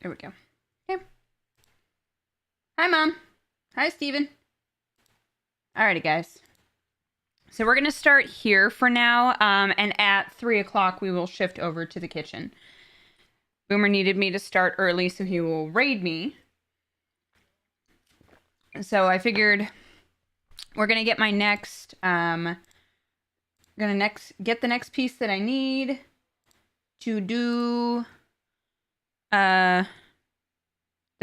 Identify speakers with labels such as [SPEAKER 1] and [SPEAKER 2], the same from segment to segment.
[SPEAKER 1] There we go. Okay. Hi, Mom. Hi, Steven. Alrighty, guys. So we're going to start here for now, and at 3 o'clock we will shift over to the kitchen. Boomer needed me to start early so he will raid me. So I figured we're going to get my next, get the next piece that I need to do the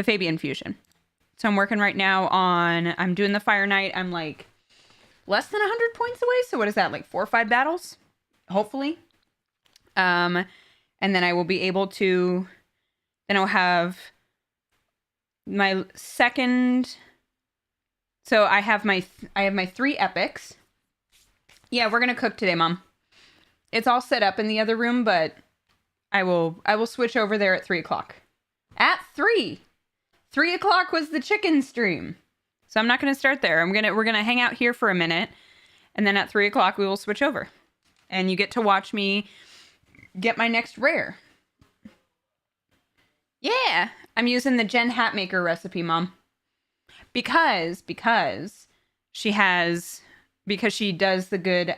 [SPEAKER 1] Fabian fusion. So I'm working right now on, I'm doing the Fire Knight. I'm like less than 100 points away. So what is that, like 4 or 5 battles? Hopefully. And then I will be able to, then I'll have my second, so I have my 3 epics. Yeah, we're going to cook today, Mom. It's all set up in the other room, but I will switch over there at 3 o'clock. At 3! 3 o'clock was the chicken stream. So I'm not going to start there. We're going to hang out here for a minute. And then at 3 o'clock, we will switch over. And you get to watch me get my next rare. Yeah! I'm using the Jen Hatmaker recipe, Mom. Because she does the good,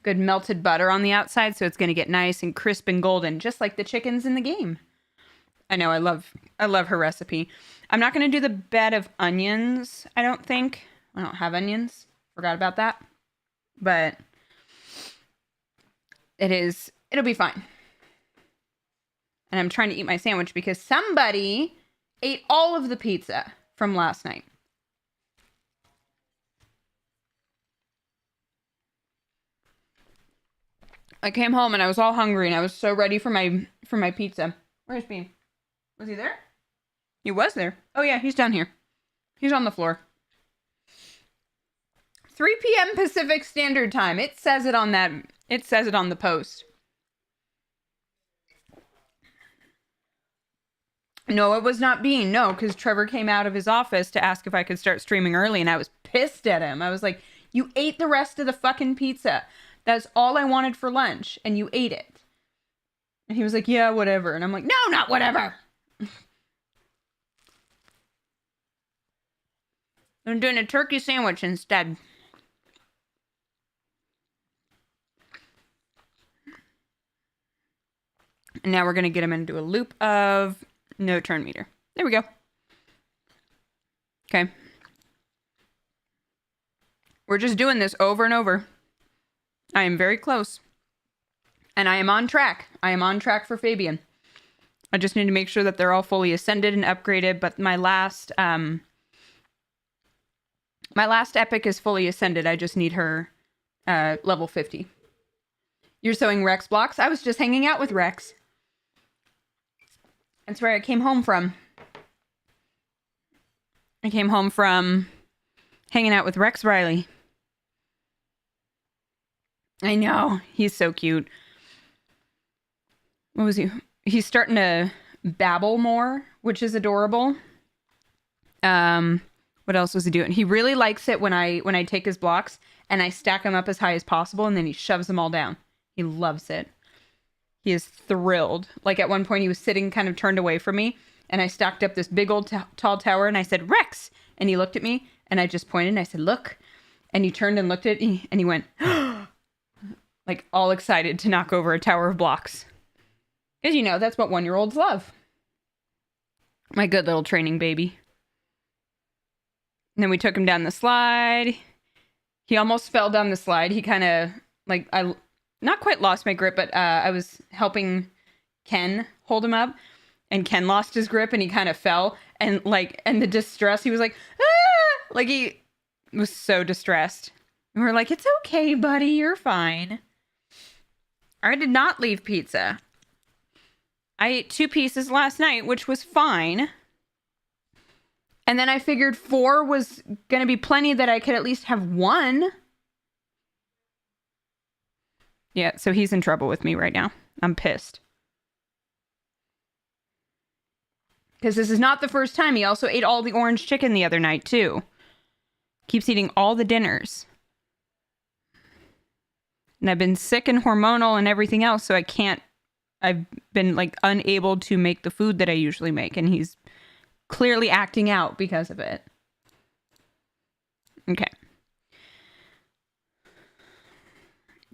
[SPEAKER 1] good melted butter on the outside. So it's going to get nice and crisp and golden, just like the chickens in the game. I know, I love her recipe. I'm not going to do the bed of onions, I don't think. I don't have onions. Forgot about that. But it'll be fine. And I'm trying to eat my sandwich because somebody ate all of the pizza from last night. I came home and I was all hungry and I was so ready for my pizza. Where's Bean? Was he there? He was there. Oh yeah, he's down here. He's on the floor. 3 p.m. Pacific Standard Time. It says it on the post. No, it was not Bean. No, because Trevor came out of his office to ask if I could start streaming early, and I was pissed at him. I was like, you ate the rest of the fucking pizza. That's all I wanted for lunch, and you ate it. And he was like, yeah, whatever. And I'm like, no, not whatever. I'm doing a turkey sandwich instead. And now we're going to get him into a loop of no turn meter. There we go. Okay. We're just doing this over and over. I am very close. And I am on track. I am on track for Fabian. I just need to make sure that they're all fully ascended and upgraded. But my last epic is fully ascended. I just need her level 50. You're sewing Rex blocks? I was just hanging out with Rex. That's where I came home from. I came home from hanging out with Rex Riley. I know. He's so cute. What was he? He's starting to babble more, which is adorable. What else was he doing? He really likes it when I take his blocks and I stack them up as high as possible and then he shoves them all down. He loves it. He is thrilled. Like at one point he was sitting kind of turned away from me and I stacked up this big old tall tower and I said, Rex! And he looked at me and I just pointed and I said, look. And he turned and looked at me and he went, like all excited to knock over a tower of blocks. Because you know, that's what 1-year-olds love. My good little training baby. And then we took him down the slide. He almost fell down the slide. He kind of, like, I not quite lost my grip, but I was helping Ken hold him up. And Ken lost his grip and he kind of fell. And, like, and the distress, he was like, ah! Like, he was so distressed. And we're like, it's okay, buddy. You're fine. I did not leave pizza. I ate 2 pieces last night, which was fine. And then I figured 4 was going to be plenty that I could at least have 1. Yeah, so he's in trouble with me right now. I'm pissed. Because this is not the first time. He also ate all the orange chicken the other night, too. Keeps eating all the dinners. And I've been sick and hormonal and everything else, so I've been, like, unable to make the food that I usually make. And he's clearly acting out because of it. Okay.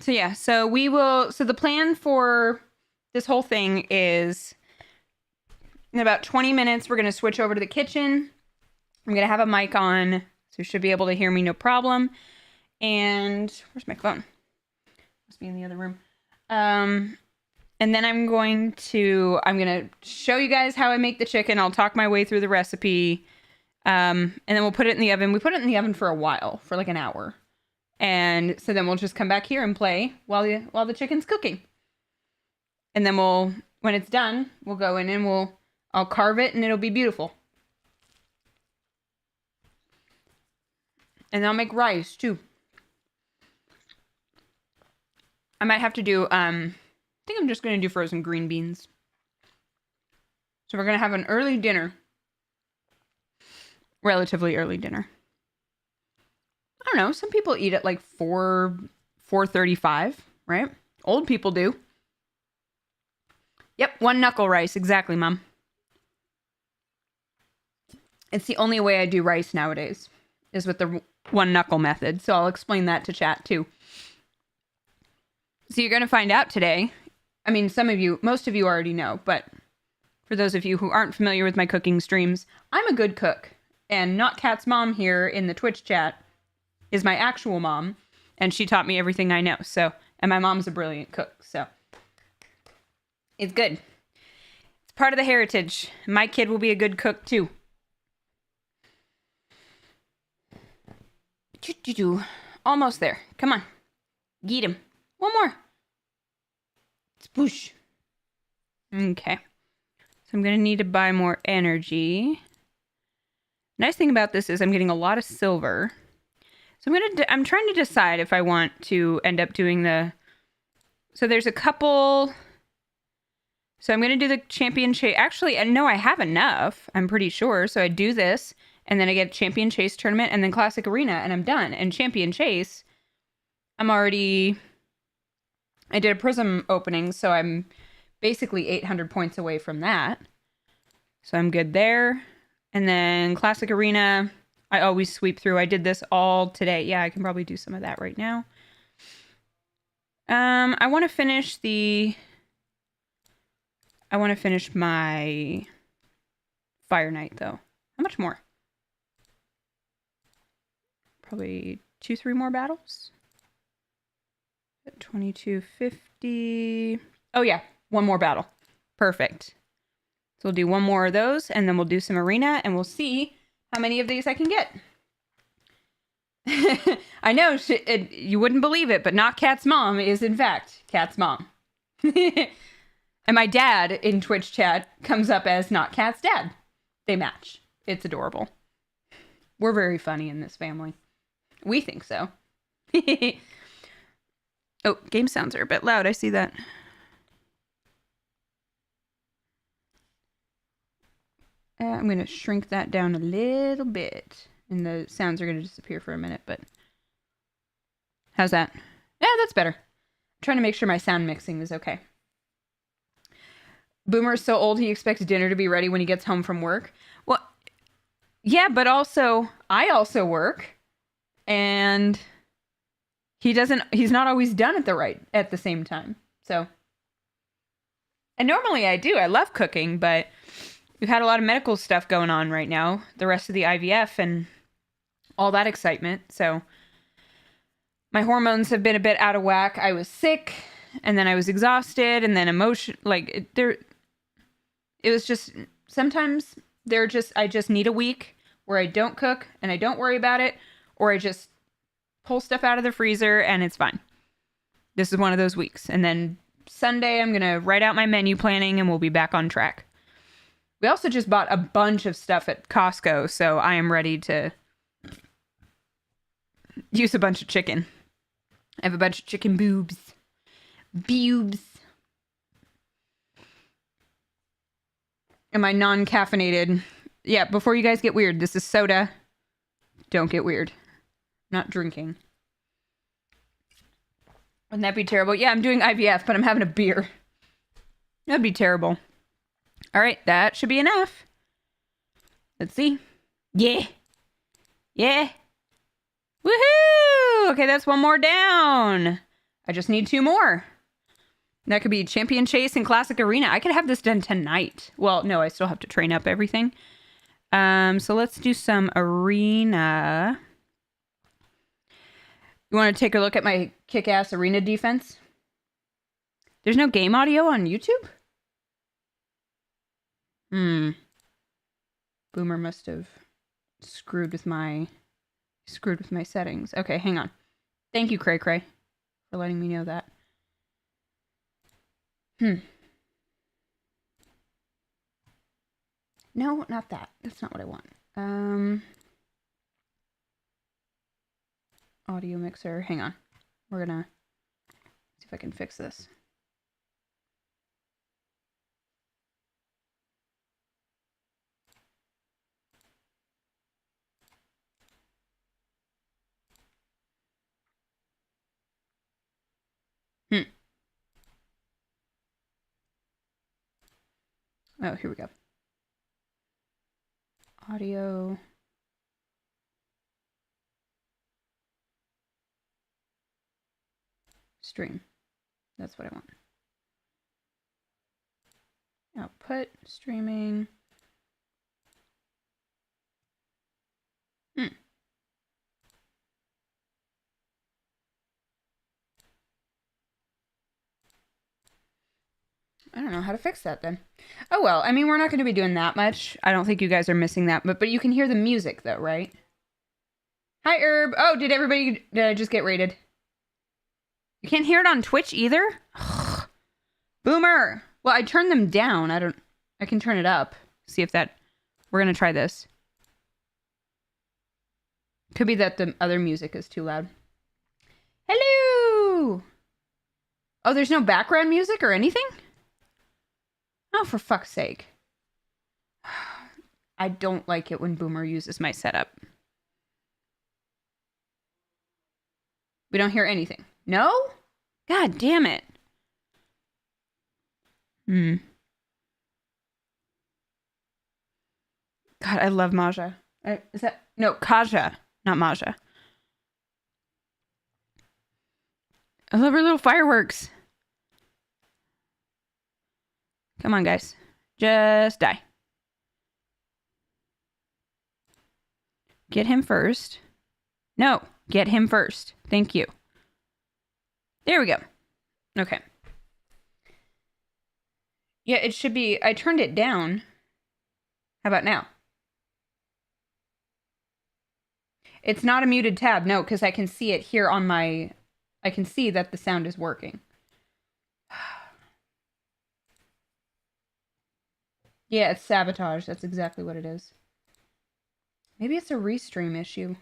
[SPEAKER 1] So yeah, so the plan for this whole thing is in about 20 minutes, we're going to switch over to the kitchen. I'm going to have a mic on, so you should be able to hear me no problem. And where's my phone? Must be in the other room. And then I'm going to show you guys how I make the chicken. I'll talk my way through the recipe. And then we'll put it in the oven. We put it in the oven for a while, for like an hour. And so then we'll just come back here and play while the chicken's cooking. And then when it's done, we'll go in and I'll carve it and it'll be beautiful. And I'll make rice too. I might have to do, I think I'm just going to do frozen green beans. So we're going to have an early dinner. Relatively early dinner. I don't know. Some people eat at like 4:35, right? Old people do. Yep, 1 knuckle rice. Exactly, Mom. It's the only way I do rice nowadays, is with the 1 knuckle method. So I'll explain that to chat too. So you're going to find out today. I mean, most of you already know, but for those of you who aren't familiar with my cooking streams, I'm a good cook. And Not Cat's mom here in the Twitch chat is my actual mom, and she taught me everything I know. So, and my mom's a brilliant cook, so it's good. It's part of the heritage. My kid will be a good cook too. Almost there. Come on. Get him. 1 more. Spoosh. Okay. So I'm going to need to buy more energy. Nice thing about this is I'm getting a lot of silver. So I'm trying to decide if I want to end up doing so there's a couple. So I'm going to do the champion chase. Actually, no, I have enough. I'm pretty sure. So I do this and then I get champion chase tournament and then classic arena and I'm done. And champion chase, I did a prism opening. So I'm basically 800 points away from that. So I'm good there. And then classic arena, I always sweep through. I did this all today. Yeah, I can probably do some of that right now. I want to finish my Fire Knight, though. How much more? Probably 2-3 more battles. 2250. Oh, yeah. 1 more battle. Perfect. So we'll do 1 more of those, and then we'll do some arena, and we'll see how many of these I can get. I know, you wouldn't believe it, but Not Cat's mom is, in fact, Cat's mom. And my dad in Twitch chat comes up as Not Cat's dad. They match. It's adorable. We're very funny in this family. We think so. Oh, game sounds are a bit loud. I see that. I'm going to shrink that down a little bit. And the sounds are going to disappear for a minute, but... How's that? Yeah, that's better. I'm trying to make sure my sound mixing is okay. Boomer is so old he expects dinner to be ready when he gets home from work. Well, yeah, but also, I also work. And he's not always done at the same time. So... And normally I do. I love cooking, but... We've had a lot of medical stuff going on right now. The rest of the IVF and all that excitement. So my hormones have been a bit out of whack. I was sick and then I was exhausted and then it was just, sometimes I just need a week where I don't cook and I don't worry about it, or I just pull stuff out of the freezer and it's fine. This is one of those weeks. And then Sunday, I'm going to write out my menu planning and we'll be back on track. We also just bought a bunch of stuff at Costco, so I am ready to use a bunch of chicken. I have a bunch of chicken boobs. Boobs. Am I non-caffeinated? Yeah, before you guys get weird, this is soda. Don't get weird. I'm not drinking. Wouldn't that be terrible? Yeah, I'm doing IVF, but I'm having a beer. That'd be terrible. All right, that should be enough. Let's see. Yeah. Yeah. Woohoo! Okay, that's one more down. I just need 2 more. That could be Champion Chase and Classic Arena. I could have this done tonight. Well, no, I still have to train up everything. So let's do some arena. You want to take a look at my kick-ass arena defense? There's no game audio on YouTube? Boomer must have screwed with my settings. Okay, hang on. Thank you, Cray Cray, for letting me know that. No, not that. That's not what I want. Audio mixer. Hang on. We're gonna see if I can fix this. Oh, here we go. Audio. Stream. That's what I want. Output. Streaming. I don't know how to fix that then. Oh well, I mean, we're not going to be doing that much. I don't think you guys are missing that, but you can hear the music though, right? Hi, Herb. Oh, did I just get rated? You can't hear it on Twitch either? Boomer! Well, I turned them down. I can turn it up. See if that... We're going to try this. Could be that the other music is too loud. Hello! Oh, there's no background music or anything? Oh, for fuck's sake. I don't like it when Boomer uses my setup. We don't hear anything. No? God damn it. God, I love Maja. Is that... No, Kaja, not Maja. I love her little fireworks. Come on, guys. Just die. Get him first. No, get him first. Thank you. There we go. Okay. Yeah, it should be... I turned it down. How about now? It's not a muted tab. No, because I can see it here on my... I can see that the sound is working. Yeah, it's sabotage. That's exactly what it is. Maybe it's a restream issue.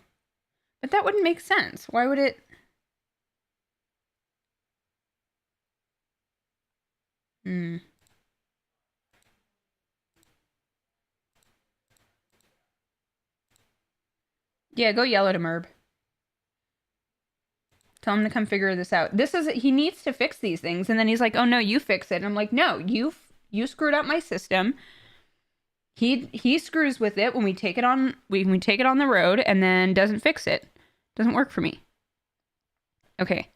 [SPEAKER 1] But that wouldn't make sense. Why would it... Yeah, go yell at him, Herb. Tell him to come figure this out. He needs to fix these things. And then he's like, oh no, you fix it. And I'm like, no, you screwed up my system. He screws with it when we take it on the road and then doesn't fix it. Doesn't work for me. Okay.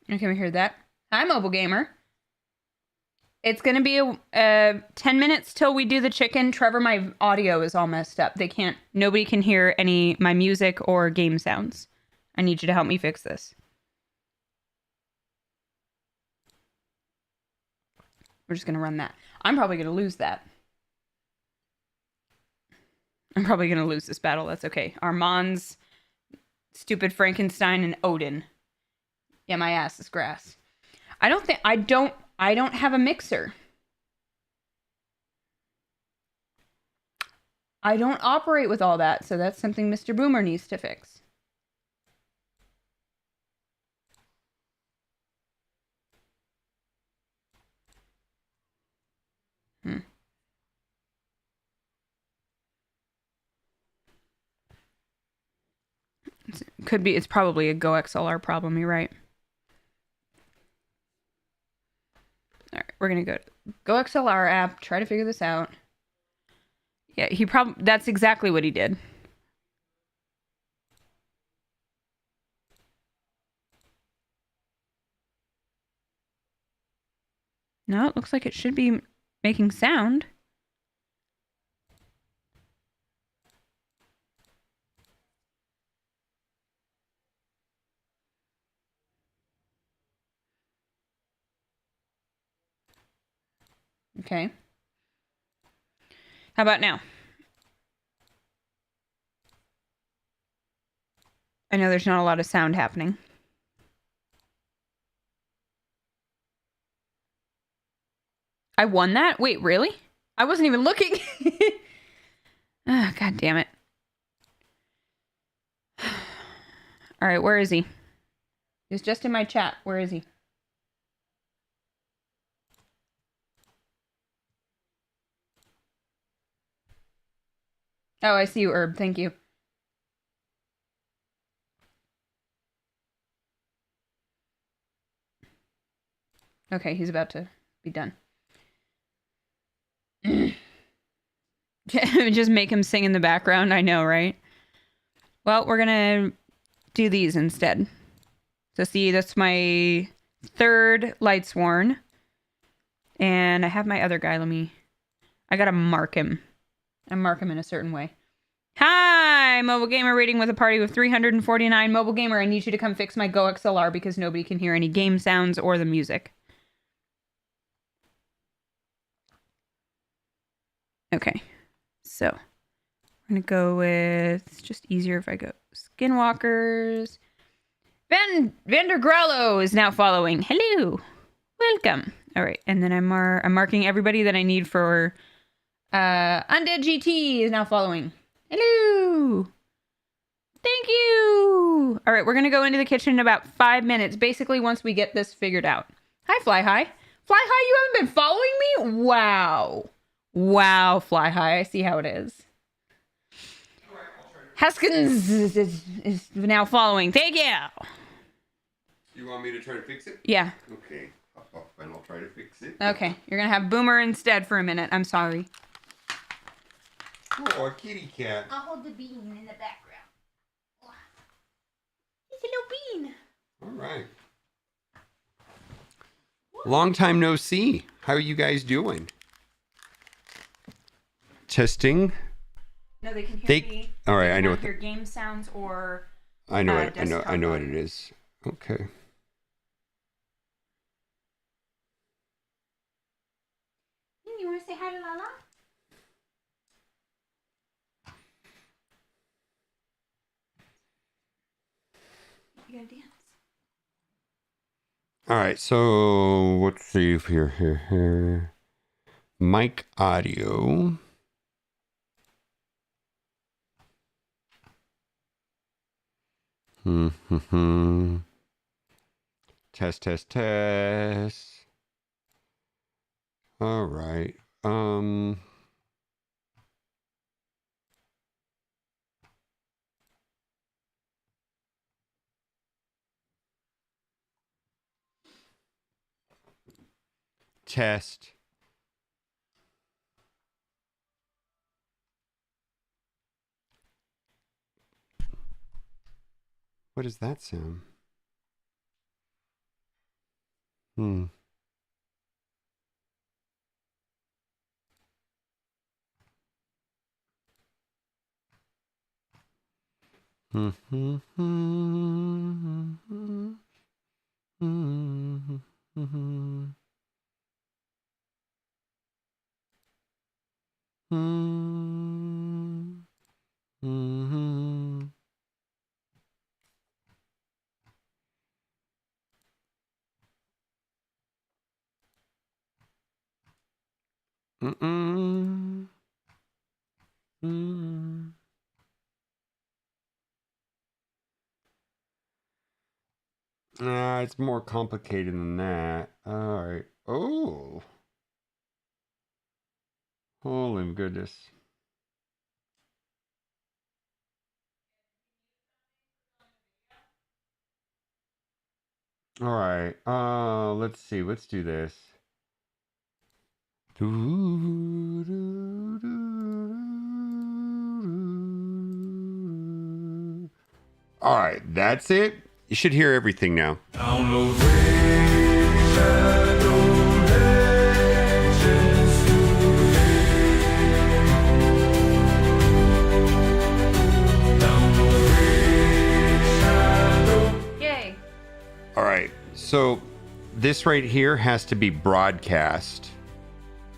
[SPEAKER 1] Okay, we heard that. Hi, Mobile Gamer. It's going to be 10 minutes till we do the chicken. Trevor, my audio is all messed up. Nobody can hear my music or game sounds. I need you to help me fix this. We're just going to run that. I'm probably going to lose that. I'm probably going to lose this battle. That's okay. Armand's stupid Frankenstein and Odin. Yeah, my ass is grass. I don't have a mixer. I don't operate with all that, so that's something Mr. Boomer needs to fix. It's probably a Go XLR problem, you're right. All right, we're going to go XLR app, try to figure this out. Yeah, that's exactly what he did. No, it looks like it should be making sound. Okay. How about now? I know there's not a lot of sound happening. I won that? Wait, really? I wasn't even looking. Oh, God damn it. All right, where is he? He's just in my chat. Where is he? Oh, I see you, Herb. Thank you. Okay, he's about to be done. Just make him sing in the background. I know, right? Well, we're going to do these instead. So see, that's my third Lightsworn. And I have my other guy. I got to mark him. I mark him in a certain way. Hi, Mobile Gamer raiding with a party with 349. Mobile Gamer, I need you to come fix my Go XLR because nobody can hear any game sounds or the music. Okay, so I'm going to go with, it's just easier if I go Skinwalkers. Vandergrello is now following. Hello, welcome. All right, and then I'm marking everybody that I need for Undead GT is now following. Hello. Thank you. All right, we're going to go into the kitchen in about 5 minutes, basically once we get this figured out. Hi, Fly High. Fly High, you haven't been following me? Wow. Wow, Fly High. I see how it is. Haskins is now following. Thank you.
[SPEAKER 2] You want me to try to fix it?
[SPEAKER 1] Yeah.
[SPEAKER 2] Okay. Hop up and I'll try to fix it.
[SPEAKER 1] Okay. You're going to have Boomer instead for a minute. I'm sorry.
[SPEAKER 2] Oh, a kitty cat.
[SPEAKER 1] I'll hold the bean in the background. It's a little bean.
[SPEAKER 2] All right. Long time no see. How are you guys doing? Testing.
[SPEAKER 1] No, they can hear me.
[SPEAKER 2] All right, I know
[SPEAKER 1] what hear game sounds or
[SPEAKER 2] I know what it is. Okay.
[SPEAKER 1] You want to say hi to Lala? You gotta dance.
[SPEAKER 2] All right, so let's see here. Mic audio. Test. All right. Test. What does that sound? It's more complicated than that. All right. Oh. Holy goodness. All right. Let's see. Let's do this. All right, that's it. You should hear everything now. Download
[SPEAKER 1] Yay.
[SPEAKER 2] All right, so this right here has to be broadcast,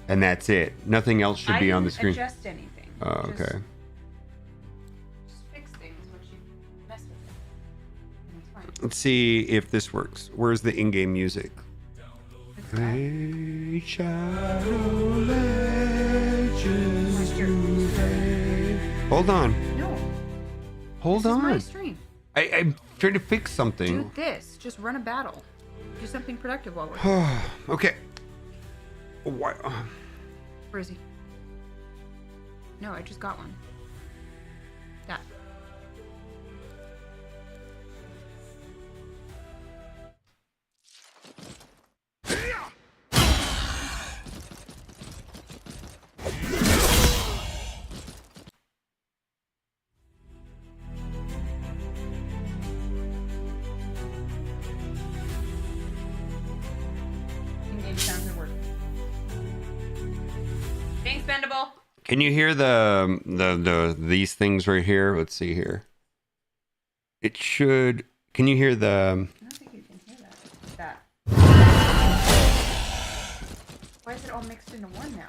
[SPEAKER 2] and that's it. Nothing else should be on the screen.
[SPEAKER 1] I didn't adjust anything.
[SPEAKER 2] Oh, okay.
[SPEAKER 1] Just fix things once you mess with it. And it's fine.
[SPEAKER 2] Let's see if this works. Where's the in-game music? Raid Shadow Legends today. Hold on.
[SPEAKER 1] No.
[SPEAKER 2] Hold
[SPEAKER 1] This
[SPEAKER 2] on.
[SPEAKER 1] is my stream.
[SPEAKER 2] I'm trying to fix something.
[SPEAKER 1] Do this. Just run a battle. Do something productive while we're
[SPEAKER 2] Okay. Why?
[SPEAKER 1] Where is he? No, I just got one. That. In-game sounds are working. Thanks, Bendable.
[SPEAKER 2] Can you hear these things right here? Let's see here. It should. Can you hear the?
[SPEAKER 1] I don't think you can hear that. Why is it all mixed into one now?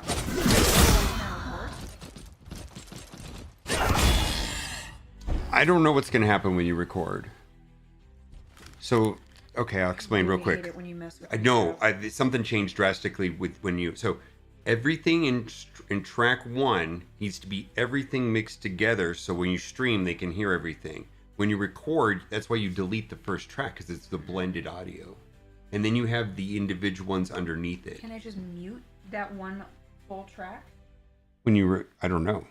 [SPEAKER 2] I don't know what's gonna happen when you record. So, okay, I'll explain real quick.
[SPEAKER 1] Hate it when you mess with
[SPEAKER 2] I know something changed drastically with when you. So, everything in track 1 needs to be everything mixed together. So when you stream, they can hear everything. When you record, that's why you delete the first track because it's the blended audio, and then you have the individual ones underneath it.
[SPEAKER 1] Can I just mute that one full track?
[SPEAKER 2] When you, I don't know.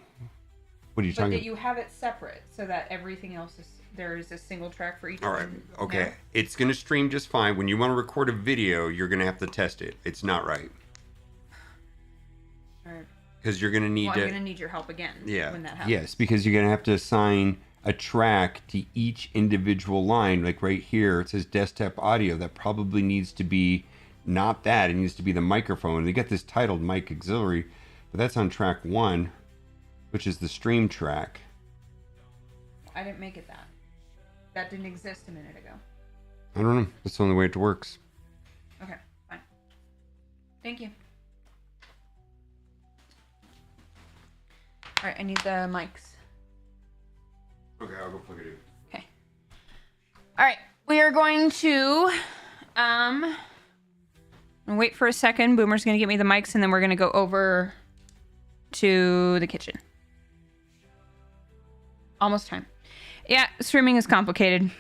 [SPEAKER 2] What are you
[SPEAKER 1] But
[SPEAKER 2] talking
[SPEAKER 1] that
[SPEAKER 2] about?
[SPEAKER 1] you have it separate so that everything else is there is a single track for each
[SPEAKER 2] All right.
[SPEAKER 1] one.
[SPEAKER 2] Okay.
[SPEAKER 1] No?
[SPEAKER 2] It's going to stream just fine. When you want to record a video, you're going to have to test it. It's not right.
[SPEAKER 1] All right.
[SPEAKER 2] Because you're going to need
[SPEAKER 1] Well,
[SPEAKER 2] to.
[SPEAKER 1] I'm going to need your help again when that happens.
[SPEAKER 2] Yes, because you're going to have to assign a track to each individual line. Like right here, it says desktop audio. That probably needs to be not that. It needs to be the microphone. They got this titled Mic Auxiliary, but that's on track 1, which is the stream track.
[SPEAKER 1] I didn't make it that. That didn't exist a minute ago.
[SPEAKER 2] I don't know. That's the only way it works.
[SPEAKER 1] Okay, fine. Thank you. All right, I need the mics.
[SPEAKER 2] Okay, I'll go plug it in.
[SPEAKER 1] Okay. All right, we are going to wait for a second. Boomer's going to get me the mics, and then we're going to go over to the kitchen. Almost time. Yeah, streaming is complicated.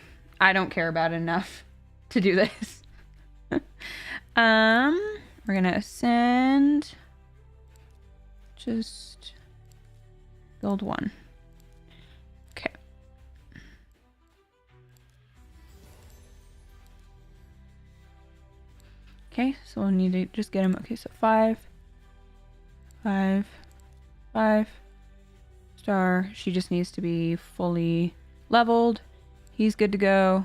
[SPEAKER 1] I don't care about it enough to do this. We're going to ascend. Just build one. Okay. Okay, so we'll need to just get him. Okay, so 5, 5, 5. Star. She just needs to be fully leveled. He's good to go.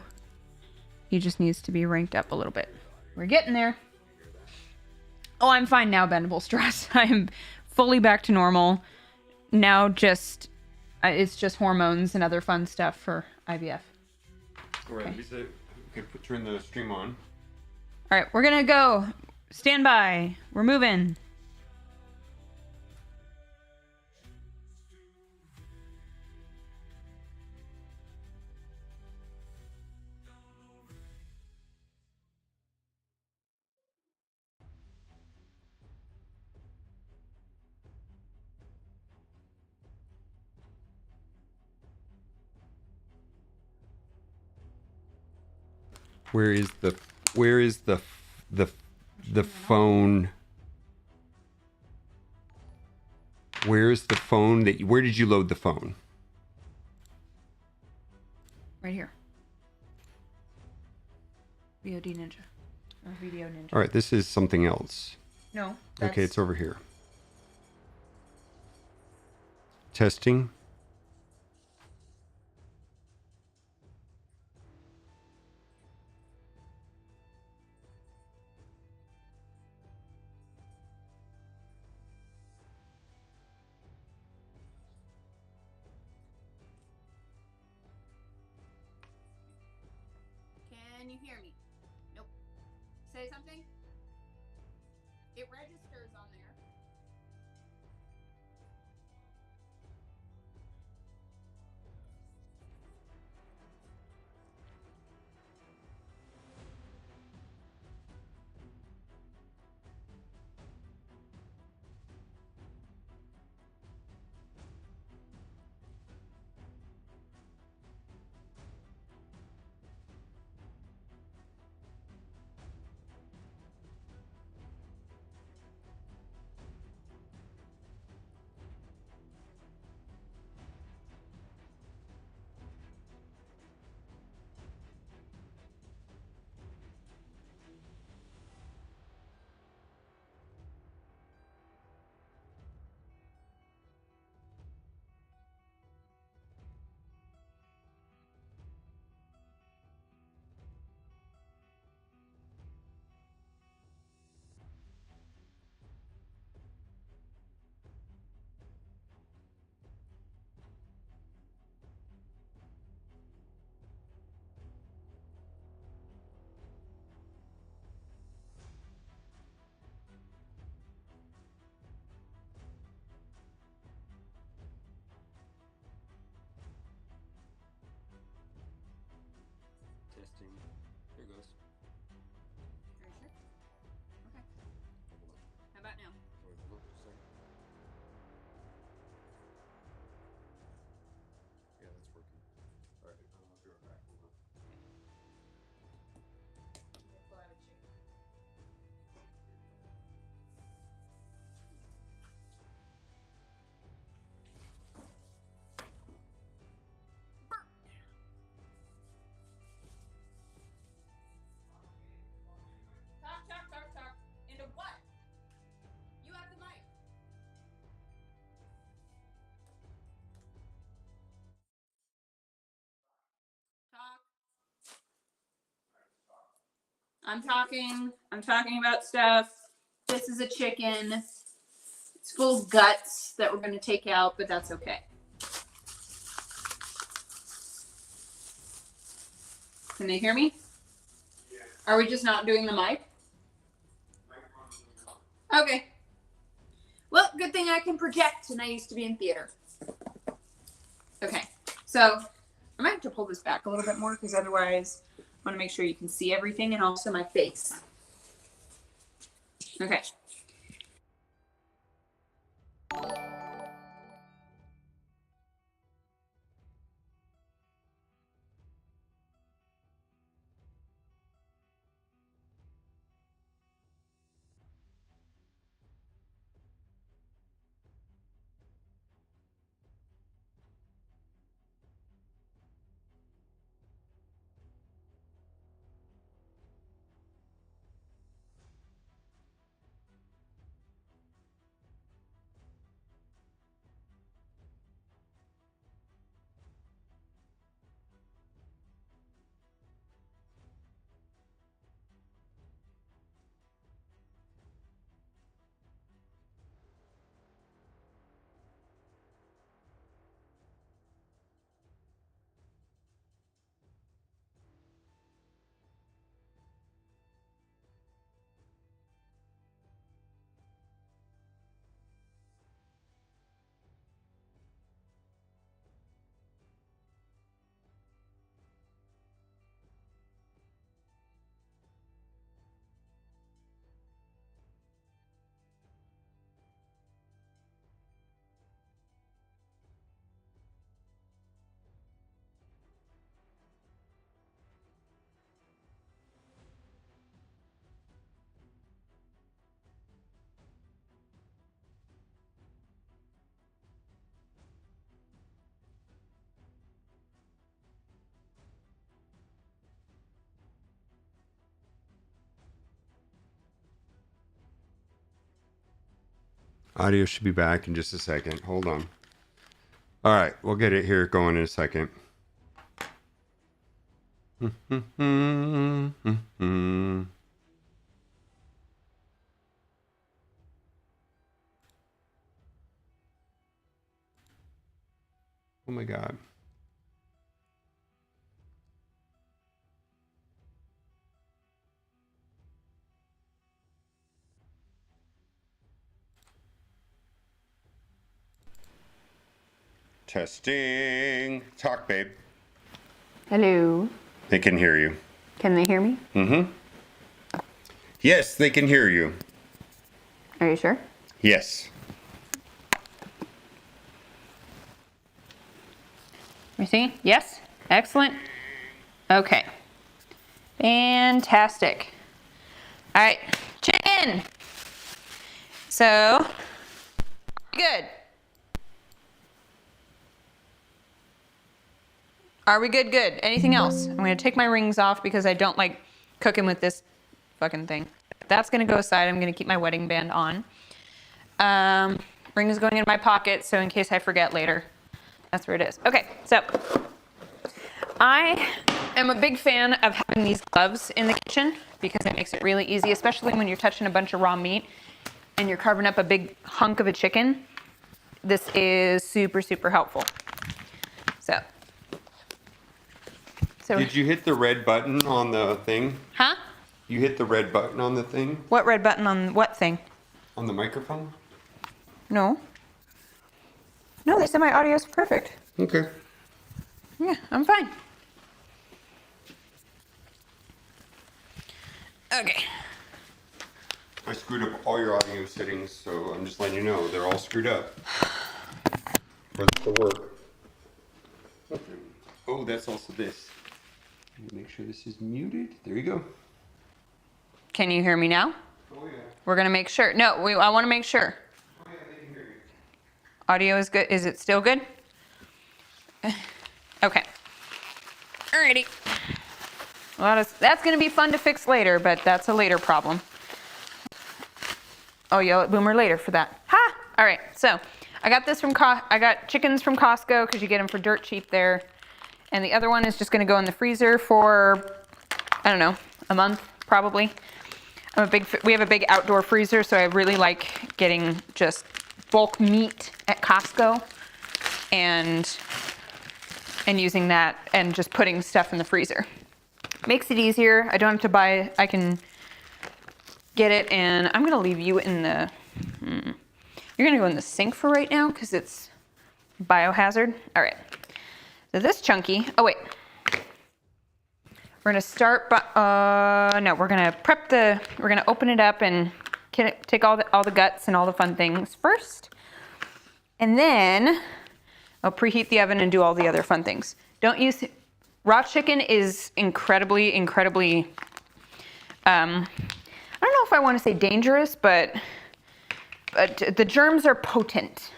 [SPEAKER 1] He just needs to be ranked up a little bit. We're getting there. Oh, I'm fine now, Bendable Stress. I'm fully back to normal. Now just, it's just hormones and other fun stuff for IVF.
[SPEAKER 2] All right,
[SPEAKER 1] Okay.
[SPEAKER 2] Lisa, okay, turn the stream on.
[SPEAKER 1] All right, we're gonna go. Stand by. We're moving.
[SPEAKER 2] Where is the phone? Where's the phone where did you load the phone?
[SPEAKER 1] Right here. VOD Ninja. Or Video Ninja.
[SPEAKER 2] All right, this is something else.
[SPEAKER 1] No.
[SPEAKER 2] Okay, it's over here. Testing.
[SPEAKER 1] Can you hear me? Nope. Say something. It registers on there.
[SPEAKER 2] Testing. Here goes.
[SPEAKER 1] Are you sure? Okay. How about now?
[SPEAKER 2] Wait, hold on just a second. Yeah, that's working. All right, I'll be right back. Hold on.
[SPEAKER 1] We'll have a chicken. Talk. Into what? You have the mic. Talk. I'm talking about stuff. This is a chicken. It's full of guts that we're going to take out, but that's okay. Can they hear me? Yeah. Are we just not doing the mic? Okay. Well, good thing I can project, and I used to be in theater. Okay, so I might have to pull this back a little bit more because otherwise I want to make sure you can see everything and also my face. Okay.
[SPEAKER 2] Audio should be back in just a second. Hold on. All right, we'll get it here going in a second. Oh my God. Testing. Talk, babe.
[SPEAKER 1] Hello.
[SPEAKER 2] They can hear you.
[SPEAKER 1] Can they hear me?
[SPEAKER 2] Mm-hmm. Yes, they can hear you.
[SPEAKER 1] Are you sure?
[SPEAKER 2] Yes.
[SPEAKER 1] You see? Yes. Excellent. Okay. Fantastic. All right. Chicken. So, good. Are we good? Good. Anything else? I'm going to take my rings off because I don't like cooking with this fucking thing. That's going to go aside. I'm going to keep my wedding band on. Ring is going in my pocket, so in case I forget later, that's where it is. Okay, so I am a big fan of having these gloves in the kitchen because it makes it really easy, especially when you're touching a bunch of raw meat and you're carving up a big hunk of a chicken. This is super, super helpful. So
[SPEAKER 2] Did you hit the red button on the thing?
[SPEAKER 1] Huh?
[SPEAKER 2] You hit the red button on the thing?
[SPEAKER 1] What red button on what thing?
[SPEAKER 2] On the microphone?
[SPEAKER 1] No. No, they said my audio is perfect.
[SPEAKER 2] Okay.
[SPEAKER 1] Yeah, I'm fine. Okay.
[SPEAKER 2] I screwed up all your audio settings, so I'm just letting you know they're all screwed up. For the work. Okay. Oh, that's also this. Make sure this is muted. There you go.
[SPEAKER 1] Can you hear me now?
[SPEAKER 2] Oh, yeah.
[SPEAKER 1] We're going to make sure. No, I want to make sure.
[SPEAKER 2] Oh, yeah, they can hear you.
[SPEAKER 1] Audio is good. Is it still good? Okay. Alrighty. Well, that's going to be fun to fix later, but that's a later problem. Oh, yell at Boomer later for that. Ha! All right, so I got this from I got chickens from Costco because you get them for dirt cheap there. And the other one is just going to go in the freezer for, I don't know, a month probably. We have a big outdoor freezer, so I really like getting just bulk meat at Costco and using that and just putting stuff in the freezer. Makes it easier. I don't have to buy, I can get it, and I'm gonna leave you in the, you're gonna go in the sink for right now because it's biohazard. All right, so this chunky, oh wait. We're gonna start, no, we're gonna we're gonna open it up and take all the guts and all the fun things first. And then I'll preheat the oven and do all the other fun things. Don't use, raw chicken is incredibly, I don't know if I wanna say dangerous, but the germs are potent.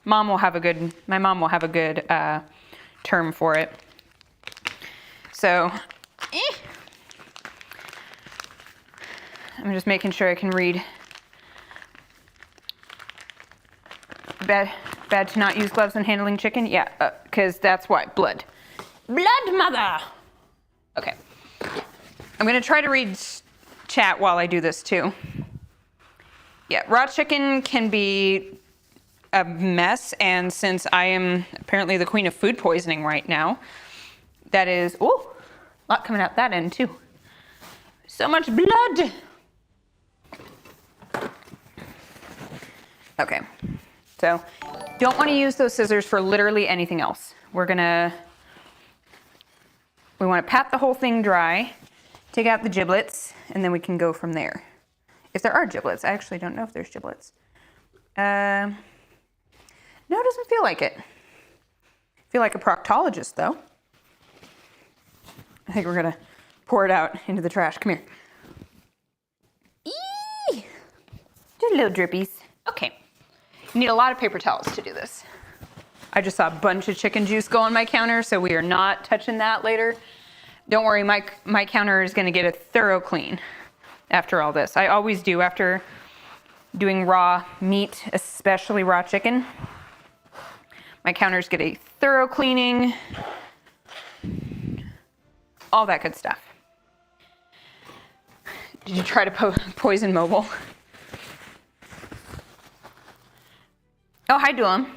[SPEAKER 1] My mom will have a good term for it. So, I'm just making sure I can read. Bad to not use gloves when handling chicken? Yeah, because that's why. Blood, mother! Okay. I'm going to try to read chat while I do this too. Yeah, raw chicken can be a mess, and since I am apparently the queen of food poisoning right now, that is, ooh, a lot coming out that end too. So much blood. Okay, so don't want to use those scissors for literally anything else. We want to pat the whole thing dry, take out the giblets, and then we can go from there. If there are giblets, I actually don't know if there's giblets. No, it doesn't feel like it. I feel like a proctologist though. I think we're gonna pour it out into the trash. Come here. Eee! Just little drippies. Okay. You need a lot of paper towels to do this. I just saw a bunch of chicken juice go on my counter, so we are not touching that later. Don't worry, my counter is gonna get a thorough clean after all this. I always do after doing raw meat, especially raw chicken. My counters get a thorough cleaning, all that good stuff. Did you try to poison mobile? Oh, hi, Dulam.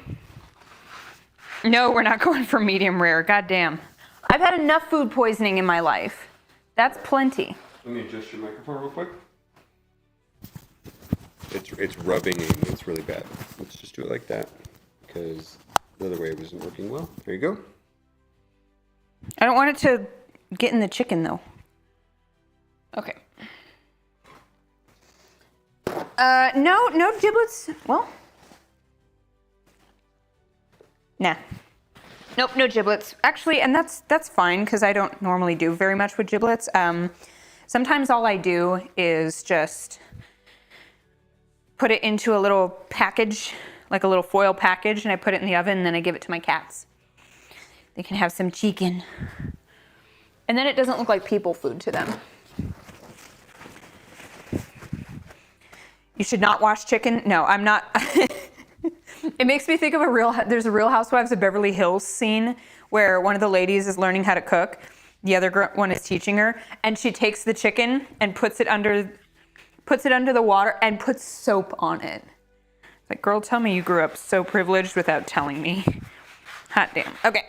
[SPEAKER 1] No, we're not going for medium rare. God damn. I've had enough food poisoning in my life. That's plenty.
[SPEAKER 2] Let me adjust your microphone real quick. It's rubbing and it's really bad. Let's just do it like that because the other way wasn't working well. There you go.
[SPEAKER 1] I don't want it to get in the chicken though. Okay. No giblets. Well, nah. Nope, no giblets. Actually, and that's fine because I don't normally do very much with giblets. Sometimes all I do is just put it into a little package, like a little foil package, and I put it in the oven and then I give it to my cats. They can have some chicken. And then it doesn't look like people food to them. You should not wash chicken. No, I'm not. It makes me think of there's a Real Housewives of Beverly Hills scene where one of the ladies is learning how to cook. The other one is teaching her, and she takes the chicken and puts it under the water and puts soap on it. It's like, girl, tell me you grew up so privileged without telling me. Hot damn. Okay.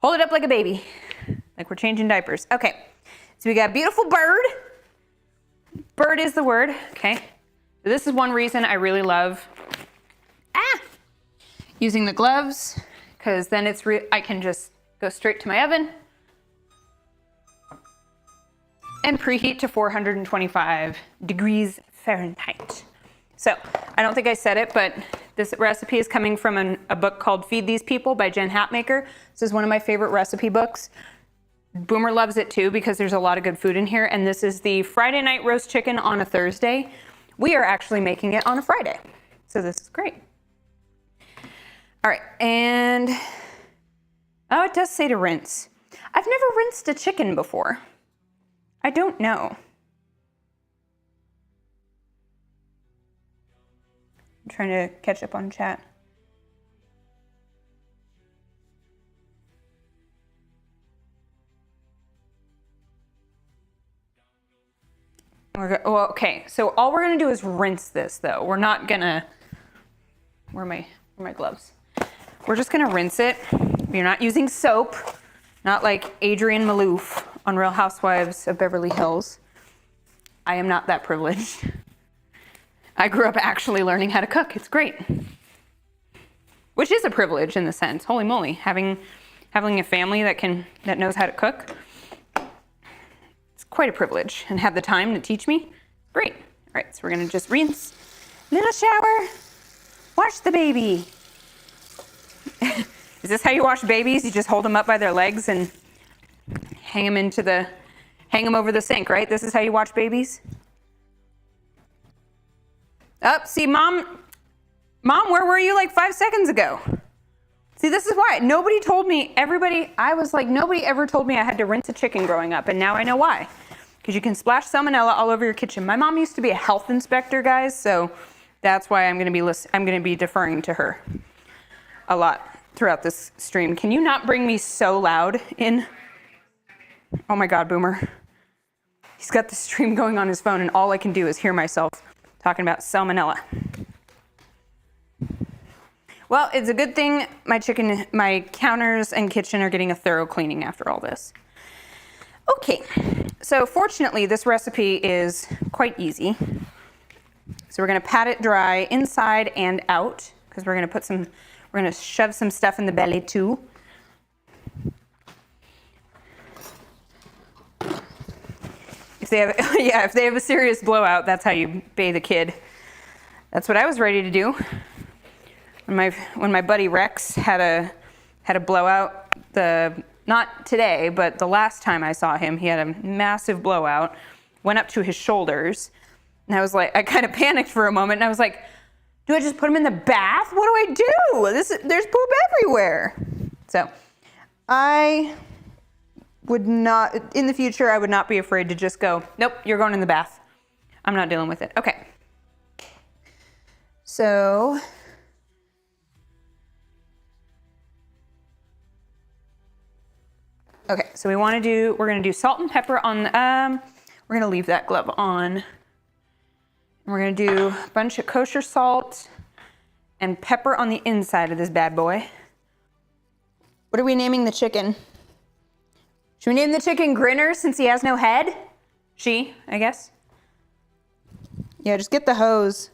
[SPEAKER 1] Hold it up like a baby. Like we're changing diapers. Okay. So we got a beautiful bird. Bird is the word. Okay. So this is one reason I really love using the gloves, because then I can just go straight to my oven and preheat to 425 degrees Fahrenheit. So I don't think I said it, but this recipe is coming from a book called Feed These People by Jen Hatmaker. This is one of my favorite recipe books. Boomer loves it too because there's a lot of good food in here. And this is the Friday night roast chicken on a Thursday. We are actually making it on a Friday. So this is great. All right, and oh, it does say to rinse. I've never rinsed a chicken before. I don't know. I'm trying to catch up on chat. Well, okay, so all we're gonna do is rinse this though. We're not gonna, where are my gloves? We're just gonna rinse it. We're not using soap, not like Adrienne Maloof on Real Housewives of Beverly Hills. I am not that privileged. I grew up actually learning how to cook. It's great. Which is a privilege in the sense. Holy moly, having a family that knows how to cook. It's quite a privilege, and have the time to teach me. Great. All right, so we're gonna just rinse. Little shower. Wash the baby. Is this how you wash babies? You just hold them up by their legs and hang them over the sink, right? This is how you watch babies? Oh, see, Mom, where were you like 5 seconds ago? See, this is why. Nobody ever told me I had to rinse a chicken growing up, and now I know why. Because you can splash salmonella all over your kitchen. My mom used to be a health inspector, guys, so that's why I'm going to be deferring to her a lot throughout this stream. Can you not bring me so loud in? Oh my God, Boomer. He's got the stream going on his phone, and all I can do is hear myself talking about salmonella. Well, it's a good thing my counters and kitchen are getting a thorough cleaning after all this. Okay, so fortunately this recipe is quite easy. So we're gonna pat it dry inside and out because we're gonna shove some stuff in the belly too. If they have a serious blowout, that's how you bathe a kid. That's what I was ready to do. When my buddy Rex had a blowout, not today, but the last time I saw him, he had a massive blowout, went up to his shoulders, and I was like, I kind of panicked for a moment, and I was like, do I just put him in the bath? What do I do? There's poop everywhere. So I would not, in the future, I would not be afraid to just go, nope, you're going in the bath. I'm not dealing with it. Okay. So okay, so we're gonna do salt and pepper on we're gonna leave that glove on. And we're gonna do a bunch of kosher salt and pepper on the inside of this bad boy. What are we naming the chicken? Should we name the chicken Grinner since he has no head? She, I guess. Yeah, just get the hose.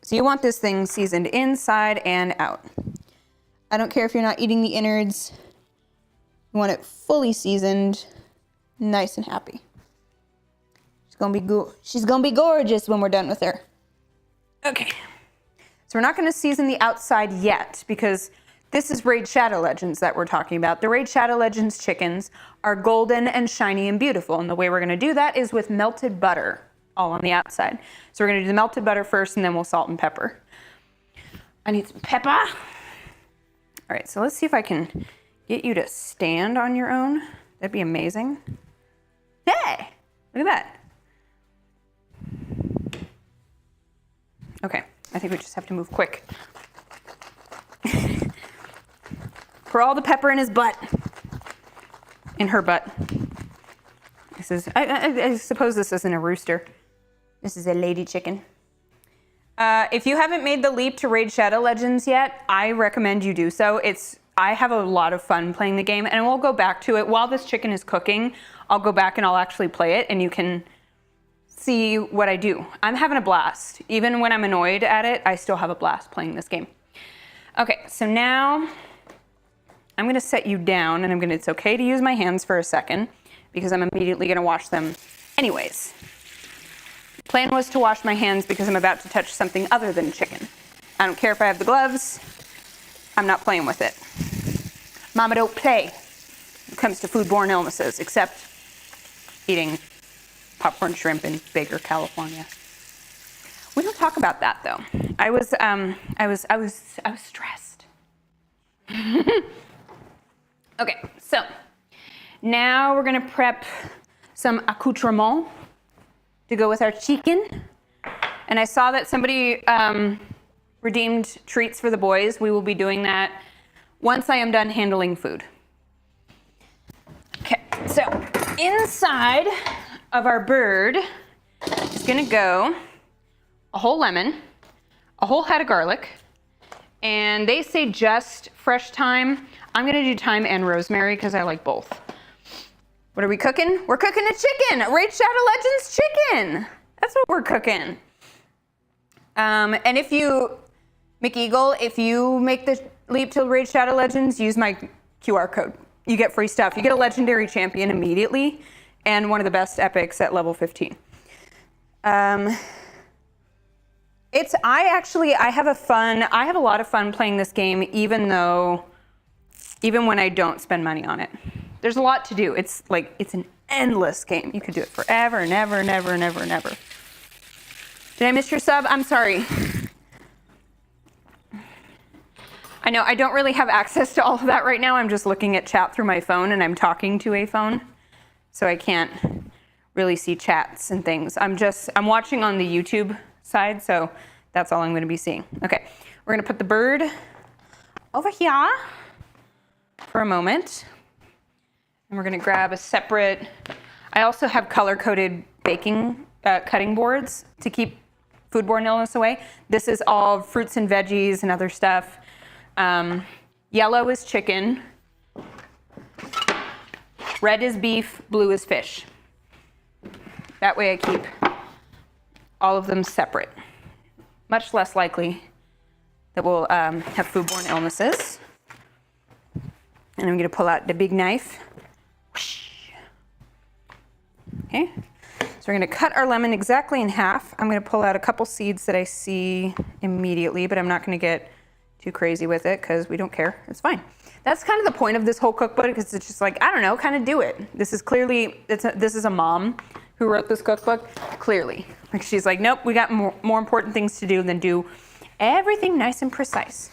[SPEAKER 1] So you want this thing seasoned inside and out. I don't care if you're not eating the innards. You want it fully seasoned, nice and happy. She's gonna be gorgeous when we're done with her. Okay. So we're not gonna season the outside yet because this is Raid Shadow Legends that we're talking about. The Raid Shadow Legends chickens are golden and shiny and beautiful. And the way we're gonna do that is with melted butter all on the outside. So we're gonna do the melted butter first and then we'll salt and pepper. I need some pepper. All right, so let's see if I can get you to stand on your own. That'd be amazing. Hey, look at that. Okay, I think we just have to move quick. Pour all the pepper in his butt. In her butt. This is, I suppose this isn't a rooster. This is a lady chicken. If you haven't made the leap to Raid Shadow Legends yet, I recommend you do so. I have a lot of fun playing the game, and we'll go back to it. While this chicken is cooking, I'll go back and I'll actually play it, and you can see what I do. I'm having a blast. Even when I'm annoyed at it, I still have a blast playing this game. Okay, so now I'm gonna set you down, and it's okay to use my hands for a second, because I'm immediately gonna wash them anyways. The plan was to wash my hands because I'm about to touch something other than chicken. I don't care if I have the gloves, I'm not playing with it. Mama don't play when it comes to foodborne illnesses, except eating popcorn shrimp in Baker, California. We don't talk about that though. I was stressed. Okay, so now we're gonna prep some accoutrements to go with our chicken. And I saw that somebody redeemed treats for the boys. We will be doing that once I am done handling food. Okay, so inside of our bird is gonna go a whole lemon, a whole head of garlic, and they say just fresh thyme. I'm gonna do thyme and rosemary because I like both. What are we cooking? We're cooking a chicken, Raid Shadow Legends chicken. That's what we're cooking. And if you, McEagle, if you make the leap to Raid Shadow Legends, use my QR code. You get free stuff. You get a legendary champion immediately and one of the best epics at level 15. I have a lot of fun playing this game even when I don't spend money on it. There's a lot to do. It's an endless game. You could do it forever and ever and ever and ever and ever. Did I miss your sub? I'm sorry. I know I don't really have access to all of that right now. I'm just looking at chat through my phone and I'm talking to a phone. So I can't really see chats and things. I'm watching on the YouTube side, so that's all I'm going to be seeing. Okay, we're going to put the bird over here for a moment. And we're going to grab a separate, I also have color-coded baking, cutting boards to keep foodborne illness away. This is all fruits and veggies and other stuff. Yellow is chicken. Red is beef, blue is fish. That way I keep all of them separate. Much less likely that we'll have foodborne illnesses. And I'm gonna pull out the big knife. Okay, so we're gonna cut our lemon exactly in half. I'm gonna pull out a couple seeds that I see immediately, but I'm not gonna get too crazy with it because we don't care, it's fine. That's kind of the point of this whole cookbook, because it's just like, I don't know, kind of do it. This is clearly, this is a mom who wrote this cookbook, clearly. Like she's like, nope, we got more important things to do than do everything nice and precise.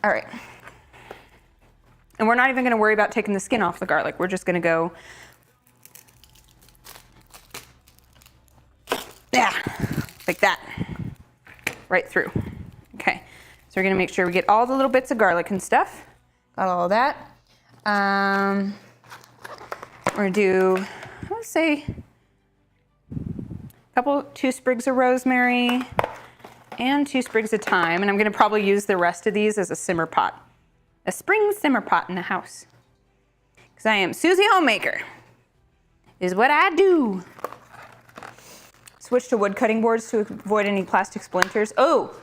[SPEAKER 1] All right. And we're not even gonna worry about taking the skin off the garlic. We're just gonna go, like that, right through. Okay, so we're gonna make sure we get all the little bits of garlic and stuff. Got all of that. We're gonna do, let's say, 2 sprigs of rosemary and 2 sprigs of thyme. And I'm gonna probably use the rest of these as a simmer pot. A spring simmer pot in the house. Because I am Susie Homemaker, is what I do. Switch to wood cutting boards to avoid any plastic splinters. Oh,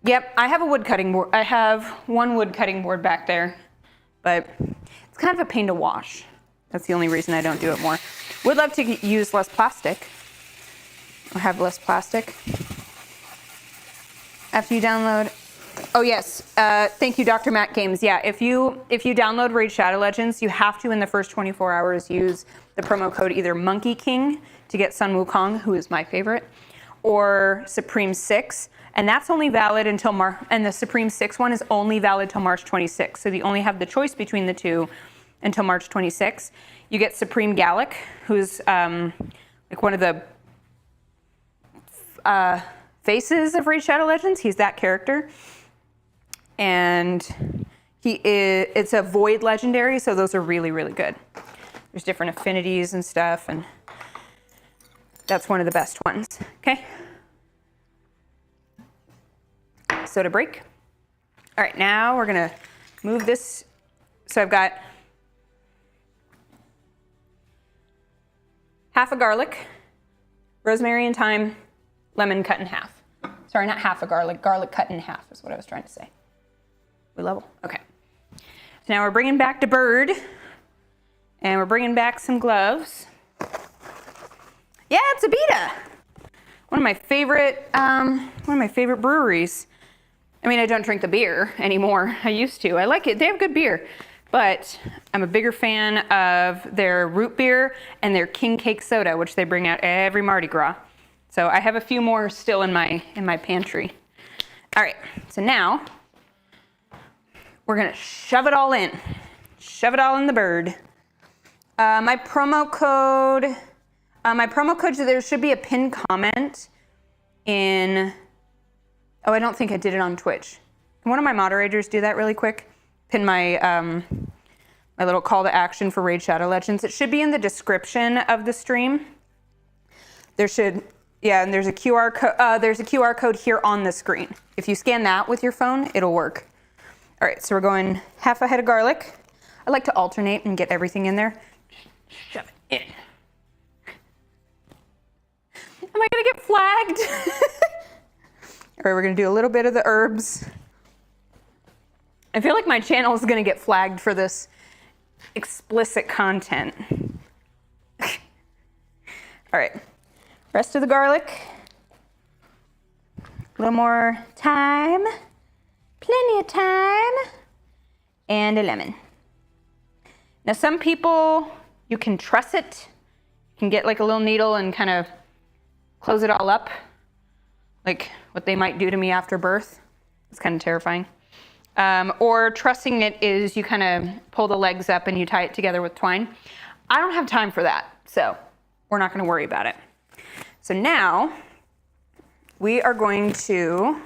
[SPEAKER 1] yep, I have a wood cutting board. I have one wood cutting board back there, but it's kind of a pain to wash. That's the only reason I don't do it more. Would love to use less plastic, or have less plastic. After you download, oh yes, thank you, Dr. Matt Games. Yeah, if you download Raid Shadow Legends, you have to in the first 24 hours use the promo code either Monkey King to get Sun Wukong, who is my favorite, or Supreme 6, and that's only valid until and the Supreme 6 one is only valid till March 26th. So you only have the choice between the two until March 26th. You get Supreme Gallic, who's like one of the faces of Raid Shadow Legends. He's that character. And it's a void legendary, so those are really, really good. There's different affinities and stuff, and that's one of the best ones. Okay. Soda break. All right, now we're gonna move this. So I've got half a garlic, rosemary and thyme, lemon cut in half. Sorry, not half a garlic, garlic cut in half is what I was trying to say. We level? Okay. So now we're bringing back the bird, and we're bringing back some gloves. Yeah, it's Abita. One of my favorite breweries. I mean, I don't drink the beer anymore. I used to. I like it. They have good beer, but I'm a bigger fan of their root beer and their king cake soda, which they bring out every Mardi Gras. So I have a few more still in my pantry. All right. So now we're gonna shove it all in. Shove it all in the bird. My promo code, there should be a pinned comment in, oh, I don't think I did it on Twitch. Can one of my moderators do that really quick? Pin my, my little call to action for Raid Shadow Legends. It should be in the description of the stream. There should, yeah, and there's a QR code here on the screen. If you scan that with your phone, it'll work. All right, so we're going half a head of garlic. I like to alternate and get everything in there. Shove it in. Am I gonna get flagged? All right, we're gonna do a little bit of the herbs. I feel like my channel is gonna get flagged for this explicit content. All right, rest of the garlic. A little more thyme. Plenty of thyme. And a lemon. Now some people, you can truss it. You can get like a little needle and kind of close it all up, like what they might do to me after birth. It's kind of terrifying. Or trussing it is you kind of pull the legs up and you tie it together with twine. I don't have time for that, so we're not going to worry about it. So now we are going to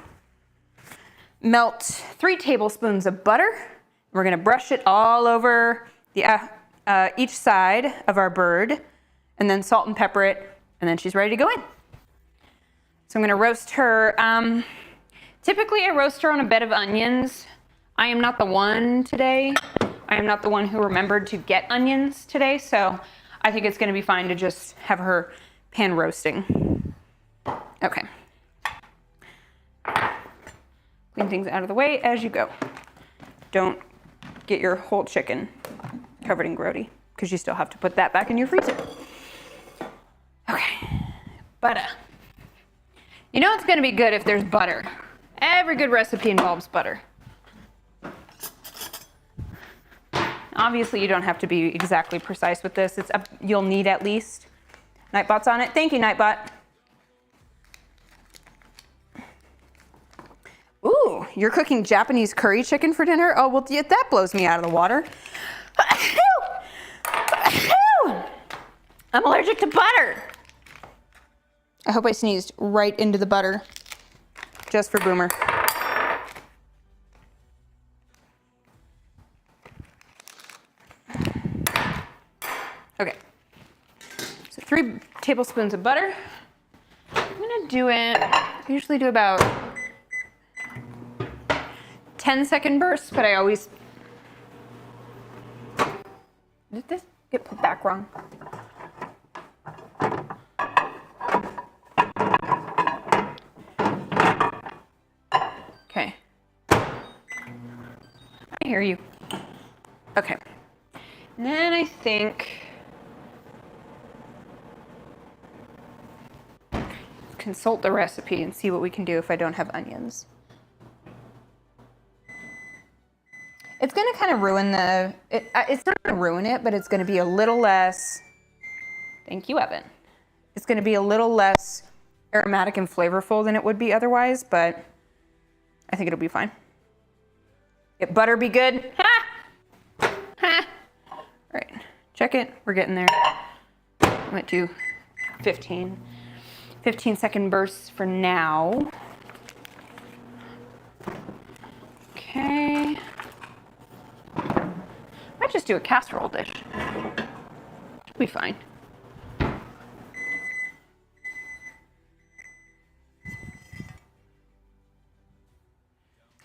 [SPEAKER 1] melt 3 tablespoons of butter. We're going to brush it all over the each side of our bird, and then salt and pepper it, and then she's ready to go in. So I'm gonna roast her. Typically I roast her on a bed of onions. I am not the one today. I am not the one who remembered to get onions today, so I think it's gonna be fine to just have her pan roasting. Okay. Clean things out of the way as you go. Don't get your whole chicken covered in grody, because you still have to put that back in your freezer. Okay, butter. You know it's gonna be good if there's butter. Every good recipe involves butter. Obviously you don't have to be exactly precise with this. You'll need at least. Nightbot's on it. Thank you, Nightbot. Ooh, you're cooking Japanese curry chicken for dinner? Oh, well, that blows me out of the water. I'm allergic to butter. I hope I sneezed right into the butter, just for Boomer. Okay, so 3 tablespoons of butter. I'm gonna do it, I usually do about 10-second bursts, but I always, did this get put back wrong? Okay. I hear you. Okay. And then I think consult the recipe and see what we can do if I don't have onions. It's gonna kind of ruin the, it's not gonna ruin it, but it's gonna be a little less, thank you, Evan. It's gonna be a little less aromatic and flavorful than it would be otherwise, but I think it'll be fine. If butter be good, ha! Ha! All right, check it, we're getting there. I might do 15-second bursts for now. Okay. Might just do a casserole dish. It'll be fine.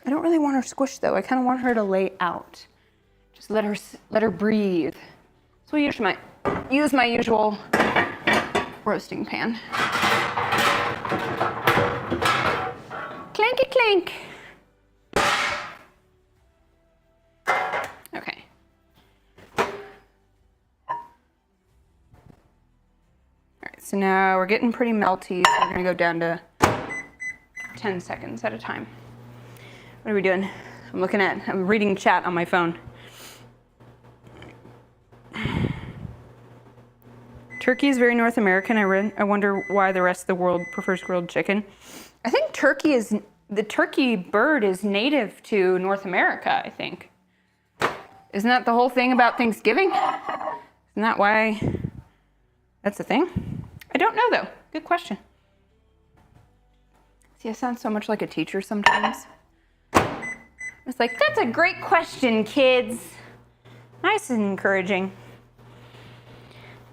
[SPEAKER 1] I don't really want her squished though. I kind of want her to lay out. Just let her breathe. So we usually might use my usual roasting pan. Clanky clank. Okay. All right, so now we're getting pretty melty, so we're gonna go down to 10 seconds at a time. What are we doing? I'm reading chat on my phone. Turkey is very North American. I wonder why the rest of the world prefers grilled chicken. I think the turkey bird is native to North America, I think. Isn't that the whole thing about Thanksgiving? Isn't that why that's a thing? I don't know though. Good question. See, I sound so much like a teacher sometimes. It's like, that's a great question, kids. Nice and encouraging.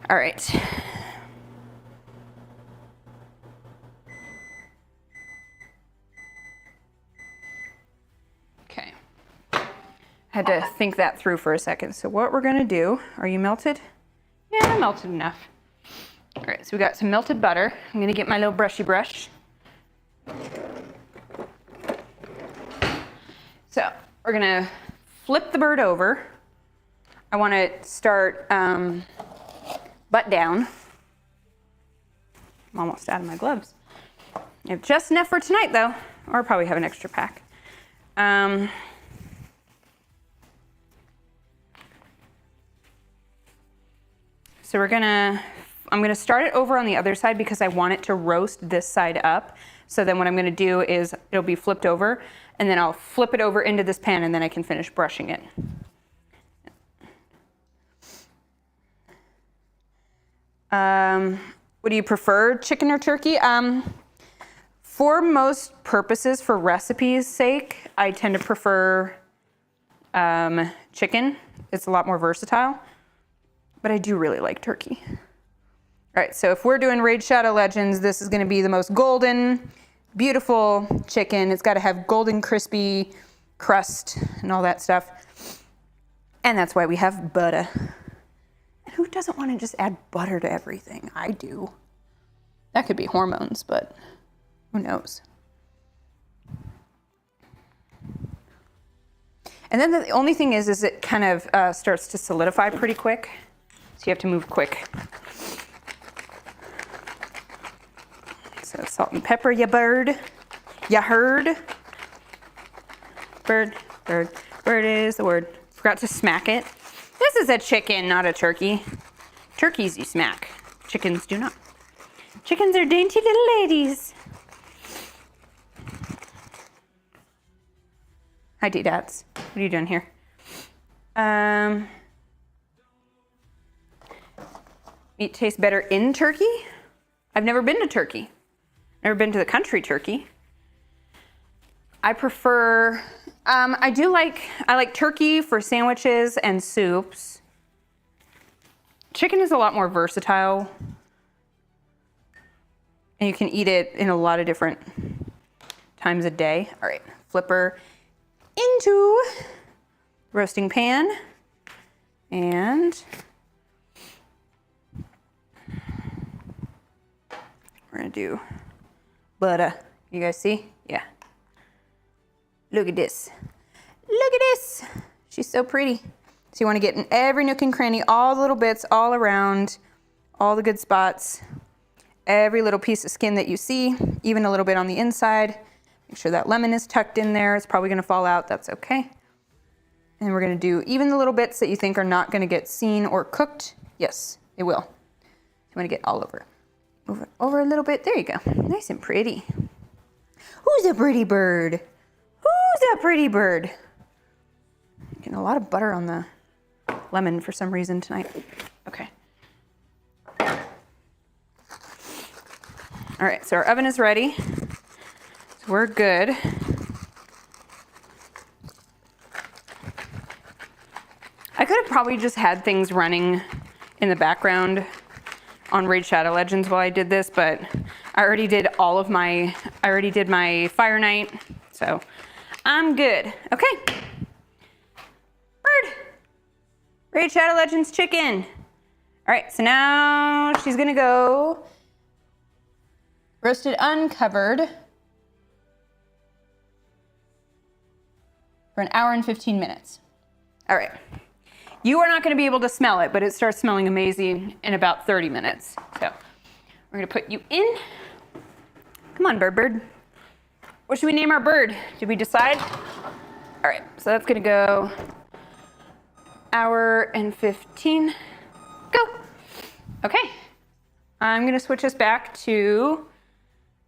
[SPEAKER 1] All right. Okay. I had to think that through for a second. So what we're gonna do, are you melted? Yeah, I'm melted enough. All right, so we got some melted butter. I'm gonna get my little brushy brush. So we're gonna flip the bird over. I wanna start butt down. I'm almost out of my gloves. I have just enough for tonight though, or I'll probably have an extra pack. So I'm gonna start it over on the other side because I want it to roast this side up. So then what I'm gonna do is it'll be flipped over and then I'll flip it over into this pan and then I can finish brushing it. What do you prefer, chicken or turkey? For most purposes, for recipes' sake, I tend to prefer chicken. It's a lot more versatile, but I do really like turkey. All right, so if we're doing Raid Shadow Legends, this is gonna be the most golden, beautiful chicken. It's gotta have golden, crispy crust and all that stuff. And that's why we have butter. And who doesn't wanna just add butter to everything? I do. That could be hormones, but who knows? And then the only thing is it kind of starts to solidify pretty quick. So you have to move quick. So salt and pepper, ya bird. Ya heard? Bird, bird, bird is the word. Forgot to smack it. This is a chicken, not a turkey. Turkeys you smack. Chickens do not. Chickens are dainty little ladies. Hi, D-Dats. What are you doing here? Meat tastes better in turkey? I've never been to Turkey. Never been to the country Turkey. I prefer, I like turkey for sandwiches and soups. Chicken is a lot more versatile. And you can eat it in a lot of different times a day. All right, flipper into roasting pan. And we're gonna do butter. You guys see? Yeah. Look at this. Look at this. She's so pretty. So you want to get in every nook and cranny, all the little bits all around, all the good spots, every little piece of skin that you see, even a little bit on the inside. Make sure that lemon is tucked in there. It's probably gonna fall out, that's okay. And we're gonna do even the little bits that you think are not gonna get seen or cooked. Yes, it will. You wanna get all over. Move it over a little bit, there you go. Nice and pretty. Who's a pretty bird? Who's that pretty bird? Getting a lot of butter on the lemon for some reason tonight. Okay. All right, so our oven is ready. So we're good. I could have probably just had things running in the background on Raid Shadow Legends while I did this, but I already did my Fire Night, so I'm good. Okay. Bird. Raid Shadow Legends chicken. All right, so now she's gonna go roasted uncovered for an hour and 15 minutes. All right. You are not gonna be able to smell it, but it starts smelling amazing in about 30 minutes. So we're gonna put you in. Come on, bird. What should we name our bird? Did we decide? All right, so that's gonna go hour and 15. Go. Okay, I'm gonna switch us back to,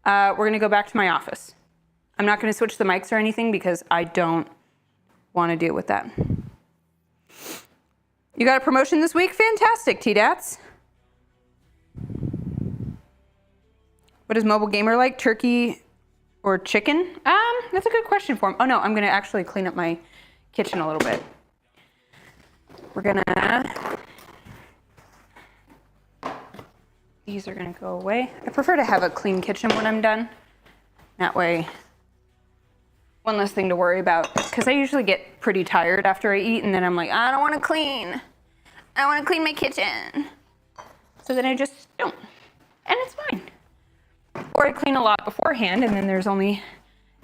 [SPEAKER 1] we're gonna go back to my office. I'm not gonna switch the mics or anything because I don't wanna deal with that. You got a promotion this week? Fantastic, T-Dats. What is mobile gamer like? Turkey or chicken? That's a good question for him. Oh no, I'm gonna actually clean up my kitchen a little bit. We're gonna, these are gonna go away. I prefer to have a clean kitchen when I'm done. That way, one less thing to worry about. Because I usually get pretty tired after I eat and then I'm like, I don't wanna clean. I wanna clean my kitchen. So then I just don't. And it's fine. Or I clean a lot beforehand and then there's only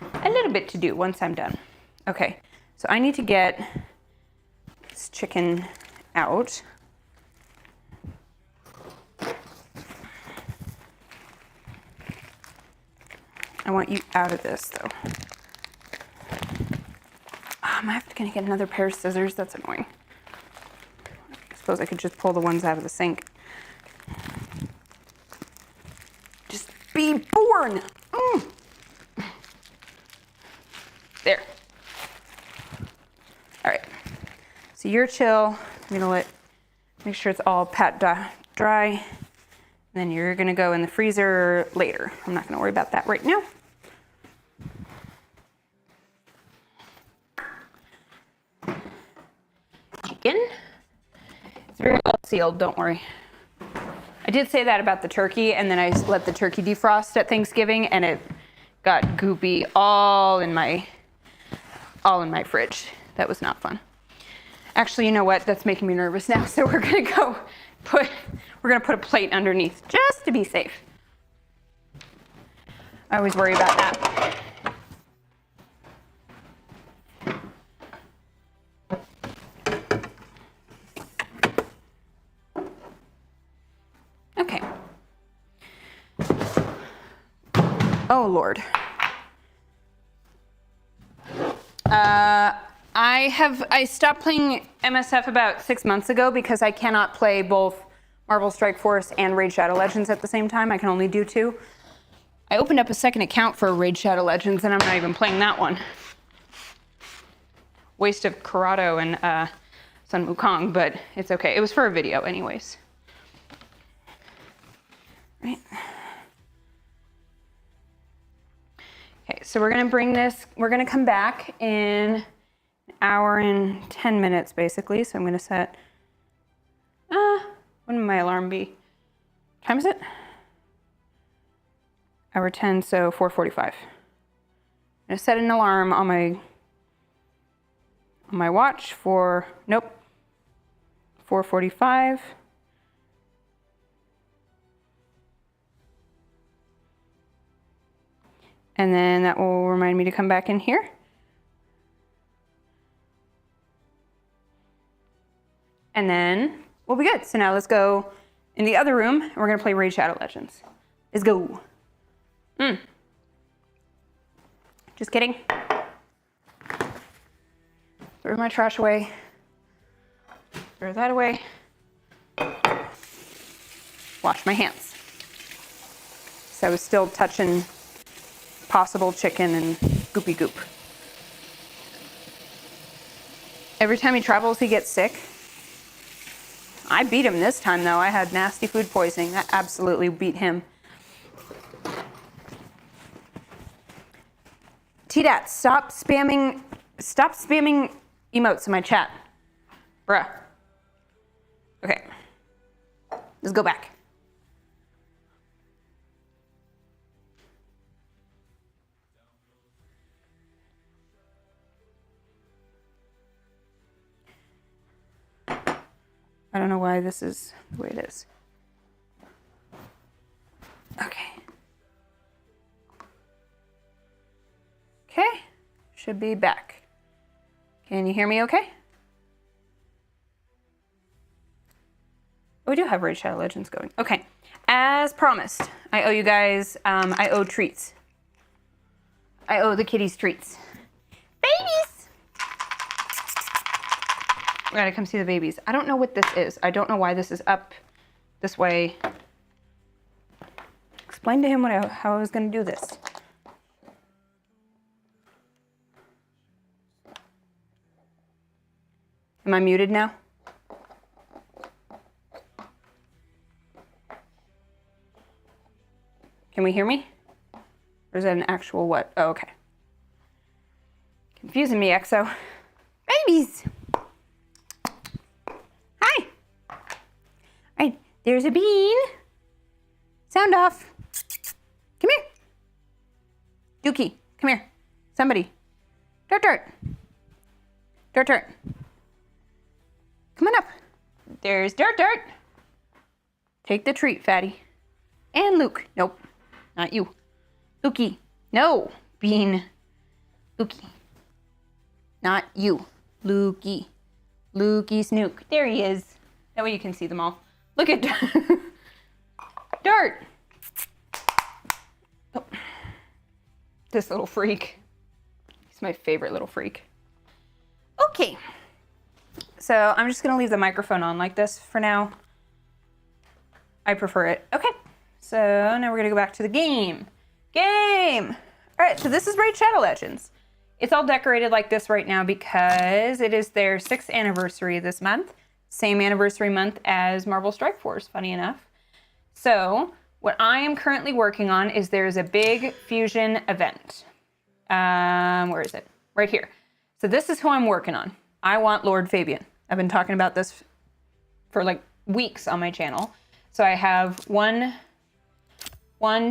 [SPEAKER 1] a little bit to do once I'm done. Okay, so I need to get this chicken out. I want you out of this though. I'm gonna get another pair of scissors, that's annoying. I suppose I could just pull the ones out of the sink. Just be born. There. All right, so you're chill. I'm gonna make sure it's all pat dry. Then you're gonna go in the freezer later. I'm not gonna worry about that right now. Chicken. It's very well sealed, don't worry. I did say that about the turkey, and then I let the turkey defrost at Thanksgiving, and it got goopy all in my fridge. That was not fun. Actually, you know what? That's making me nervous now. So we're gonna put a plate underneath just to be safe. I always worry about that. Okay. Oh Lord. I stopped playing MSF about 6 months ago because I cannot play both Marvel Strike Force and Raid Shadow Legends at the same time. I can only do two. I opened up a second account for Raid Shadow Legends and I'm not even playing that one. Waste of Corrado and Sun Wukong, but it's okay. It was for a video anyways. Right. so we're gonna come back in an hour and 10 minutes basically. So I'm gonna set, when will my alarm be? What time is it? Hour 10, so 4:45. I'm gonna set an alarm on my watch for, nope, 4:45. And then that will remind me to come back in here. And then we'll be good. So now let's go in the other room and we're gonna play Raid Shadow Legends. Let's go. Just kidding. Throw my trash away. Throw that away. Wash my hands. So I was still touching possible chicken and goopy goop. Every time he travels, he gets sick. I beat him this time though. I had nasty food poisoning. That absolutely beat him. T-Dat, stop spamming emotes in my chat. Bruh. Okay. Let's go back. I don't know why this is the way it is. Okay. Okay, should be back. Can you hear me okay? Oh, we do have Raid Shadow Legends going. Okay, as promised, I owe you guys, I owe treats. I owe the kitties treats. Babies! We gotta come see the babies. I don't know what this is. I don't know why this is up this way. Explain to him how I was gonna do this. Am I muted now? Can we hear me? Or is that an actual what? Oh, okay. Confusing me, EXO. Babies! Hi! Alright, there's a bean. Sound off. Come here. Dookie, come here. Somebody. Dirt, dirt. Dirt, dirt. Come on up. There's Dirt, Dirt. Take the treat, Fatty. And Luke. Nope, not you. Lukey. No, Bean. Lukey. Not you. Lukey. Lukey Snook. There he is. That way you can see them all. Look at Dart. Oh. This little freak. He's my favorite little freak. Okay. So I'm just gonna leave the microphone on like this for now. I prefer it. Okay, so now we're gonna go back to the game. All right, so this is Raid Shadow Legends. It's all decorated like this right now because it is their 6th anniversary this month. Same anniversary month as Marvel Strike Force, funny enough. So what I am currently working on is there's a big fusion event. Where is it? Right here. So this is who I'm working on. I want Lord Fabian. I've been talking about this for like weeks on my channel. So I have one,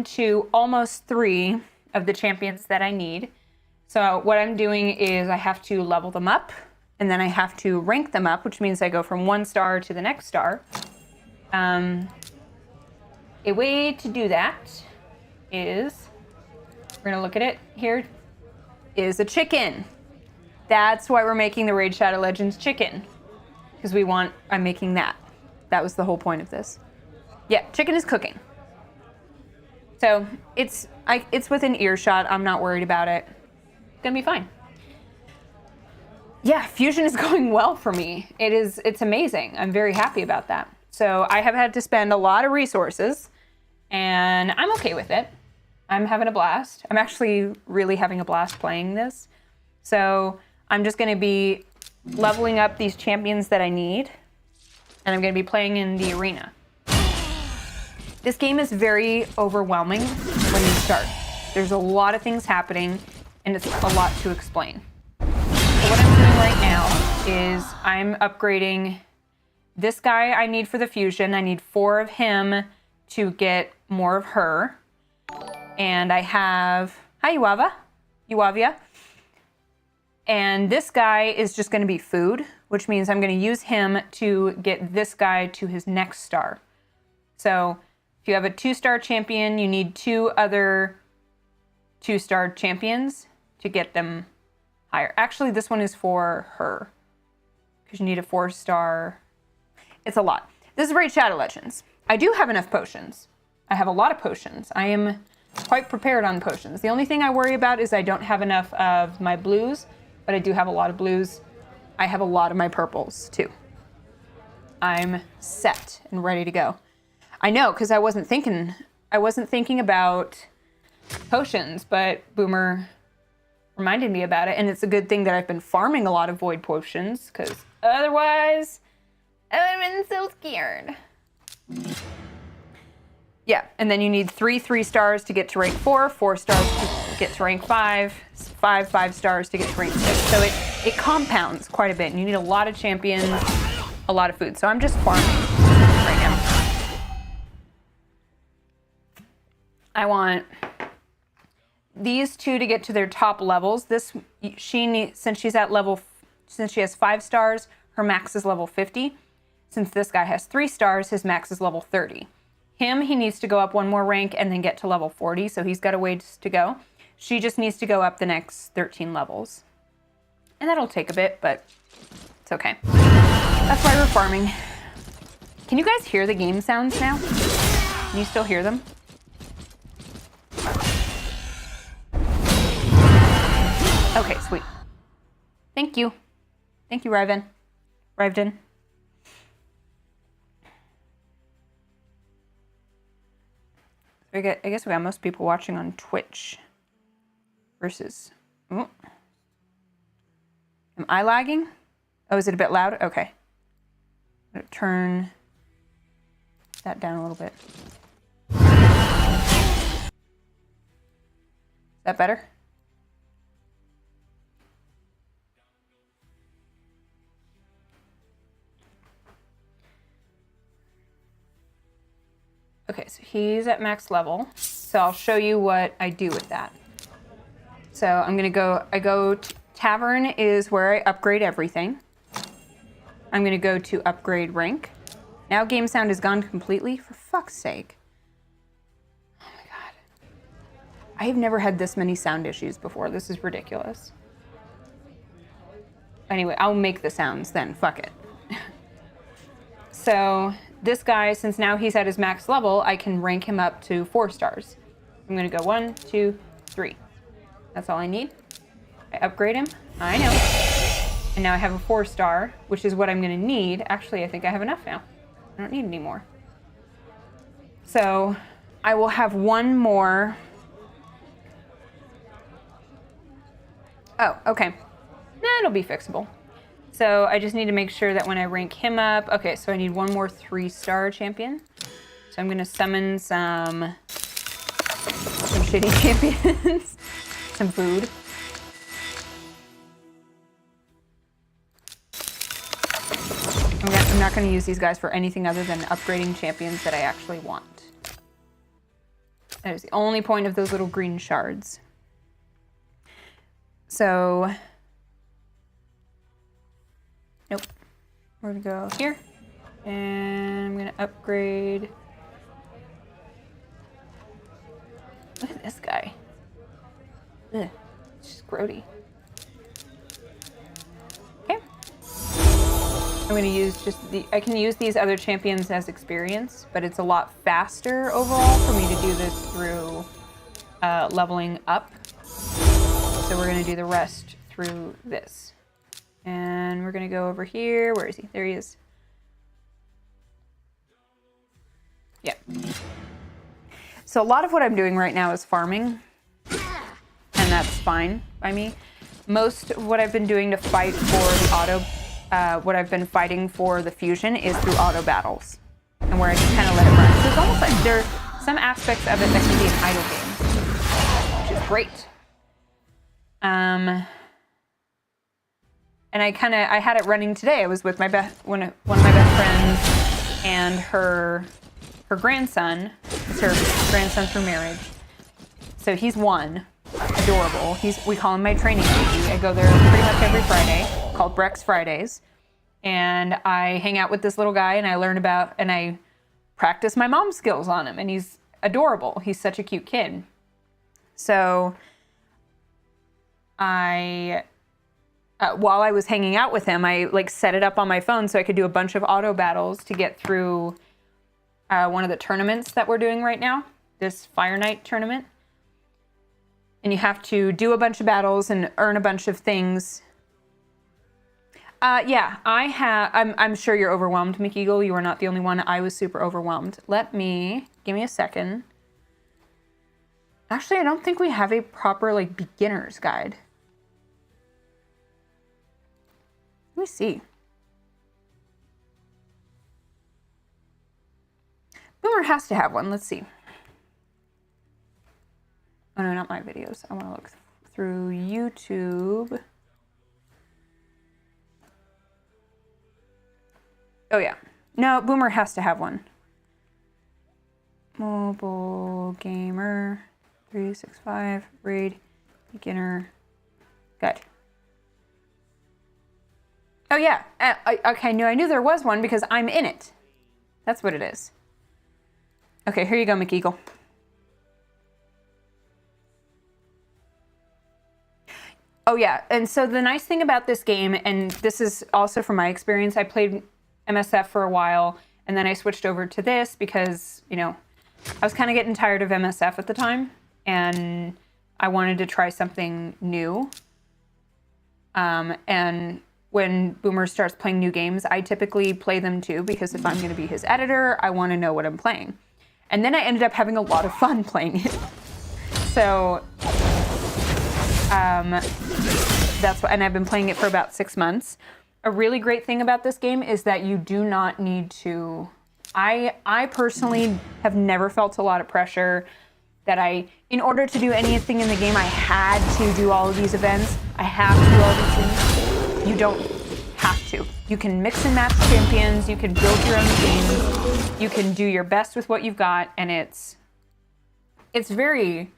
[SPEAKER 1] two, almost 3 of the champions that I need. So what I'm doing is I have to level them up and then I have to rank them up, which means I go from 1 star to the next star. A way to do that is, we're gonna look at it here, is a chicken. That's why we're making the Raid Shadow Legends chicken. Because I'm making that. That was the whole point of this. Yeah, chicken is cooking. So it's within earshot. I'm not worried about it. It's gonna be fine. Yeah, fusion is going well for me. It's amazing. I'm very happy about that. So I have had to spend a lot of resources and I'm okay with it. I'm having a blast. I'm actually really having a blast playing this. So I'm just gonna be leveling up these champions that I need and I'm gonna be playing in the arena. This game is very overwhelming when you start. There's a lot of things happening, and it's a lot to explain. So what I'm doing right now is I'm upgrading this guy I need for the fusion. I need 4 of him to get more of her. And I have, hi Uavia. And this guy is just gonna be food, which means I'm gonna use him to get this guy to his next star. So if you have a 2-star champion, you need 2 other 2-star champions to get them higher. Actually, this one is for her because you need a 4-star. It's a lot. This is Raid Shadow Legends. I do have enough potions. I have a lot of potions. I am quite prepared on potions. The only thing I worry about is I don't have enough of my blues, but I do have a lot of blues. I have a lot of my purples too. I'm set and ready to go. I know, because I wasn't thinking about potions, but Boomer reminded me about it, and it's a good thing that I've been farming a lot of void potions, because otherwise I would have been so scared. Yeah, and then you need 3 3-stars to get to rank 4, 4 stars to get to rank 5, 5 stars to get to rank 6. So it compounds quite a bit, and you need a lot of champions, a lot of food. So I'm just farming right now. I want these 2 to get to their top levels. Since she has 5 stars, her max is level 50. Since this guy has 3 stars, his max is level 30. He needs to go up 1 more rank and then get to level 40, so he's got a ways to go. She just needs to go up the next 13 levels. And that'll take a bit, but it's okay. That's why we're farming. Can you guys hear the game sounds now? Can you still hear them? Okay, sweet. Thank you. Thank you, Ryven. I guess we got most people watching on Twitch versus... Ooh. Am I lagging? Oh, is it a bit loud? Okay. I'm gonna turn that down a little bit. Is that better? Okay, so he's at max level. So I'll show you what I do with that. So I'm gonna go, Tavern is where I upgrade everything. I'm gonna go to upgrade rank. Now game sound is gone completely, for fuck's sake. Oh my God. I have never had this many sound issues before. This is ridiculous. Anyway, I'll make the sounds then, fuck it. So this guy, since now he's at his max level, I can rank him up to 4 stars. I'm gonna go 1, 2, 3. That's all I need. I upgrade him. I know. And now I have a 4-star, which is what I'm gonna need. Actually, I think I have enough now. I don't need any more. So I will have 1 more. Oh, okay. It'll be fixable. So I just need to make sure that when I rank him up, okay, so I need 1 more 3-star champion. So I'm gonna summon some shitty champions, some food. I'm not gonna use these guys for anything other than upgrading champions that I actually want. That is the only point of those little green shards. So, nope. We're gonna go here, and I'm gonna upgrade. Look at this guy. Ugh, it's just grody. Okay. I'm gonna use I can use these other champions as experience, but it's a lot faster overall for me to do this through leveling up. So we're gonna do the rest through this. And we're gonna go over here. Where is he? There he is. Yeah. So a lot of what I'm doing right now is farming, and that's fine by me. Most of what I've been doing to fight for the auto, what I've been fighting for the fusion is through auto battles, and where I just kind of let it run. So it's almost like there are some aspects of it that can be an idle game. which is great. And I had it running today. I was with one of my best friends and her grandson. It's her grandson through marriage. So he's 1, adorable. We call him my training baby. I go there pretty much every Friday, called Brex Fridays. And I hang out with this little guy and I practice my mom skills on him. And he's adorable. He's such a cute kid. So while I was hanging out with him, I set it up on my phone so I could do a bunch of auto battles to get through one of the tournaments that we're doing right now, this Fire Night tournament. And you have to do a bunch of battles and earn a bunch of things. Yeah, I'm sure you're overwhelmed, McEagle. You are not the only one. I was super overwhelmed. Give me a second. Actually, I don't think we have a proper beginner's guide. Let me see. Boomer has to have one. Let's see. Oh no, not my videos. I want to look through YouTube. Oh yeah. No, Boomer has to have one. Mobile Gamer 365 RAID Beginner Guide. Oh yeah. Okay, I knew there was one because I'm in it. That's what it is. Okay, here you go, McEagle. Oh yeah, and so the nice thing about this game, and this is also from my experience, I played MSF for a while, and then I switched over to this because, I was kind of getting tired of MSF at the time, and I wanted to try something new. And when Boomer starts playing new games, I typically play them too, because if I'm going to be his editor, I want to know what I'm playing. And then I ended up having a lot of fun playing it. So that's what, and I've been playing it for about 6 months. A really great thing about this game is that you do not need to. I personally have never felt a lot of pressure that in order to do anything in the game, I had to do all of these events. I have to do all these things. You don't have to. You can mix and match champions. You can build your own teams. You can do your best with what you've got, and it's very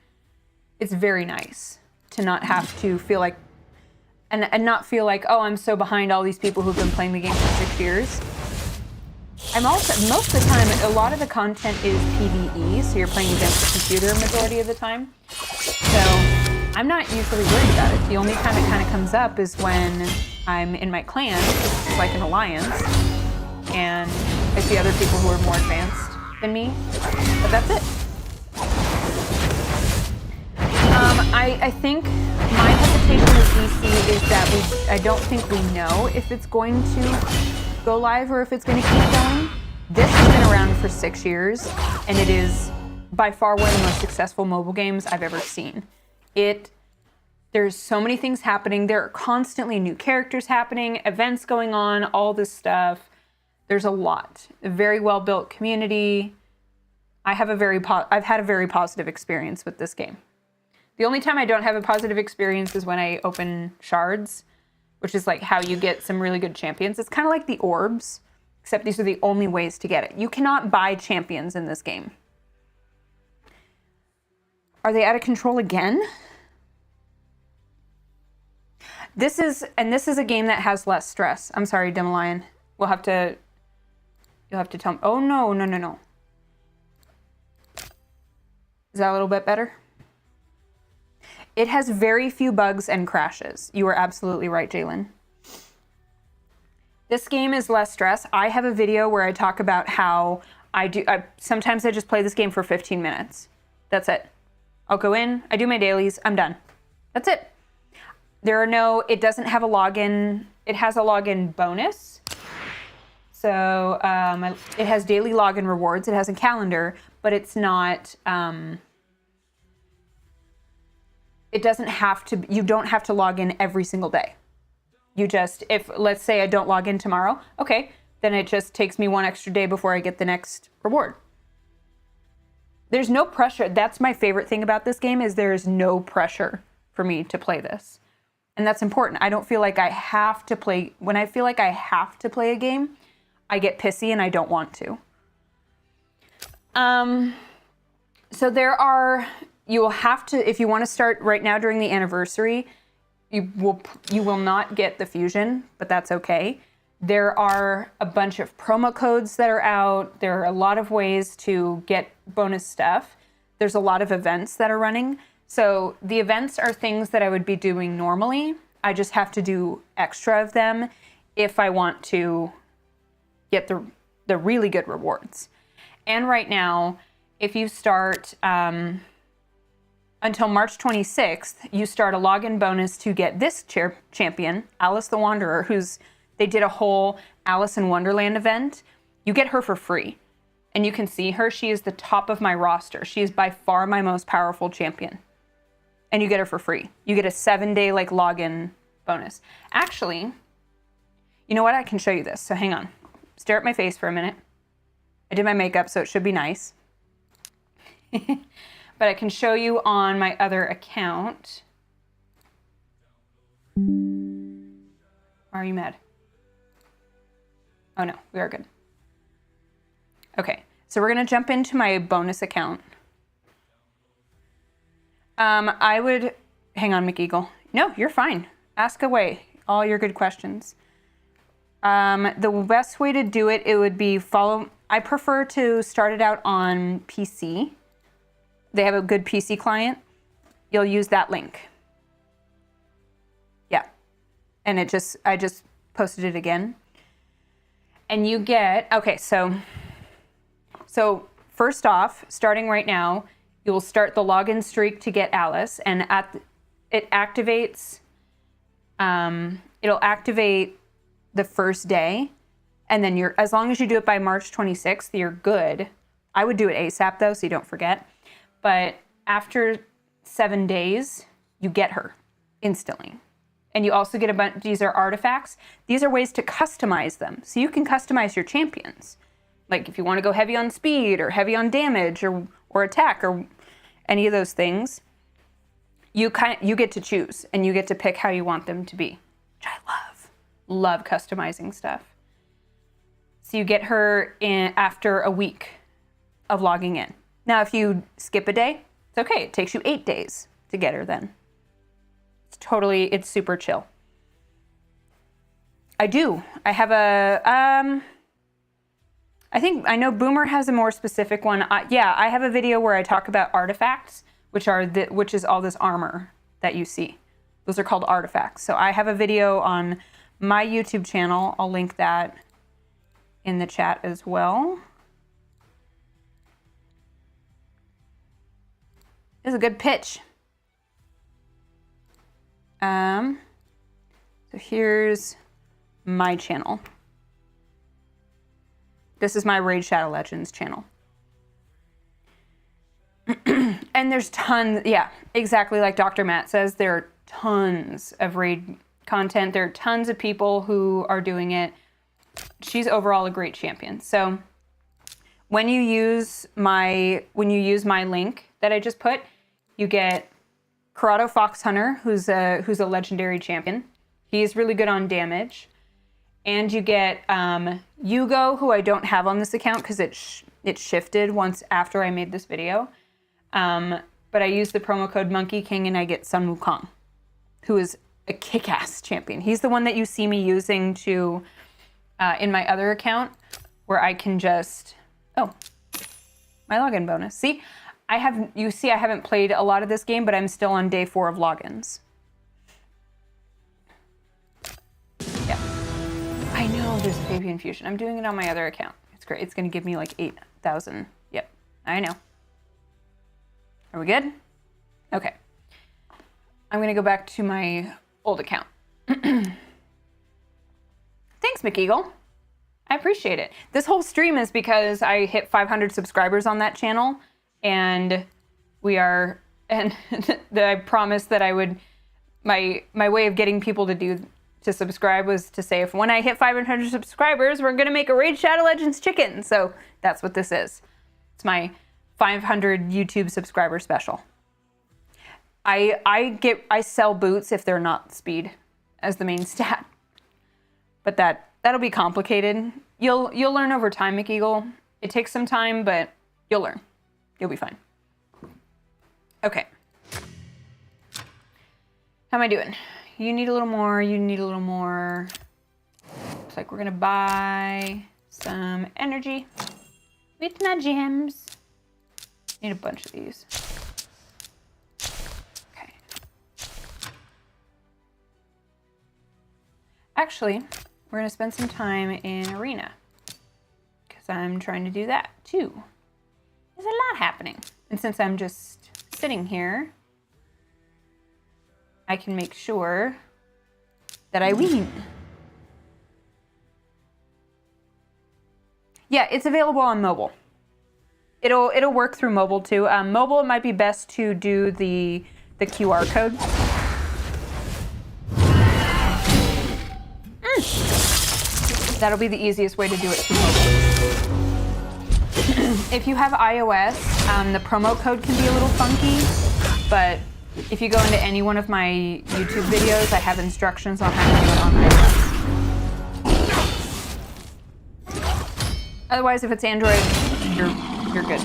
[SPEAKER 1] nice to not have to feel like, and not feel like, oh, I'm so behind all these people who've been playing the game for 6 years. I'm also, most of the time, a lot of the content is PvE, so you're playing against the computer majority of the time. So I'm not usually worried about it. The only time it kind of comes up is when I'm in my clan, it's like an alliance, and I see other people who are more advanced than me, but that's it. I think my hesitation with DC is that I don't think we know if it's going to go live or if it's going to keep going. This has been around for 6 years, and it is by far one of the most successful mobile games I've ever seen. There's so many things happening. There are constantly new characters happening, events going on, all this stuff. There's a lot. A very well-built community. I've had a very positive experience with this game. The only time I don't have a positive experience is when I open shards, which is like how you get some really good champions. It's kind of like the orbs, except these are the only ways to get it. You cannot buy champions in this game. Are they out of control again? This is a game that has less stress. I'm sorry, Dimalion. You'll have to tell me. Oh, no. Is that a little bit better? It has very few bugs and crashes. You are absolutely right, Jalen. This game is less stress. I have a video where I talk about how sometimes I just play this game for 15 minutes. That's it. I'll go in, I do my dailies, I'm done. That's it. It doesn't have a login. It has a login bonus. So it has daily login rewards. It has a calendar, but it's not, it doesn't have to, you don't have to log in every single day. Let's say I don't log in tomorrow, okay, then it just takes me one extra day before I get the next reward. There's no pressure. That's my favorite thing about this game is there is no pressure for me to play this. And that's important. I don't feel like I have to play. When I feel like I have to play a game, I get pissy and I don't want to. So you will have to, if you want to start right now during the anniversary, you will not get the fusion, but that's okay. There are a bunch of promo codes that are out. There are a lot of ways to get bonus stuff. There's a lot of events that are running. So the events are things that I would be doing normally. I just have to do extra of them if I want to get the really good rewards. And right now, if you start until March 26th, you start a login bonus to get this champion, Alice the Wanderer, they did a whole Alice in Wonderland event. You get her for free. And you can see her. She is the top of my roster. She is by far my most powerful champion. And you get her for free. You get a 7-day login bonus. Actually, you know what? I can show you this. So hang on. Stare at my face for a minute. I did my makeup, so it should be nice. But I can show you on my other account. Why are you mad? Oh no, we are good. Okay, so we're gonna jump into my bonus account. Hang on, McEagle. No, you're fine. Ask away all your good questions. The best way to do it, would be I prefer to start it out on PC. They have a good PC client. You'll use that link. Yeah. And I just posted it again. And you get, okay, so first off, starting right now, you will start the login streak to get Alice, and it activates, it'll activate the first day, and then as long as you do it by March 26th, you're good. I would do it ASAP though, so you don't forget. But after 7 days, you get her instantly. And you also get these are artifacts. These are ways to customize them. So you can customize your champions. Like if you want to go heavy on speed or heavy on damage or attack or any of those things, you get to choose and you get to pick how you want them to be, which I love. Love customizing stuff. So you get her in after a week of logging in. Now, if you skip a day, it's okay. It takes you 8 days to get her then. It's super chill. I have I know Boomer has a more specific one. I have a video where I talk about artifacts, which is all this armor that you see. Those are called artifacts. So I have a video on my YouTube channel. I'll link that in the chat as well. This is a good pitch. So here's my channel. This is my Raid Shadow Legends channel. And there's tons, yeah, exactly like Dr. Matt says, there are tons of Raid content. There are tons of people who are doing it. She's overall a great champion. So when you use my link that I just put, you get Corrado Fox Hunter, who's a legendary champion. He's really good on damage. And you get Yugo, who I don't have on this account because it shifted once after I made this video. But I use the promo code Monkey King and I get Sun Wukong, who is a kick-ass champion. He's the one that you see me using to in my other account where I can just, my login bonus. See, I haven't played a lot of this game, but I'm still on day 4 of logins. Yeah. I know there's a Fabian Fusion. I'm doing it on my other account. It's great. It's going to give me like 8,000. Yep. I know. Are we good? Okay. I'm going to go back to my old account. Thanks, McEagle. I appreciate it. This whole stream is because I hit 500 subscribers on that channel, and I promised that I would, my way of getting people to subscribe was to say, if when I hit 500 subscribers, we're going to make a Raid Shadow Legends chicken. So that's what this is. It's my 500 YouTube subscriber special. I sell boots if they're not speed as the main stat, but that'll be complicated. You'll learn over time, McEagle. It takes some time, but you'll learn. You'll be fine. Okay. How am I doing? You need a little more. You need a little more. Looks like we're gonna buy some energy with my gems. Need a bunch of these. Okay. Actually, we're gonna spend some time in arena because I'm trying to do that too. There's a lot happening. And since I'm just sitting here, I can make sure that I win. Yeah, it's available on mobile. It'll work through mobile too. Mobile, it might be best to do the QR code. That'll be the easiest way to do it through mobile. If you have iOS, the promo code can be a little funky, but if you go into any one of my YouTube videos, I have instructions on how to do it on iOS. Otherwise, if it's Android, you're good.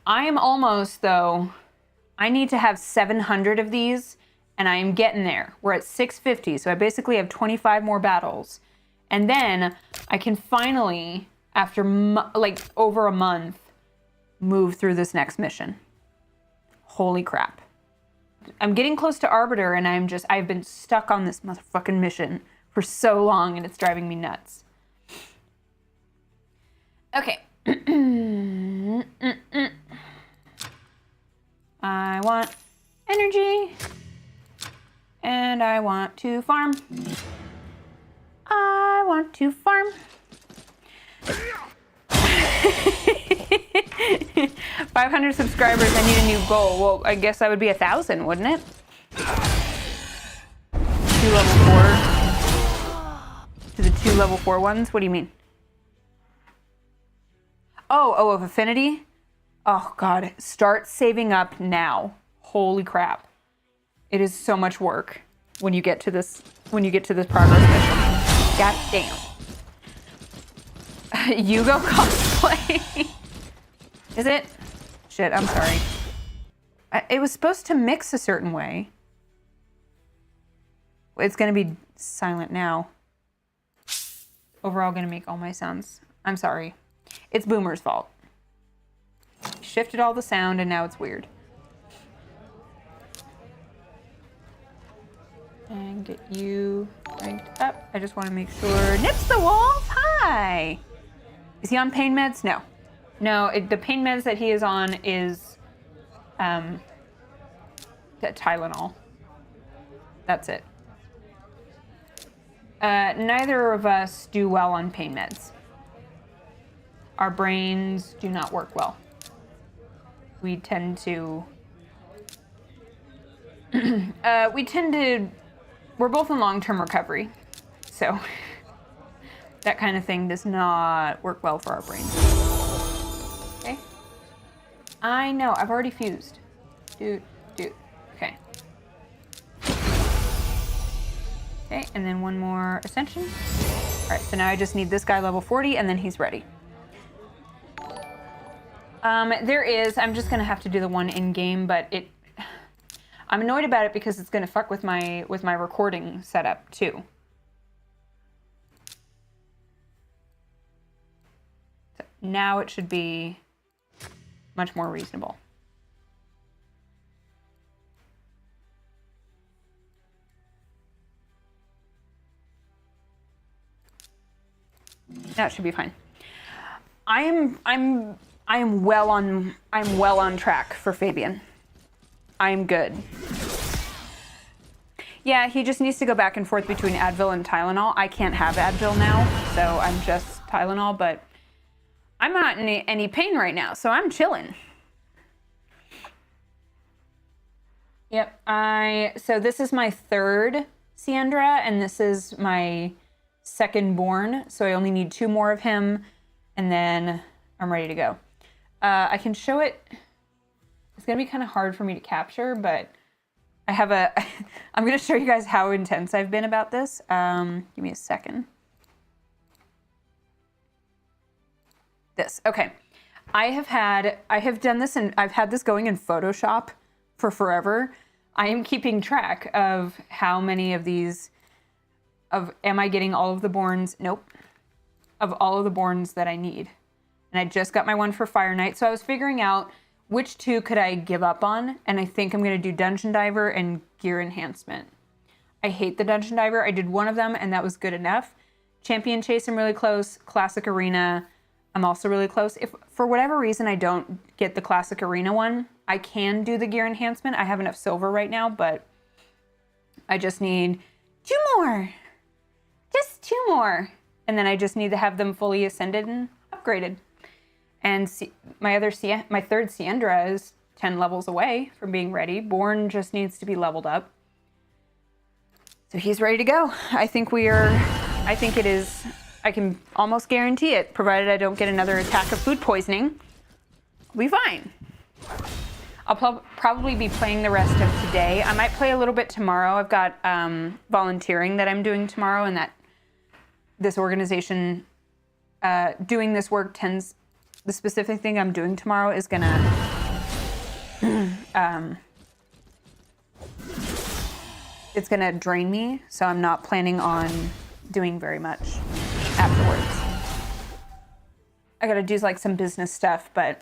[SPEAKER 1] I am almost, though, I need to have 700 of these, and I am getting there. We're at 650, so I basically have 25 more battles. And then I can finally, after like over a month, move through this next mission. Holy crap. I'm getting close to Arbiter, and I've been stuck on this motherfucking mission for so long, and it's driving me nuts. Okay. I want energy, and I want to farm. I want to farm. 500 subscribers, I need a new goal. Well, I guess that would be 1,000, wouldn't it? 2 level 4. To the 2 level 4 ones? What do you mean? Oh, of affinity? Oh God, start saving up now. Holy crap. It is so much work when you get to this progress mission. God damn. Yugo cosplay. Is it? Shit, I'm sorry. It was supposed to mix a certain way. It's gonna be silent now. Overall, gonna make all my sounds. I'm sorry. It's Boomer's fault. Shifted all the sound and now it's weird. And get you ranked up. I just want to make sure. Nips the Wolf, hi! Is he on pain meds? No. No, the pain meds that he is on is Tylenol. That's it. Neither of us do well on pain meds. Our brains do not work well. We tend to... We're both in long-term recovery, so that kind of thing does not work well for our brains. Okay. I know, I've already fused. Okay. Okay, and then one more ascension. All right, so now I just need this guy level 40, and then he's ready. I'm just gonna have to do the one in-game, but I'm annoyed about it because it's gonna fuck with my recording setup too. So now it should be much more reasonable. That should be fine. I'm well on track for Fabian. I'm good. Yeah, he just needs to go back and forth between Advil and Tylenol. I can't have Advil now, so I'm just Tylenol, but I'm not in any pain right now, so I'm chilling. Yep, so this is my third Siandra, and this is my second born, so I only need 2 more of him, and then I'm ready to go. I can show it. It's gonna be kind of hard for me to capture, but I have a, I'm gonna show you guys how intense I've been about this. Give me a second. Okay. I have done this and I've had this going in Photoshop for forever. I am keeping track of how many of these, am I getting all of the Borns? Nope. Of all of the Borns that I need. And I just got my one for Fire Knight. So I was figuring out which two could I give up on. And I think I'm going to do Dungeon Diver and Gear Enhancement. I hate the Dungeon Diver. I did one of them and that was good enough. Champion Chase, I'm really close. Classic Arena, I'm also really close. If for whatever reason I don't get the Classic Arena one, I can do the Gear Enhancement. I have enough silver right now, but I just need 2 more. Just 2 more. And then I just need to have them fully ascended and upgraded. And my third Siendra is 10 levels away from being ready. Born just needs to be leveled up. So he's ready to go. I think it is, I can almost guarantee it, provided I don't get another attack of food poisoning. I'll be fine. I'll probably be playing the rest of today. I might play a little bit tomorrow. I've got volunteering that I'm doing tomorrow, and that this organization doing this work tends, the specific thing I'm doing tomorrow is gonna it's gonna drain me, so I'm not planning on doing very much afterwards. I gotta do like some business stuff, but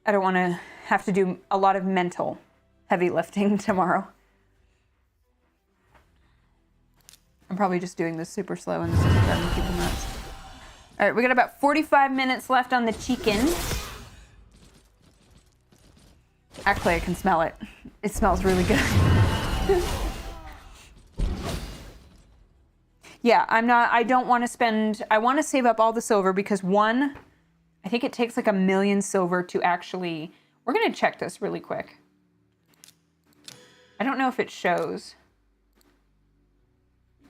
[SPEAKER 1] I don't want to have to do a lot of mental heavy lifting tomorrow. I'm probably just doing this super slow and this is driving people nuts. All right, we got about 45 minutes left on the chicken. Actually, I can smell it. It smells really good. Yeah, I don't want to spend, I want to save up all the silver because one, I think it takes like 1 million silver to actually, we're going to check this really quick. I don't know if it shows,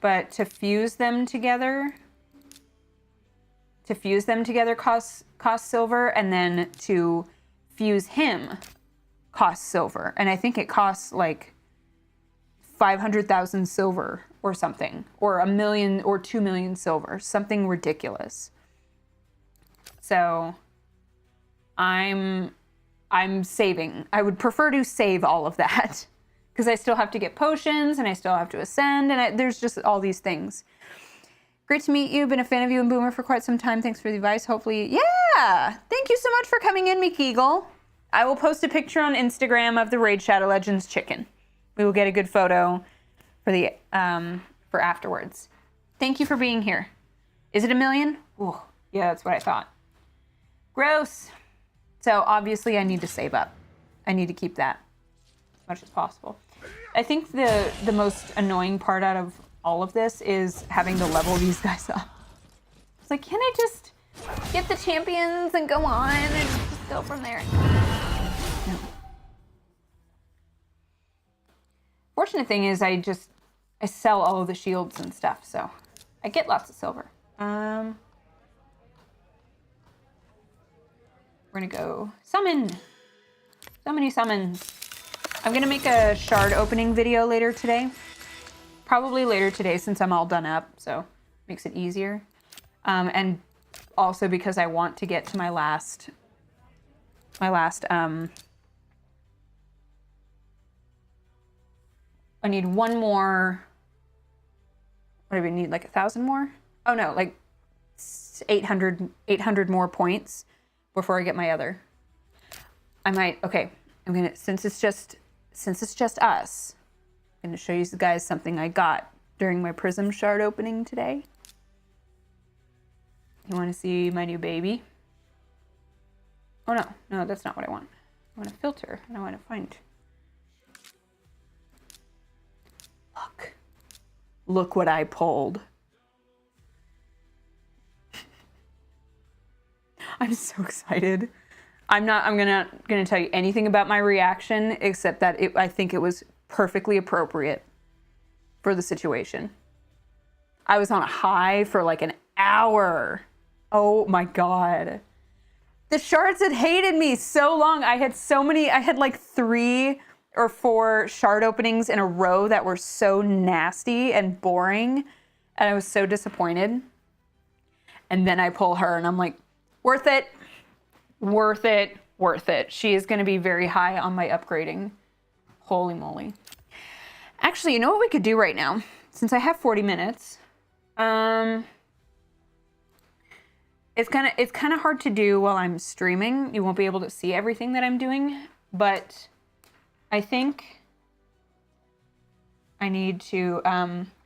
[SPEAKER 1] but to fuse them together costs silver, and then to fuse him costs silver. And I think it costs like 500,000 silver or something, or 1 million or 2 million silver, something ridiculous. So I'm saving. I would prefer to save all of that because I still have to get potions and I still have to ascend, and there's just all these things. Great to meet you. Been a fan of you and Boomer for quite some time. Thanks for the advice. Hopefully, yeah. Thank you so much for coming in, Meekeagle. I will post a picture on Instagram of the Raid Shadow Legends chicken. We will get a good photo for the for afterwards. Thank you for being here. Is it 1 million? Ooh, yeah, that's what I thought. Gross. So obviously I need to save up. I need to keep that as much as possible. I think the most annoying part out of all of this is having to level these guys up. It's like, can I just get the champions and go on and just go from there? No. Fortunate thing is I sell all of the shields and stuff, so I get lots of silver. We're gonna go summon. So many summons. I'm gonna make a shard opening video later today. Probably later today since I'm all done up, so makes it easier. And also because I want to get to my last I need one more. What do we need? Like 1,000 more? Oh no, like 800 more points before I get my other. Okay, I'm gonna, since it's just us, I'm gonna show you guys something I got during my Prism shard opening today. You wanna see my new baby? Oh no, that's not what I want. I want a filter and I want to find. Look what I pulled. I'm so excited. I'm gonna tell you anything about my reaction except that I think it was perfectly appropriate for the situation. I was on a high for like an hour. Oh my God. The shards had hated me so long. I had like 3 or 4 shard openings in a row that were so nasty and boring. And I was so disappointed. And then I pull her and I'm like, worth it, worth it, worth it. She is going to be very high on my upgrading. Holy moly. Actually, you know what we could do right now? Since I have 40 minutes, it's kind of hard to do while I'm streaming. You won't be able to see everything that I'm doing, but I think I need to,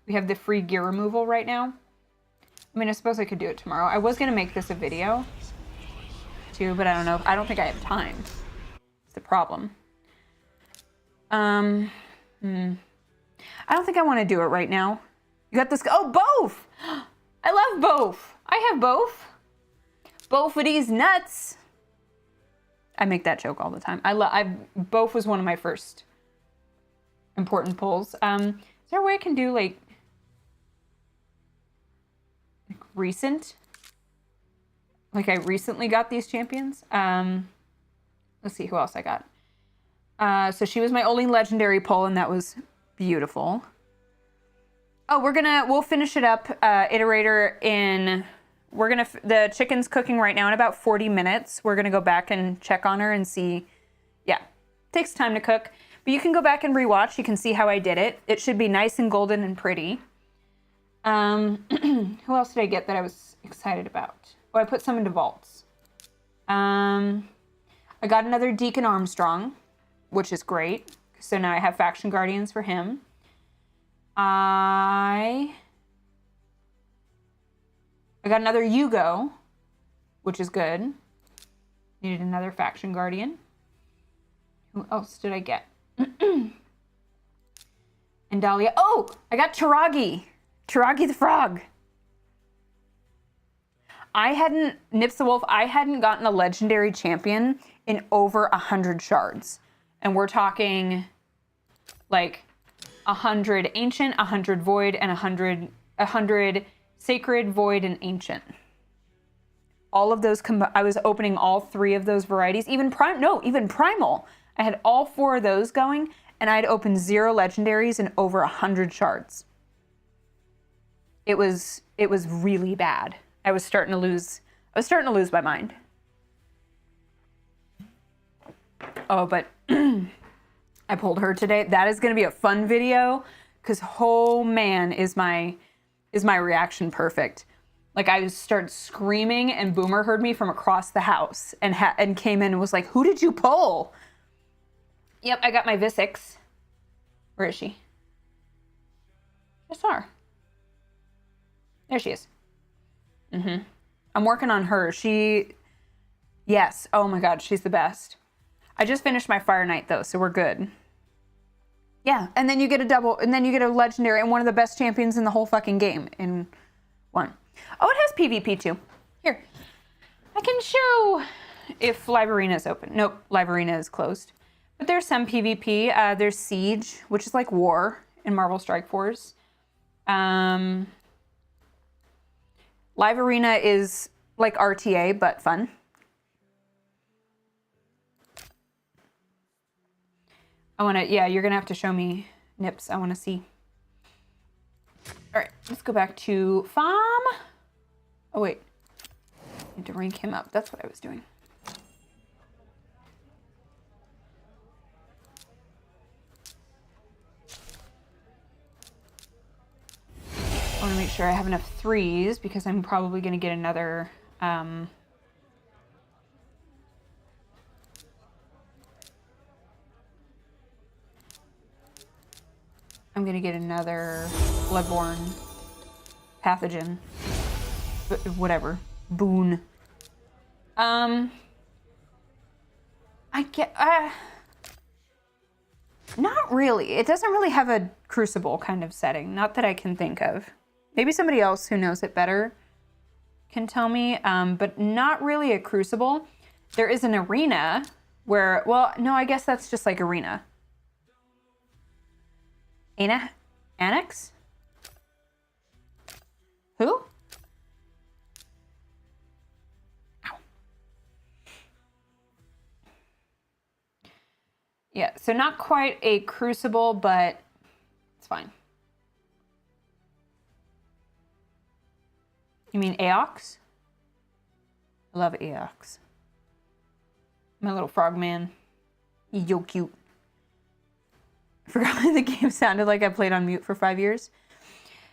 [SPEAKER 1] we have the free gear removal right now. I mean, I suppose I could do it tomorrow. I was going to make this a video too, but I don't know. I don't think I have time. It's the problem. I don't think I want to do it right now. You got this. Oh, both. I love both. I have both. Both of these nuts. I make that joke all the time. Both was one of my first important pulls. Is there a way I can do like recent? Like I recently got these champions. Let's see who else I got. So she was my only legendary pull, and that was beautiful. Oh, we'll finish it up, iterator in, the chicken's cooking right now in about 40 minutes. We're gonna go back and check on her and see, yeah, takes time to cook, but you can go back and rewatch. You can see how I did it. It should be nice and golden and pretty. Who else did I get that I was excited about? Oh, I put some into vaults. I got another Deacon Armstrong, which is great. So now I have Faction Guardians for him. I got another Yugo, which is good. Needed another Faction Guardian. Who else did I get? And Dahlia. Oh, I got Taragi. Taragi the Frog. Nips the Wolf, I hadn't gotten a legendary champion in over 100 shards. And we're talking like 100 ancient, 100 void, and 100 sacred, void, and ancient. All of those, I was opening all 3 of those varieties. Even primal. I had all 4 of those going, and I'd opened 0 legendaries in over 100 shards. It was really bad. I was starting to lose my mind. Oh, but I pulled her today. That is going to be a fun video because, oh man, is my reaction perfect. Like I started screaming and Boomer heard me from across the house and came in and was like, "Who did you pull?" Yep, I got my Visix. Where is she? I saw her. There she is. I'm working on her. Yes. Oh my God, she's the best. I just finished my Fire Knight though, so we're good. Yeah, and then you get a legendary and one of the best champions in the whole fucking game in one. Oh, it has PvP too. Here, I can show if Live Arena is open. Nope, Live Arena is closed. But there's some PvP. There's Siege, which is like War in Marvel Strike Force. Live Arena is like RTA, but fun. You're gonna have to show me Nips. I wanna see. All right, let's go back to Farm. Oh wait, I need to rank him up. That's what I was doing. I want to make sure I have enough 3s because I'm probably going to get another I'm going to get another Bloodborne pathogen, but whatever, boon. Not really. It doesn't really have a Crucible kind of setting, not that I can think of. Maybe somebody else who knows it better can tell me, but not really a Crucible. There is an arena where, well, no, I guess that's just like arena. Annex? Who? Ow. Yeah, so not quite a Crucible, but it's fine. You mean Aox? I love Aox. My little frogman. He's so cute. I forgot what the game sounded like. I played on mute for 5 years.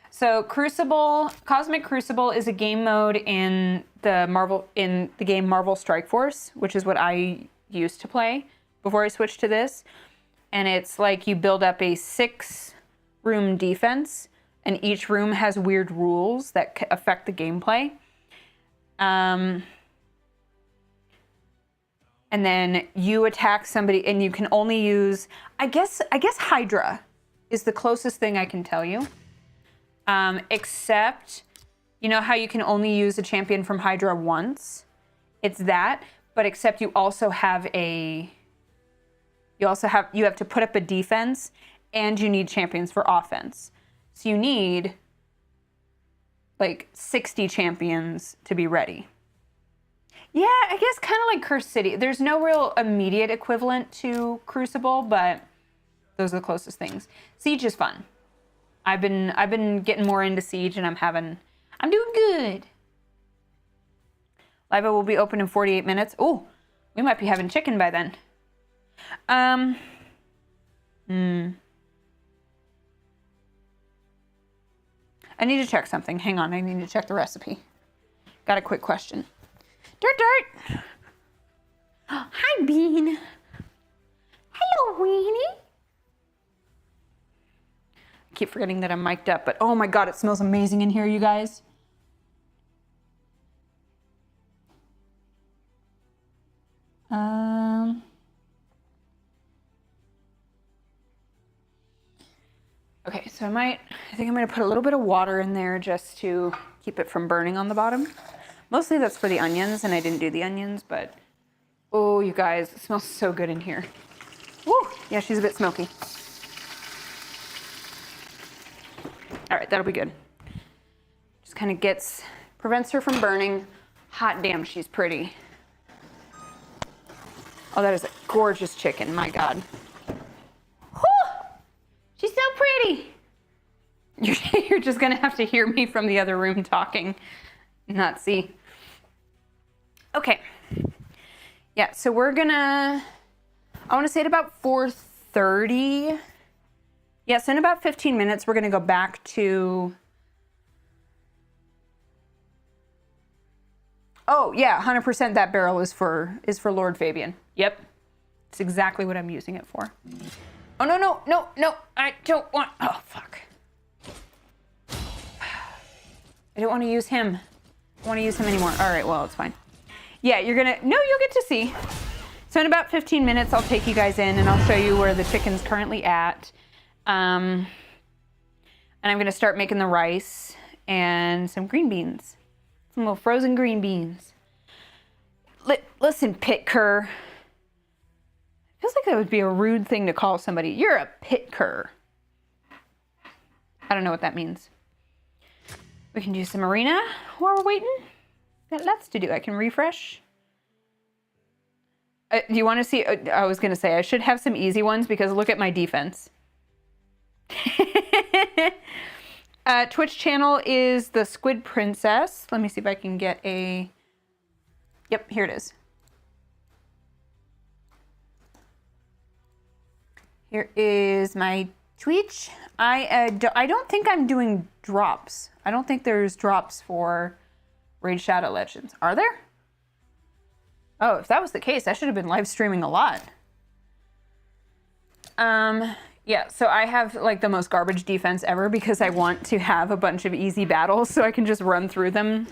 [SPEAKER 1] So Crucible, Cosmic Crucible is a game mode in the game Marvel Strike Force, which is what I used to play before I switched to this. And it's like you build up a 6-room defense, and each room has weird rules that affect the gameplay. And then you attack somebody, and you can only use, I guess Hydra is the closest thing I can tell you. Except, you know how you can only use a champion from Hydra once? It's that, but except you also have you have to put up a defense, and you need champions for offense. So you need like 60 champions to be ready. Yeah, I guess kind of like Cursed City. There's no real immediate equivalent to Crucible, but those are the closest things. Siege is fun. I've been getting more into Siege, and I'm doing good. Live will be open in 48 minutes. Oh, we might be having chicken by then. I need to check something. Hang on, I need to check the recipe. Got a quick question. Dirt. Hi, Bean. Hello, Weenie. I keep forgetting that I'm mic'd up, but oh my god, it smells amazing in here, you guys. Okay, so I think I'm gonna put a little bit of water in there just to keep it from burning on the bottom. Mostly that's for the onions, and I didn't do the onions, but oh, you guys, it smells so good in here. Woo! Yeah, she's a bit smoky. All right, that'll be good. Just kind of prevents her from burning. Hot damn, she's pretty. Oh, that is a gorgeous chicken, my God. Whew! She's so pretty. You're just gonna have to hear me from the other room talking, not see. Okay. Yeah, so we're gonna, I wanna say at about 4:30. Yes, in about 15 minutes, we're gonna go back to, oh yeah, 100% that barrel is for Lord Fabian. Yep, it's exactly what I'm using it for. Oh, no, I don't want, oh, fuck. I don't want to use him. I don't want to use him anymore. All right, well, it's fine. Yeah, you'll get to see. So in about 15 minutes, I'll take you guys in and I'll show you where the chicken's currently at. And I'm going to start making the rice and some green beans. Some little frozen green beans. Listen, pit cur. Feels like that would be a rude thing to call somebody. You're a pit cur. I don't know what that means. We can do some arena while we're waiting. Got lots to do. I can refresh. Do you want to see? I was going to say I should have some easy ones because look at my defense. Twitch channel is the Squid Princess. Let me see if I can get a... Yep, here it is. Here is my Twitch. I don't think I'm doing drops. I don't think there's drops for Raid Shadow Legends. Are there? Oh, if that was the case, I should have been live streaming a lot. Yeah, so I have like the most garbage defense ever because I want to have a bunch of easy battles so I can just run through them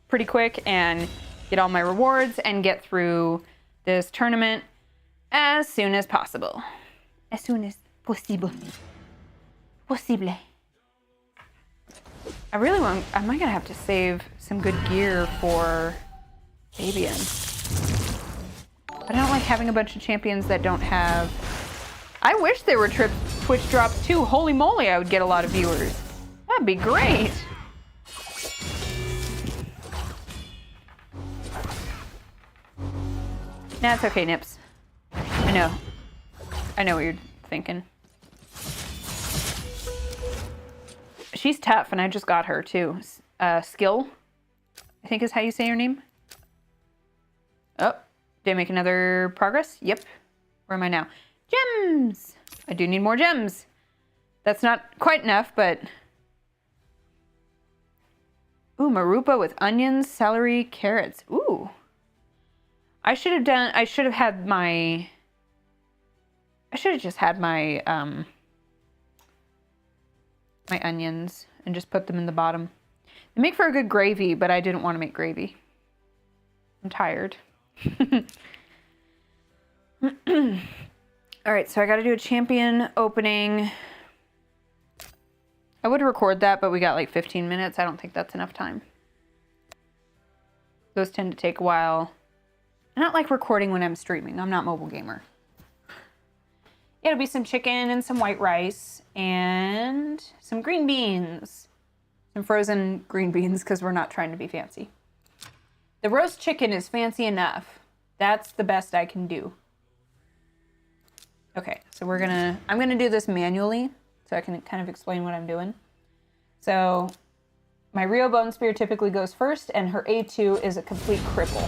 [SPEAKER 1] pretty quick and get all my rewards and get through this tournament as soon as possible. As soon as possible. Possible. I might gonna have to save some good gear for Fabian. I don't like having a bunch of champions that don't have... I wish there were Twitch drops too. Holy moly, I would get a lot of viewers. That'd be great. Nah, it's okay, Nips. I know. I know what you're thinking. She's tough, and I just got her, too. Skill, I think is how you say her name. Oh, did I make another progress? Yep. Where am I now? Gems! I do need more gems. That's not quite enough, but... Ooh, Marupa with onions, celery, carrots. Ooh. I should have just had my, my onions and just put them in the bottom. They make for a good gravy, but I didn't want to make gravy. I'm tired. All right, so I got to do a champion opening. I would record that, but we got like 15 minutes. I don't think that's enough time. Those tend to take a while. I don't like recording when I'm streaming. I'm not mobile gamer. It'll be some chicken and some white rice and some green beans. Some frozen green beans because we're not trying to be fancy. The roast chicken is fancy enough. That's the best I can do. Okay, so I'm gonna do this manually so I can kind of explain what I'm doing. So my Rio Bone Spear typically goes first, and her A2 is a complete cripple.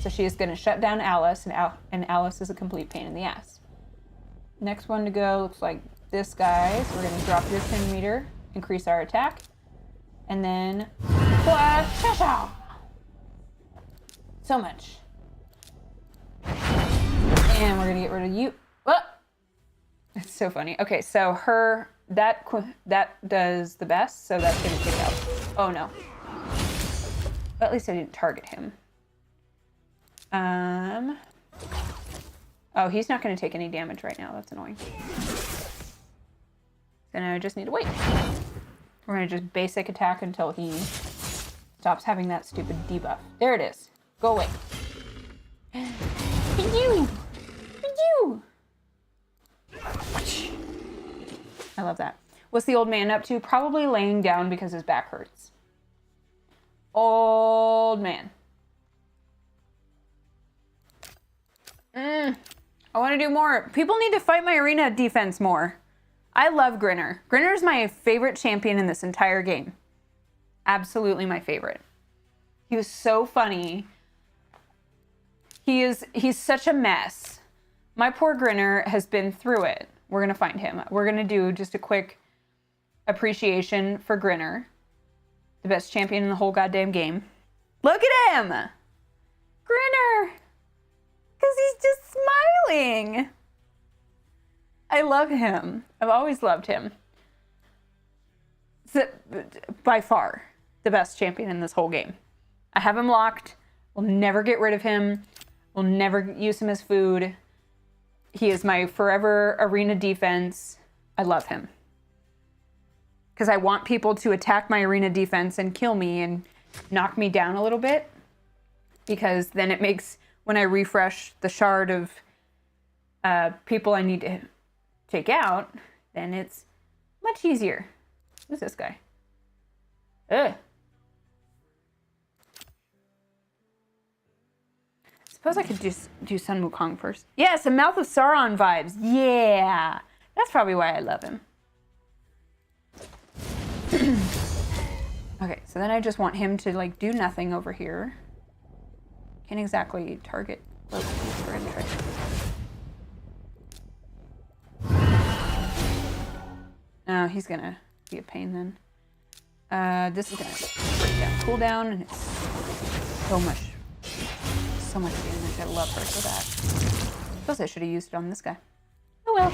[SPEAKER 1] So she is gonna shut down Alice, and Alice is a complete pain in the ass. Next one to go looks like this guy. So we're gonna drop your 10 meter, increase our attack, and then flash. So much. And we're gonna get rid of you. Oh! It's so funny. Okay, so that does the best, so that's gonna take out. Oh no. But at least I didn't target him. Oh, he's not gonna take any damage right now. That's annoying. So now I just need to wait. We're gonna just basic attack until he stops having that stupid debuff. There it is. Go away. You. I love that. What's the old man up to? Probably laying down because his back hurts. Old man. I want to do more. People need to fight my arena defense more. I love Grinner. Grinner's my favorite champion in this entire game. Absolutely my favorite. He was so funny. He's such a mess. My poor Grinner has been through it. We're going to find him. We're going to do just a quick appreciation for Grinner. The best champion in the whole goddamn game. Look at him! Grinner! Because he's just smiling. I love him. I've always loved him. So, by far, the best champion in this whole game. I have him locked. We'll never get rid of him. We'll never use him as food. He is my forever arena defense. I love him. Because I want people to attack my arena defense and kill me and knock me down a little bit. Because then it makes, when I refresh the shard of people I need to take out, then it's much easier. Who's this guy? Ugh. Suppose I could just do Sun Wukong first. Yes, a Mouth of Sauron vibes. Yeah. That's probably why I love him. Okay, so then I just want him to like do nothing over here. Can't exactly target. Oh, we're gonna try. Oh, he's gonna be a pain then. This is gonna break down cooldown, and it's so much damage. I love her for that. Suppose I should have used it on this guy. Oh well.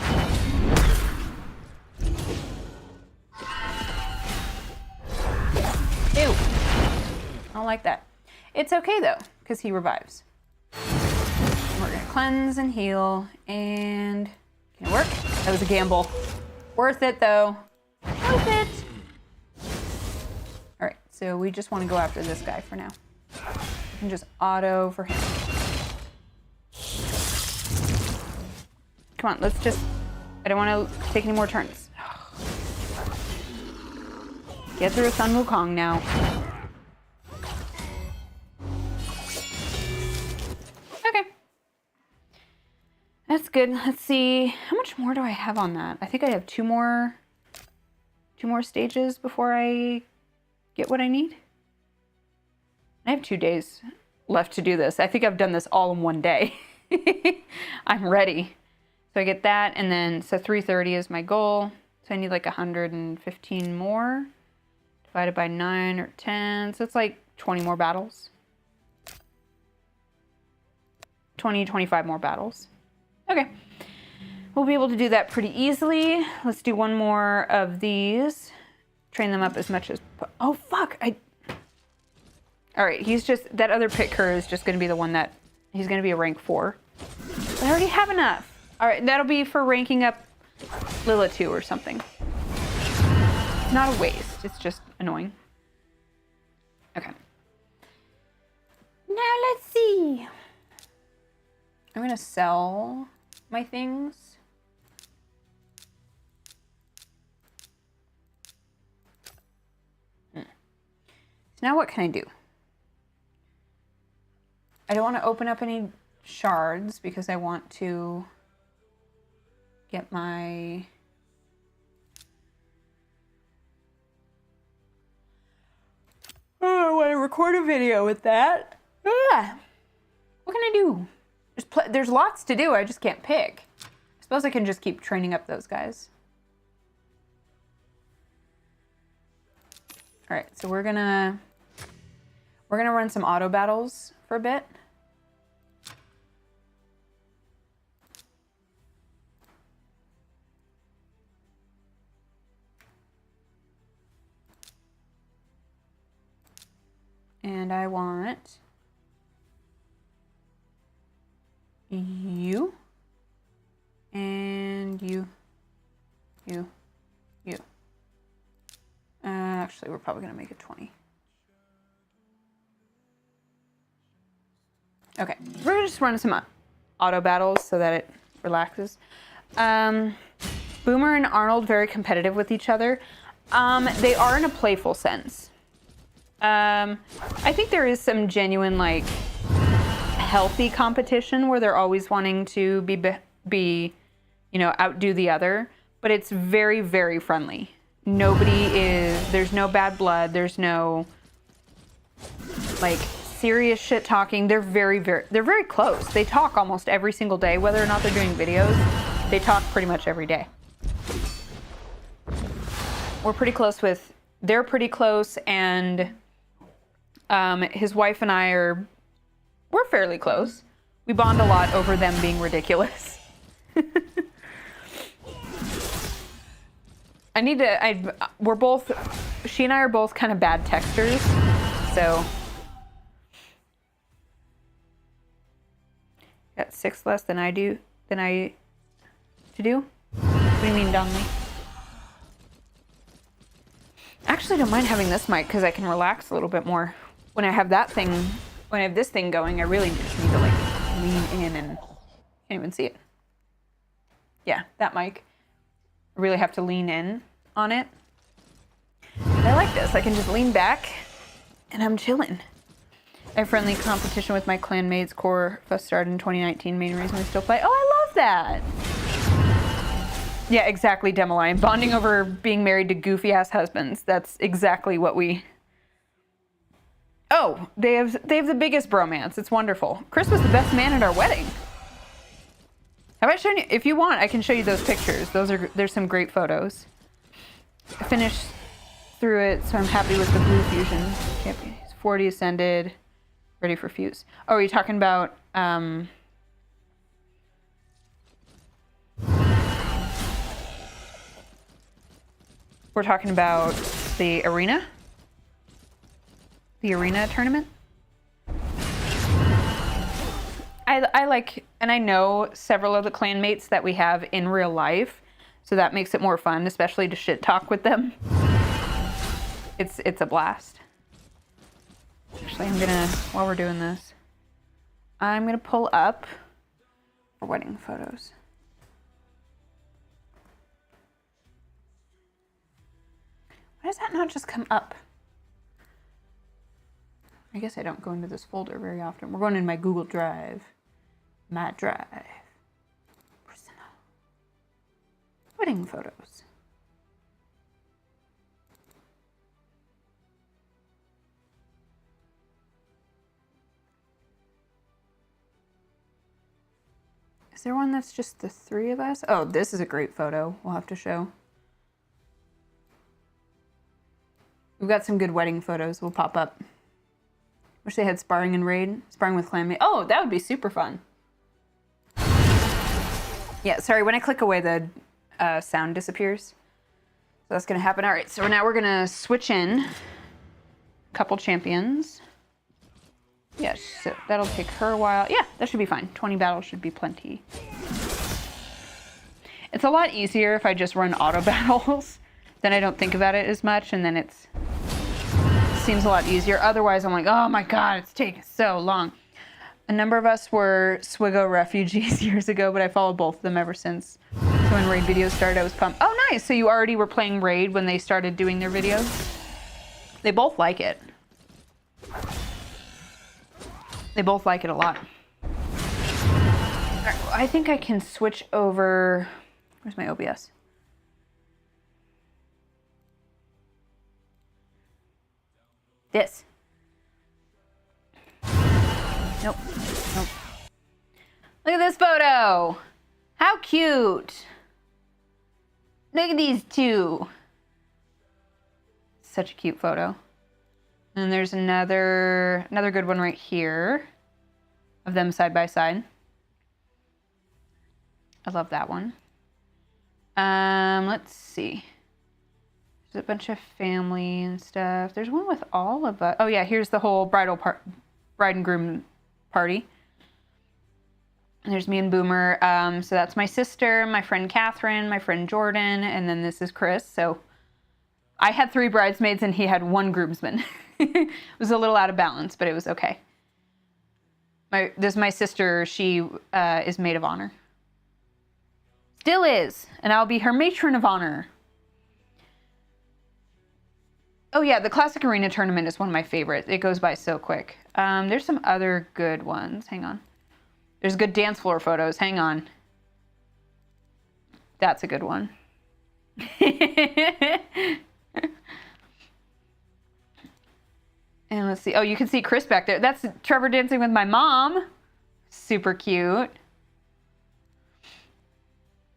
[SPEAKER 1] Ew. I don't like that. It's okay though, because he revives. We're gonna cleanse and heal, and can it work? That was a gamble. Worth it though. Worth it. All right, so we just want to go after this guy for now. We can just auto for him. Come on, let's just... I don't want to take any more turns. Get through Sun Wukong now. Okay. That's good. Let's see. How much more do I have on that? I think I have two more stages before I get what I need. I have 2 days left to do this. I think I've done this all in one day. I'm ready. So I get that, and then, so 330 is my goal. So I need like 115 more divided by 9 or 10. So it's like 20 more battles. 25 more battles. Okay. We'll be able to do that pretty easily. Let's do one more of these. Train them up as much as... Oh, fuck. All right, he's just... That other picker is just going to be the one that... He's going to be a rank 4. But I already have enough. All right, that'll be for ranking up Lila 2 or something. It's not a waste. It's just annoying. Okay. Now let's see. I'm going to sell my things. So now what can I do? I don't want to open up any shards because I want to get my... Oh, I want to record a video with that. Ah, what can I do? There's lots to do. I just can't pick. I suppose I can just keep training up those guys. All right, so we're gonna run some auto battles for a bit. And I want you and you. Actually, we're probably gonna make it 20. Okay, we're gonna just run some auto battles so that it relaxes. Boomer and Arnold, very competitive with each other. They are in a playful sense. I think there is some genuine, like, healthy competition where they're always wanting to be, you know, outdo the other, but it's very, very friendly. There's no bad blood. There's no, like, serious shit talking. They're very close. They talk almost every single day, whether or not they're doing videos. They talk pretty much every day. They're pretty close, and his wife and I we're fairly close. We bond a lot over them being ridiculous. She and I are both kind of bad texters, so. Got 6 less than I to do. What do you mean, Donnelly? Actually, I don't mind having this mic because I can relax a little bit more. When I have this thing going, I really just need to, like, lean in and can't even see it. Yeah, that mic. I really have to lean in on it. I like this. I can just lean back and I'm chilling. I have friendly competition with my clanmates. Core first started in 2019. Main reason we still play. Oh, I love that. Yeah, exactly, Demolion. Bonding over being married to goofy ass husbands. That's exactly what we. Oh, they have the biggest bromance. It's wonderful. Chris was the best man at our wedding. Have I shown you? If you want, I can show you those pictures. There's some great photos. I finished through it, so I'm happy with the blue fusion. Champion. 40 ascended. Ready for fuse. Oh, are you talking about we're talking about the arena? The arena tournament? I like, and I know several of the clanmates that we have in real life, so that makes it more fun, especially to shit talk with them. It's a blast. Actually, while we're doing this, I'm gonna pull up our wedding photos. Why does that not just come up? I guess I don't go into this folder very often. We're going in my Google Drive. My Drive. wedding photos. Is there one that's just the three of us? Oh, this is a great photo we'll have to show. We've got some good wedding photos we'll pop up. Wish they had sparring and raid. Sparring with clanmate. Oh, that would be super fun. Yeah, sorry, when I click away, the sound disappears. So that's gonna happen. All right, so now we're gonna switch in a couple champions. Yes, so that'll take her a while. Yeah, that should be fine. 20 battles should be plenty. It's a lot easier if I just run auto battles. Then I don't think about it as much, and then it seems a lot easier. Otherwise, I'm like, oh my god, it's taking so long. A number of us were Swiggo refugees years ago, but I followed both of them ever since. So when Raid videos started, I was pumped. Oh, nice. So you already were playing Raid when they started doing their videos? They both like it. They both like it a lot. All right, well, I think I can switch over. Where's my OBS? This. Nope. Nope. Look at this photo. How cute. Look at these two. Such a cute photo. And there's another good one right here of them side by side. I love that one. Let's see. There's a bunch of family and stuff. There's one with all of us. Oh yeah, here's the whole bride and groom party. And there's me and Boomer. So that's my sister, my friend Catherine, my friend Jordan, and then this is Chris. So I had 3 bridesmaids and he had 1 groomsman. It was a little out of balance, but it was okay. This is my sister. She is maid of honor. Still is. And I'll be her matron of honor. Oh yeah, the Classic Arena tournament is one of my favorites. It goes by so quick. There's some other good ones. Hang on. There's good dance floor photos. Hang on. That's a good one. And let's see. Oh, you can see Chris back there. That's Trevor dancing with my mom. Super cute.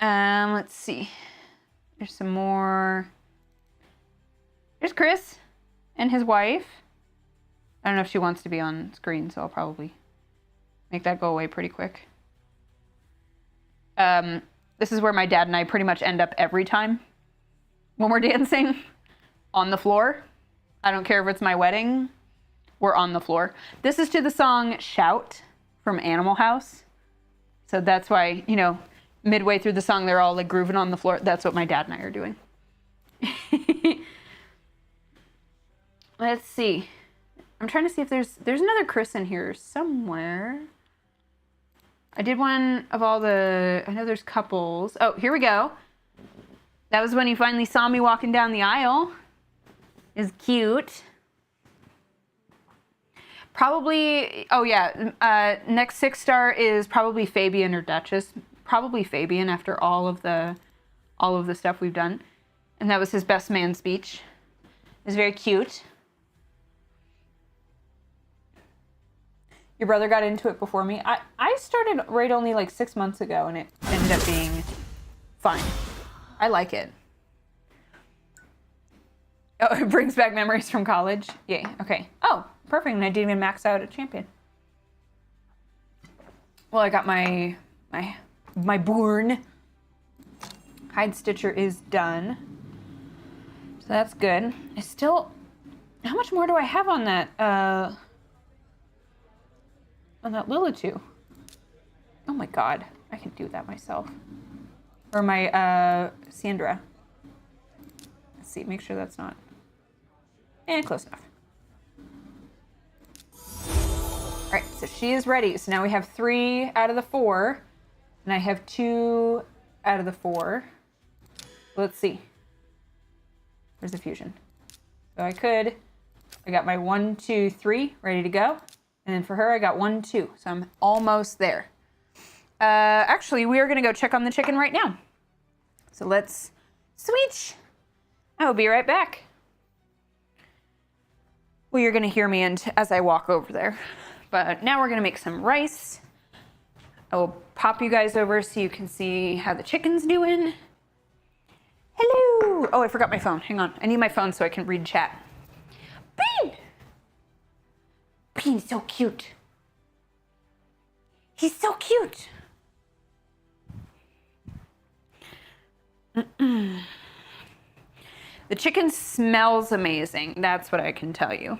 [SPEAKER 1] Let's see. There's some more. There's Chris and his wife. I don't know if she wants to be on screen, so I'll probably make that go away pretty quick. This is where my dad and I pretty much end up every time when we're dancing. On the floor. I don't care if it's my wedding. We're on the floor. This is to the song Shout from Animal House. So that's why, you know, midway through the song, they're all like grooving on the floor. That's what my dad and I are doing. Let's see. I'm trying to see if there's another Chris in here somewhere. I did one of all the, I know there's couples. Oh, here we go. That was when he finally saw me walking down the aisle. Is cute. Probably, oh yeah, next 6-star is probably Fabian or Duchess. Probably Fabian after all of the stuff we've done. And that was his best man speech. It's very cute. Your brother got into it before me. I started Raid only like 6 months ago and it ended up being fine. I like it. Oh, it brings back memories from college. Yay, okay. Oh, perfect, and I didn't even max out at champion. Well, I got my Bourne. Hide Stitcher is done. So that's good. I still, how much more do I have on that Lilitu? Oh my god, I can do that myself. Or my Sandra. Let's see, make sure that's not. And close enough. All right, so she is ready. So now we have 3 out of the 4, and I have 2 out of the 4. Let's see. Where's the fusion? So I got my 1, 2, 3 ready to go. And then for her, I got 1, 2. So I'm almost there. Actually, we are gonna go check on the chicken right now. So let's switch. I will be right back. Well, you're gonna hear me as I walk over there. But now we're gonna make some rice. I will pop you guys over so you can see how the chicken's doing. Hello. Oh, I forgot my phone. Hang on. I need my phone so I can read chat. Bean! Bean's so cute. He's so cute. The chicken smells amazing. That's what I can tell you.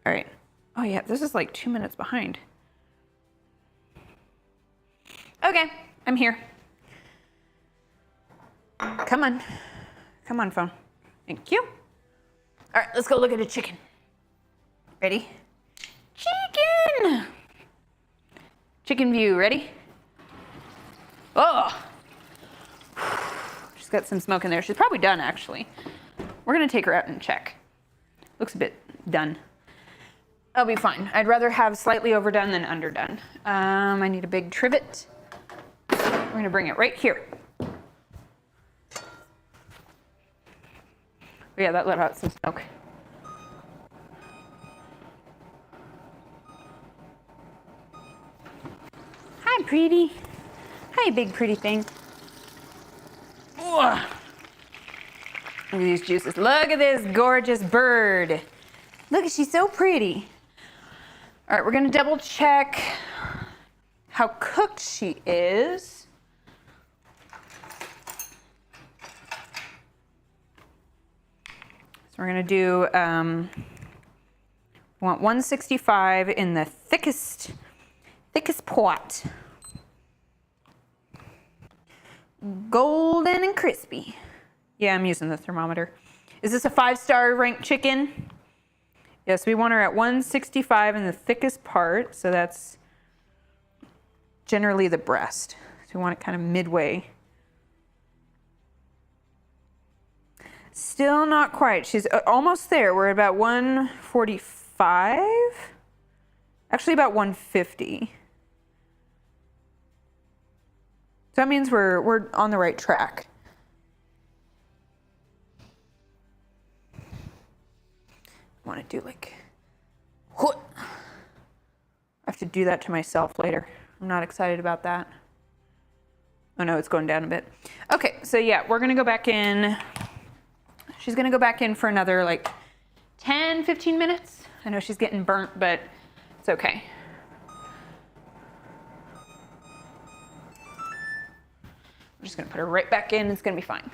[SPEAKER 1] All right. Oh yeah, this is like 2 minutes behind. Okay, I'm here. Come on. Come on, phone. Thank you. All right, let's go look at a chicken. Ready? Chicken! Chicken view, ready? Oh! She's got some smoke in there. She's probably done, actually. We're gonna take her out and check. Looks a bit done. I'll be fine. I'd rather have slightly overdone than underdone. I need a big trivet. We're gonna bring it right here. Oh yeah, that let out some smoke. Hi, pretty. Hi, big pretty thing. Ugh. Look at these juices. Look at this gorgeous bird. Look, she's so pretty. All right, we're gonna double check how cooked she is. So we're gonna do, we want 165 in the thickest pot. Golden and crispy. Yeah, I'm using the thermometer. Is this a 5-star ranked chicken? Yes, we want her at 165 in the thickest part, so that's generally the breast. So we want it kind of midway. Still not quite. She's almost there. We're about 145. Actually, about 150. So that means we're on the right track. I want to do like, I have to do that to myself later. I'm not excited about that. Oh no, it's going down a bit. Okay, so yeah, we're gonna go back in. She's gonna go back in for another like 10, 15 minutes. I know she's getting burnt, but it's okay. I'm just gonna put her right back in. It's gonna be fine.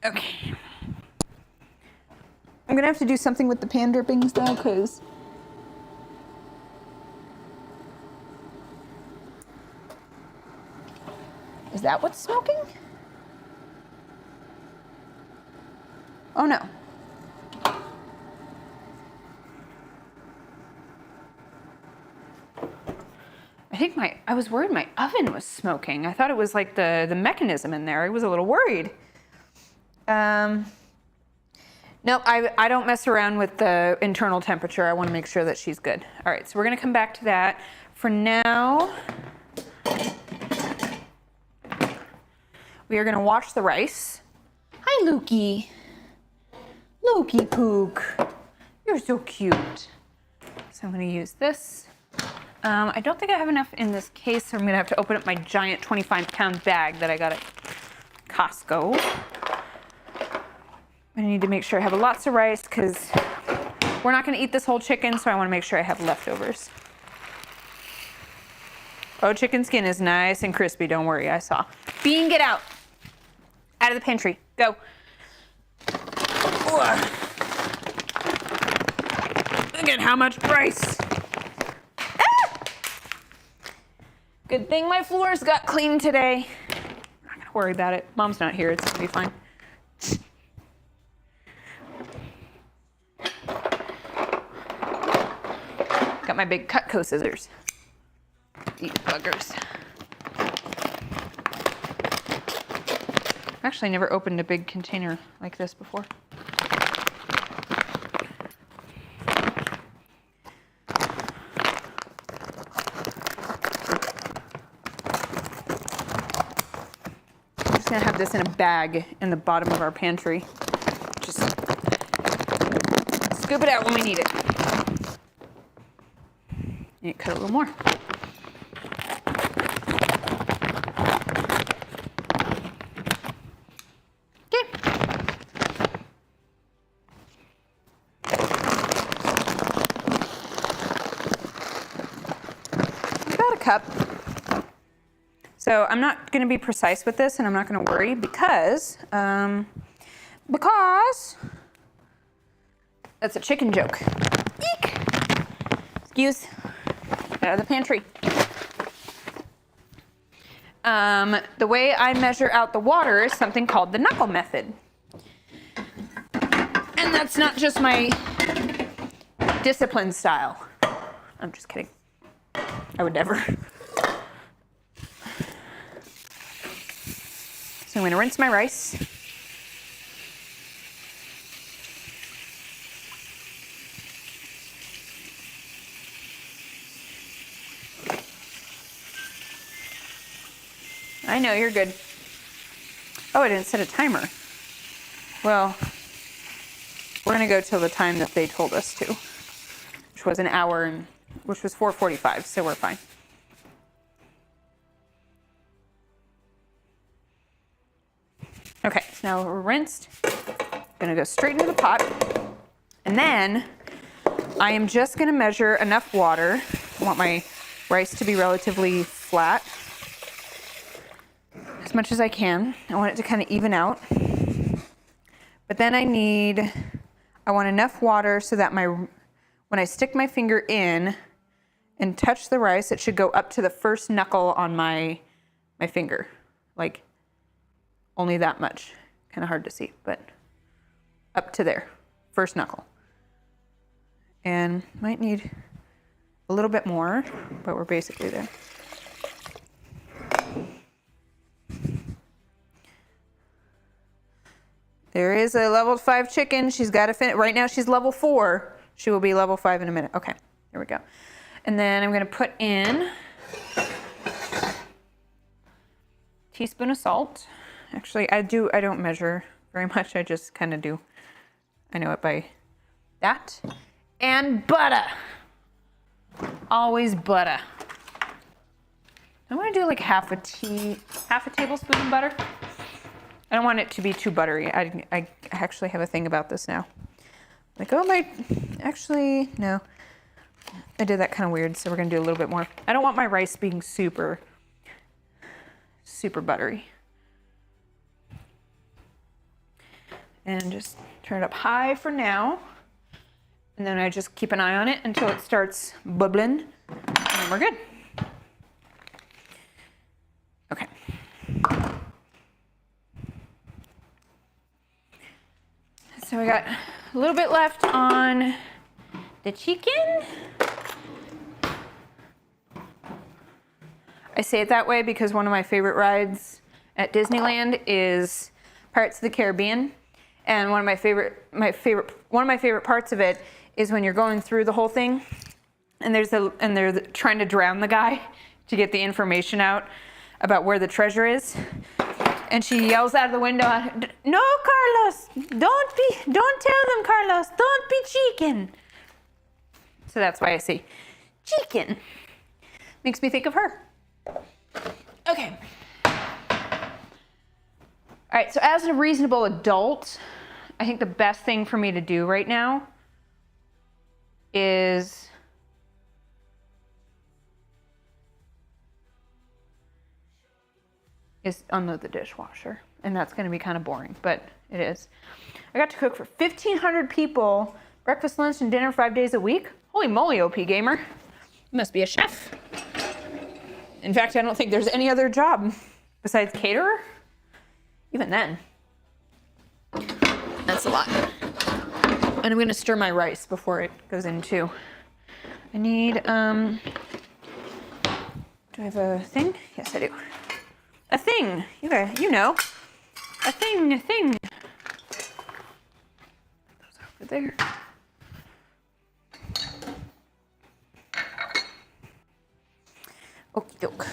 [SPEAKER 1] Okay. I'm gonna have to do something with the pan drippings though, because is that what's smoking? Oh no. I think I was worried my oven was smoking. I thought it was like the mechanism in there. I was a little worried. No, I don't mess around with the internal temperature. I want to make sure that she's good. All right, so we're gonna come back to that. For now, we are gonna wash the rice. Hi, Lukey. Lukey Pook. You're so cute. So I'm gonna use this. I don't think I have enough in this case, so I'm gonna have to open up my giant 25-pound bag that I got at Costco. I need to make sure I have lots of rice because we're not gonna eat this whole chicken, so I wanna make sure I have leftovers. Oh, chicken skin is nice and crispy, don't worry, I saw. Bean, get out. Out of the pantry, go. Ugh. Look at how much rice. Good thing my floors got cleaned today. I'm not gonna worry about it. Mom's not here, it's gonna be fine. Got my big Cutco scissors. These buggers. I've actually never opened a big container like this before. just gonna have this in a bag in the bottom of our pantry. Just scoop it out when we need it. Need to cut a little more. Cup. So I'm not going to be precise with this, and I'm not going to worry because that's a chicken joke. Eek! Excuse. Out of the pantry. The way I measure out the water is something called the knuckle method, and that's not just my discipline style. I'm just kidding. I would never. So I'm going to rinse my rice. I know, you're good. Oh, I didn't set a timer. Well, we're going to go till the time that they told us to, which was an hour and which was 4:45, so we're fine. Okay, so now we're rinsed. Gonna go straight into the pot. And then I am just gonna measure enough water. I want my rice to be relatively flat as much as I can. I want it to kind of even out. But then I want enough water so that when I stick my finger in and touch the rice, it should go up to the first knuckle on my finger. Like only that much. Kind of hard to see, but up to there. First knuckle. And might need a little bit more, but we're basically there. There is a level 5 chicken. She's got to finish. Right now she's level 4. She will be level 5 in a minute. Okay, there we go. And then I'm going to put in a teaspoon of salt. Actually, I don't measure very much. I just kind of do. I know it by that. And butter. Always butter. I want to do like half a tablespoon of butter. I don't want it to be too buttery. I actually have a thing about this now. Like, oh actually, no. I did that kind of weird, so we're gonna do a little bit more. I don't want my rice being super, super buttery. And just turn it up high for now. And then I just keep an eye on it until it starts bubbling, and then we're good. Okay. So we got a little bit left on the chicken. I say it that way because one of my favorite rides at Disneyland is Pirates of the Caribbean, and one of my favorite parts of it is when you're going through the whole thing, and they're trying to drown the guy to get the information out about where the treasure is. And she yells out of the window, "No, Carlos, don't tell them, Carlos, don't be chicken." So that's why I say chicken. Makes me think of her. Okay. All right, so as a reasonable adult, I think the best thing for me to do right now is unload the dishwasher. And that's going to be kind of boring, but it is. I got to cook for 1,500 people, breakfast, lunch, and dinner 5 days a week. Holy moly, OP Gamer. You must be a chef. In fact, I don't think there's any other job besides caterer. Even then. That's a lot. And I'm going to stir my rice before it goes in too. I need, do I have a thing? Yes, I do. A thing. You know. A thing. Those over there. Okie doke.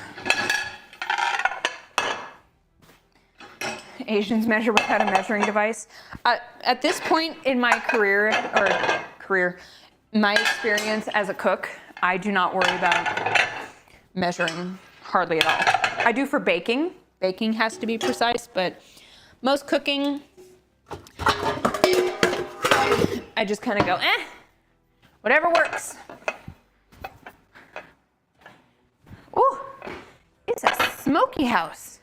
[SPEAKER 1] Asians measure without a measuring device. At this point in my my experience as a cook, I do not worry about measuring hardly at all. I do for baking. Baking has to be precise, but most cooking, I just kind of go, whatever works. Ooh, it's a smoky house.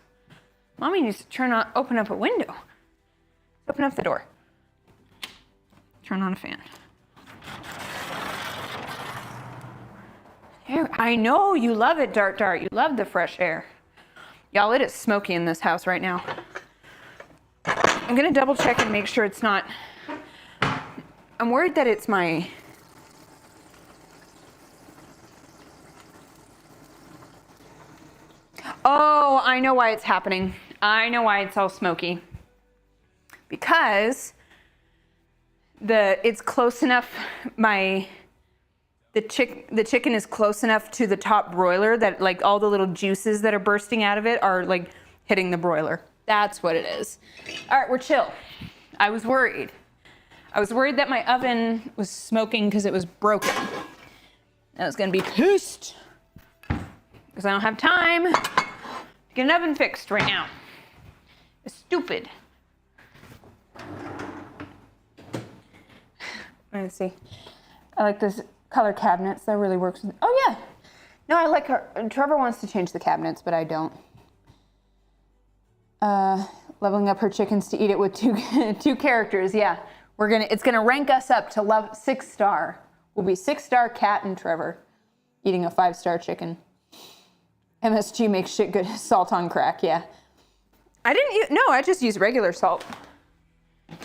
[SPEAKER 1] Mommy needs to open up a window. Open up the door. Turn on a fan. There, I know you love it, Dart. You love the fresh air. Y'all, it is smoky in this house right now. I'm gonna double check and make sure it's not. I'm worried that it's my. Oh, I know why it's happening. I know why it's all smoky. Because it's close enough. The chicken is close enough to the top broiler that like all the little juices that are bursting out of it are like hitting the broiler. That's what it is. All right, we're chill. I was worried. I was worried that my oven was smoking because it was broken. I was gonna be pissed because I don't have time to get an oven fixed right now. It's stupid. Let's see. I like this color cabinets. That really works. Oh yeah. No, I like her. Trevor wants to change the cabinets, but I don't. Leveling up her chickens to eat it with two characters. Yeah, it's gonna rank us up to 6-star. We'll be 6-star Cat and Trevor eating a 5-star chicken. MSG makes shit good. Salt on crack. Yeah. I just use regular salt.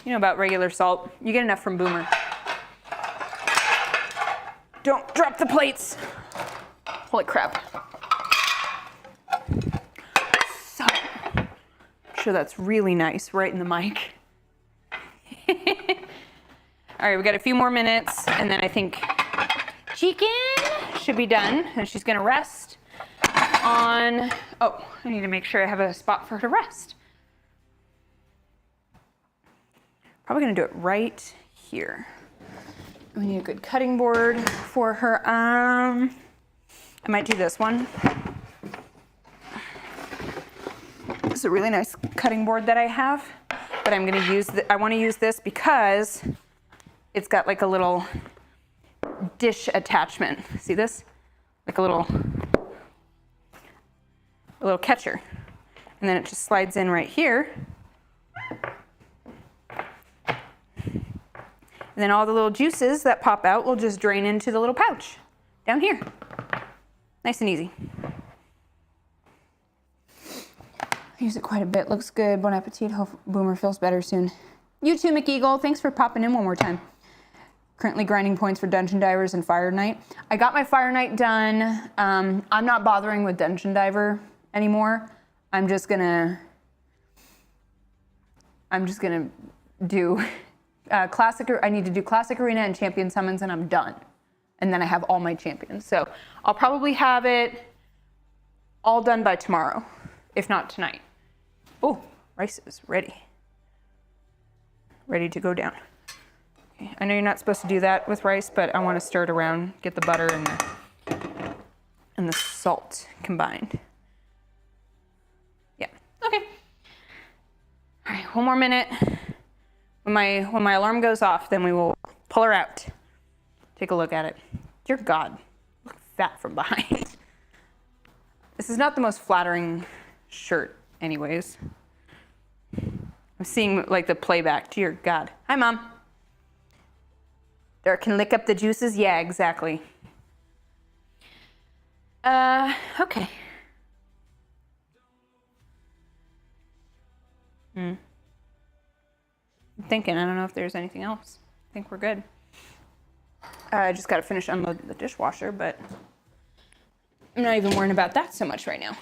[SPEAKER 1] You know about regular salt. You get enough from Boomer. Don't drop the plates. Holy crap. So, I'm sure that's really nice right in the mic. All right, we got a few more minutes and then I think chicken should be done and she's gonna rest on, I need to make sure I have a spot for her to rest. Probably gonna do it right here. We need a good cutting board for her. I might do this one. This is a really nice cutting board that I have, but I'm gonna use, I wanna use this because it's got like a little dish attachment. See this? Like a little catcher. And then it just slides in right here. And then all the little juices that pop out will just drain into the little pouch down here. Nice and easy. I use it quite a bit. Looks good. Bon appetit. Hope Boomer feels better soon. You too, McEagle. Thanks for popping in one more time. Currently grinding points for Dungeon Divers and Fire Knight. I got my Fire Knight done. I'm not bothering with Dungeon Diver anymore. I'm just gonna do Classic. I need to do Classic Arena and Champion Summons and I'm done. And then I have all my champions. So I'll probably have it all done by tomorrow, if not tonight. Oh, rice is ready. Ready to go down. Okay. I know you're not supposed to do that with rice, but I want to stir it around, get the butter and the salt combined. Yeah, okay. All right, one more minute. When my alarm goes off, then we will pull her out. Take a look at it. Dear God, look fat from behind. This is not the most flattering shirt anyways. I'm seeing like the playback. Dear God. Hi, Mom. Derek can lick up the juices? Yeah, exactly. Okay. I'm thinking, I don't know if there's anything else. I think we're good. I just got to finish unloading the dishwasher, but I'm not even worrying about that so much right now.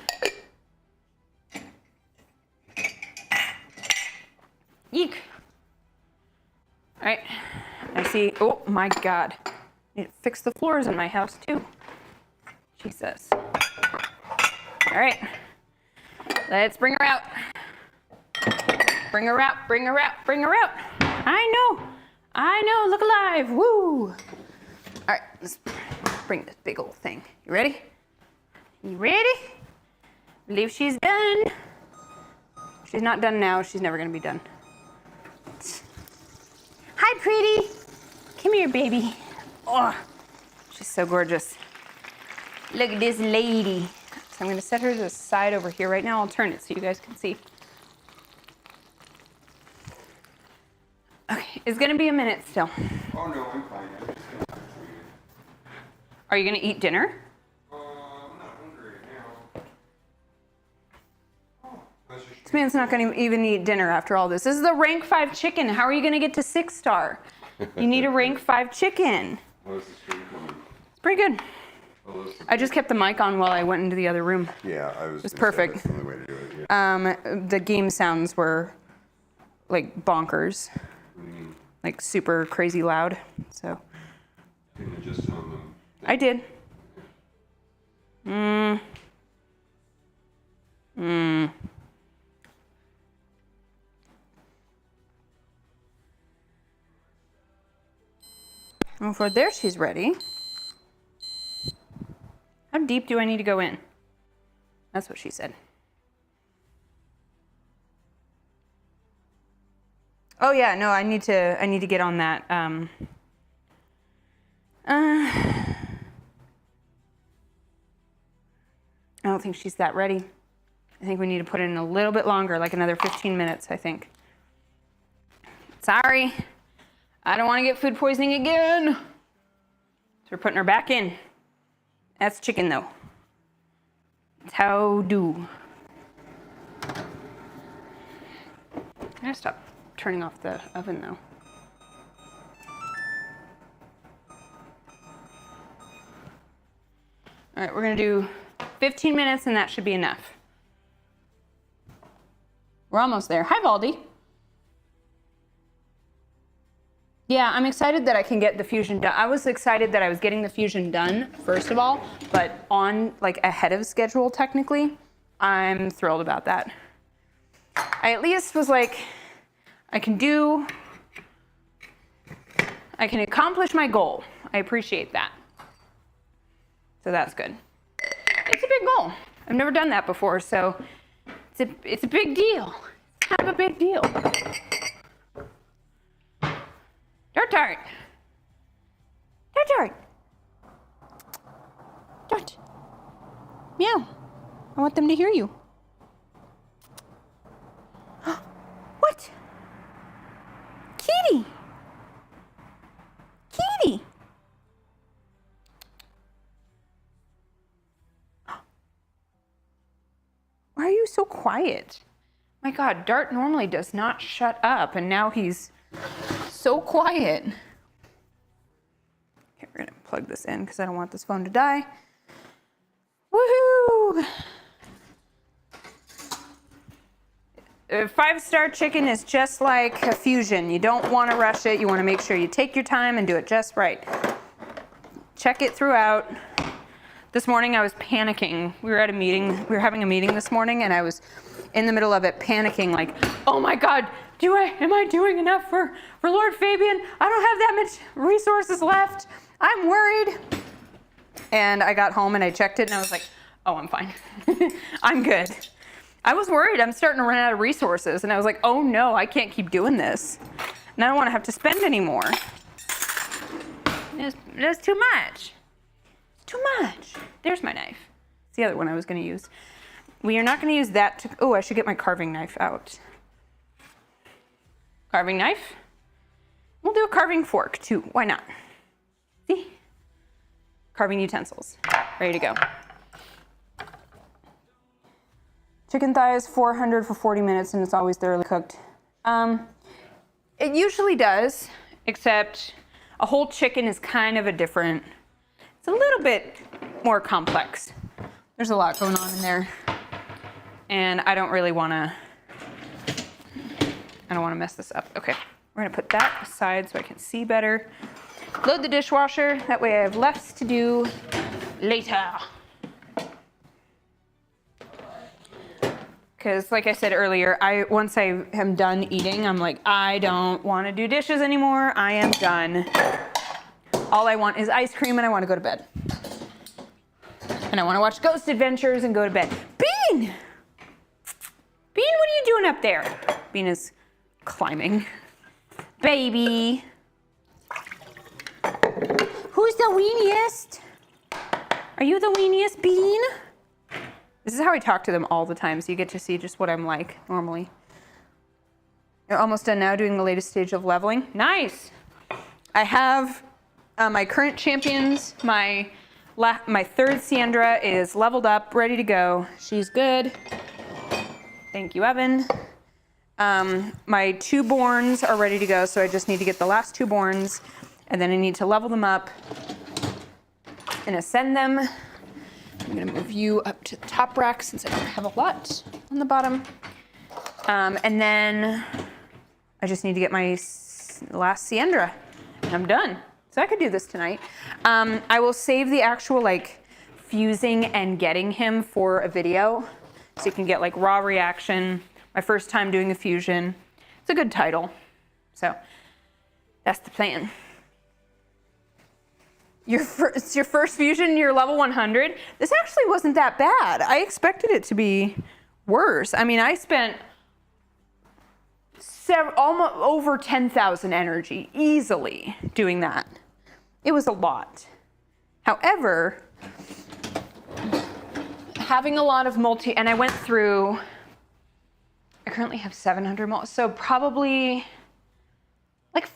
[SPEAKER 1] Eek. All right, I see, oh my God. I need to fix the floors in my house too. Jesus. All right, let's bring her out. bring her out, bring her out, bring her out. I know, look alive, woo. All right, let's bring this big old thing. You ready? You ready? Believe she's done. She's not done now, she's never gonna be done. Hi, pretty. Come here, baby. Oh, she's so gorgeous. Look at this lady. So I'm gonna set her to the side over here right now. I'll turn it so you guys can see. Okay, it's gonna be a minute still.
[SPEAKER 2] Oh no, I'm fine. I'm just gonna have to eat it.
[SPEAKER 1] Are you gonna eat dinner?
[SPEAKER 2] I'm not hungry now. Oh,
[SPEAKER 1] This man's not gonna even eat dinner after all this. This is the rank 5 chicken. How are you gonna get to 6-star? You need a rank 5 chicken.
[SPEAKER 2] How's the stream coming?
[SPEAKER 1] It's pretty good. I just kept the mic on while I went into the other room.
[SPEAKER 2] Yeah, I was.
[SPEAKER 1] It's perfect.
[SPEAKER 2] That's the only way to do it. Yeah.
[SPEAKER 1] The game sounds were like bonkers,
[SPEAKER 2] What do you mean?
[SPEAKER 1] like super crazy loud. So
[SPEAKER 2] Couldn't have just on them.
[SPEAKER 1] I did. Well, for there she's ready. How deep do I need to go in? That's what she said. Oh yeah, no, I need to get on that. I don't think she's that ready. I think we need to put in a little bit longer, like another 15 minutes, I think. Sorry. I don't want to get food poisoning again. So we're putting her back in. That's chicken though. It's how do. I gotta stop turning off the oven though. All right, we're gonna do 15 minutes and that should be enough. We're almost there. Hi, Valdi. Yeah, I'm excited that I can get the fusion done. I was excited that I was getting the fusion done, first of all, but on like ahead of schedule technically. I'm thrilled about that. I at least was like, I can accomplish my goal. I appreciate that. So that's good. It's a big goal. I've never done that before, so it's a big deal. It's kind of a big deal. Dart dart. Dart dart. Dart. Meow. I want them to hear you. What? Kitty. Kitty. Why are you so quiet? My God, Dart normally does not shut up, and now he's so quiet. Okay, we're gonna plug this in because I don't want this phone to die. Woohoo! A 5-star chicken is just like a fusion. You don't want to rush it. You want to make sure you take your time and do it just right. Check it throughout. This morning I was panicking. We were at a meeting. We were having a meeting this morning, and I was in the middle of it panicking, like, oh my God, am I doing enough for Lord Fabian? I don't have that much resources left. I'm worried. And I got home and I checked it and I was like, oh, I'm fine. I'm good. I was worried I'm starting to run out of resources, and I was like, oh no, I can't keep doing this. And I don't want to have to spend anymore. That's too much. It's too much. There's my knife. It's the other one I was going to use. We are not going to use that to, oh, I should get my carving knife out. Carving knife. We'll do a carving fork too. Why not? See? Carving utensils. Ready to go. Chicken thighs, 400 for 40 minutes, and it's always thoroughly cooked. It usually does, except a whole chicken is kind of a different, it's a little bit more complex. There's a lot going on in there, and I don't want to mess this up. Okay, we're gonna put that aside so I can see better. Load the dishwasher, that way I have less to do later. Because like I said earlier, once I am done eating, I'm like, I don't want to do dishes anymore. I am done. All I want is ice cream and I want to go to bed. And I want to watch Ghost Adventures and go to bed. Bean! Bean, what are you doing up there? Bean is climbing. Baby. Who's the weeniest? Are you the weeniest, Bean? This is how I talk to them all the time, so you get to see just what I'm like normally. You're almost done now doing the latest stage of leveling. Nice. I have my current champions. My third Siendra is leveled up, ready to go. She's good. Thank you, Evan. My 2 Borns are ready to go, so I just need to get the last 2 Borns, and then I need to level them up and ascend them. I'm gonna move you up to the top rack since I don't have a lot on the bottom. And then I just need to get my last Siendra, and I'm done. So I could do this tonight. I will save the actual like fusing and getting him for a video, so you can get like raw reaction. My first time doing a fusion. It's a good title. So that's the plan. It's your first fusion, you're level 100. This actually wasn't that bad. I expected it to be worse. I mean, I spent almost over 10,000 energy easily doing that. It was a lot. However, having a lot of and I went through, I currently have 700 so probably like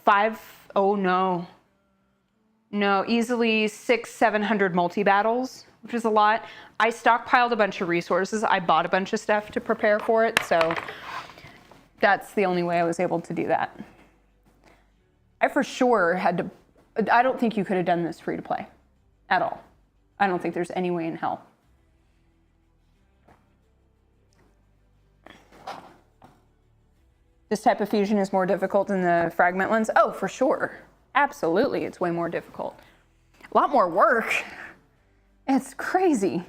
[SPEAKER 1] easily 600-700 multi-battles, which is a lot. I stockpiled a bunch of resources. I bought a bunch of stuff to prepare for it, so that's the only way I was able to do that. I for sure had to, I don't think you could have done this free to play at all. I don't think there's any way in hell. This type of fusion is more difficult than the fragment ones? Oh, for sure. Absolutely, it's way more difficult. A lot more work. It's crazy.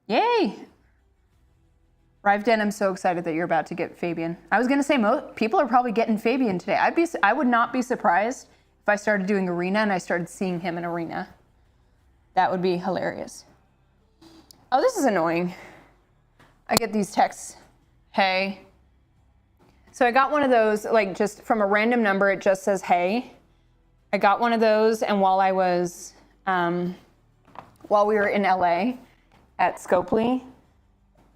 [SPEAKER 1] Yay! RAIIDDDDD, I'm so excited that you're about to get Fabian. I was gonna say people are probably getting Fabian today. I would not be surprised if I started doing arena and I started seeing him in arena. That would be hilarious. Oh, this is annoying. I get these texts, hey. So I got one of those, like just from a random number, it just says, hey. I got one of those, and while we were in LA at Scopely,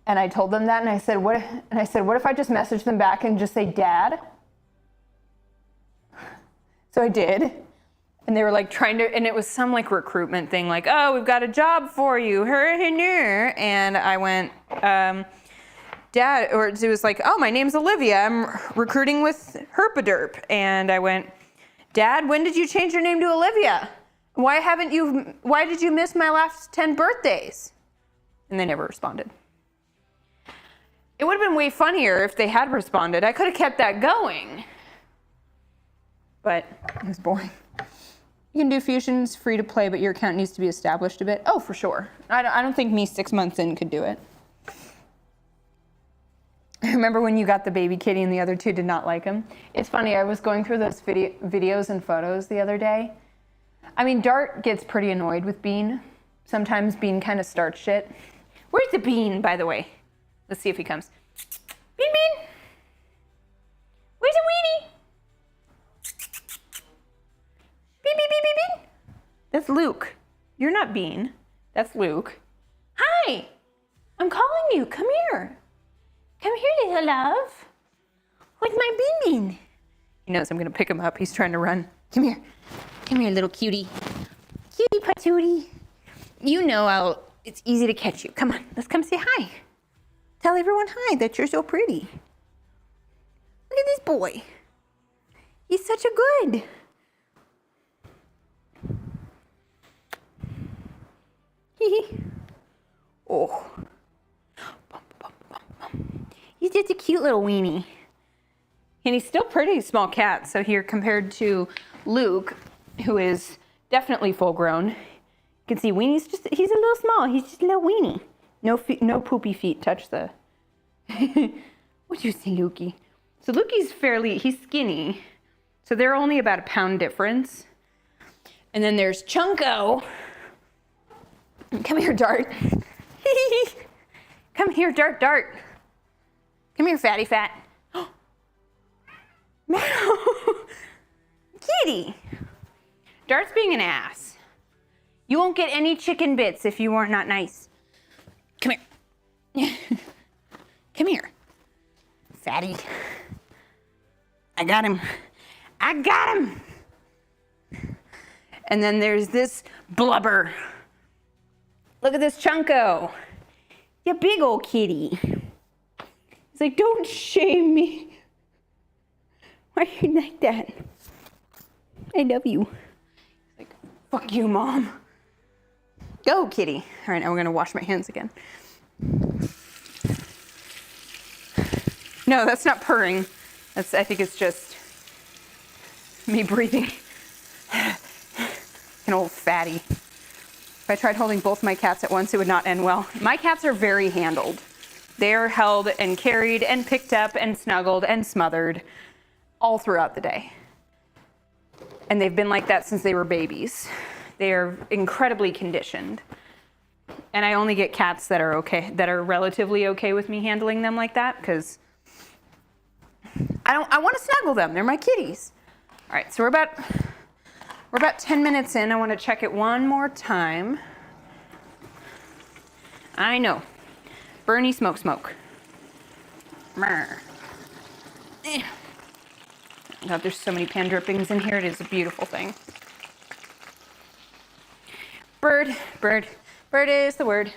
[SPEAKER 1] and I told them that, and I said, what if I just message them back and just say, Dad? So I did. And they were like and it was some like recruitment thing, like, oh, we've got a job for you, and I went, Dad, or it was like, oh, my name's Olivia, I'm recruiting with Herpaderp, and I went, Dad, when did you change your name to Olivia? Why did you miss my last 10 birthdays? And they never responded. It would have been way funnier if they had responded. I could have kept that going, but it was boring. You can do fusions free to play, but your account needs to be established a bit. Oh, for sure. I don't think me 6 months in could do it. I remember when you got the baby kitty and the other 2 did not like him. It's funny, I was going through those videos and photos the other day. I mean, Dart gets pretty annoyed with Bean. Sometimes Bean kind of starts shit. Where's the Bean, by the way? Let's see if he comes. Bean, Bean! Where's the weenie? Bean, Bean, Bean, Bean, Bean! That's Luke. You're not Bean. That's Luke. Hi! I'm calling you. Come here. Come here, little love. Where's my Bean Bean? He knows I'm going to pick him up. He's trying to run. Come here. Come here, little cutie. Cutie patootie. You know it's easy to catch you. Come on, let's come say hi. Tell everyone hi, that you're so pretty. Look at this boy. He's such a good. Oh. He's just a cute little weenie. And he's still pretty small cat. So here compared to Luke, who is definitely full grown, You can see Weenie's he's a little small. He's just a little weenie. No poopy feet touch the... What'd you say, Lukey? So Lukey's he's skinny. So they're only about a pound difference. And then there's Chunko. Come here, Dart. Come here, Dart. Come here, fatty fat. Meow. Kitty. Dart's being an ass. You won't get any chicken bits if you are not nice. Come here. Come here. Fatty. I got him. And then there's this blubber. Look at this Chunko. You big old kitty. He's like, don't shame me. Why are you like that? I love you. He's like, fuck you, Mom. Go, kitty. All right, now we're gonna wash my hands again. No, that's not purring. I think it's just me breathing. An old fatty. If I tried holding both my cats at once, it would not end well. My cats are very handled. They are held and carried and picked up and snuggled and smothered all throughout the day. And they've been like that since they were babies. They are incredibly conditioned. And I only get cats that are okay, that are relatively okay with me handling them like that, because I want to snuggle them. They're my kitties. All right, so we're about 10 minutes in. I want to check it one more time. I know. Bernie smoke. God, there's so many pan drippings in here. It is a beautiful thing. Bird is the word.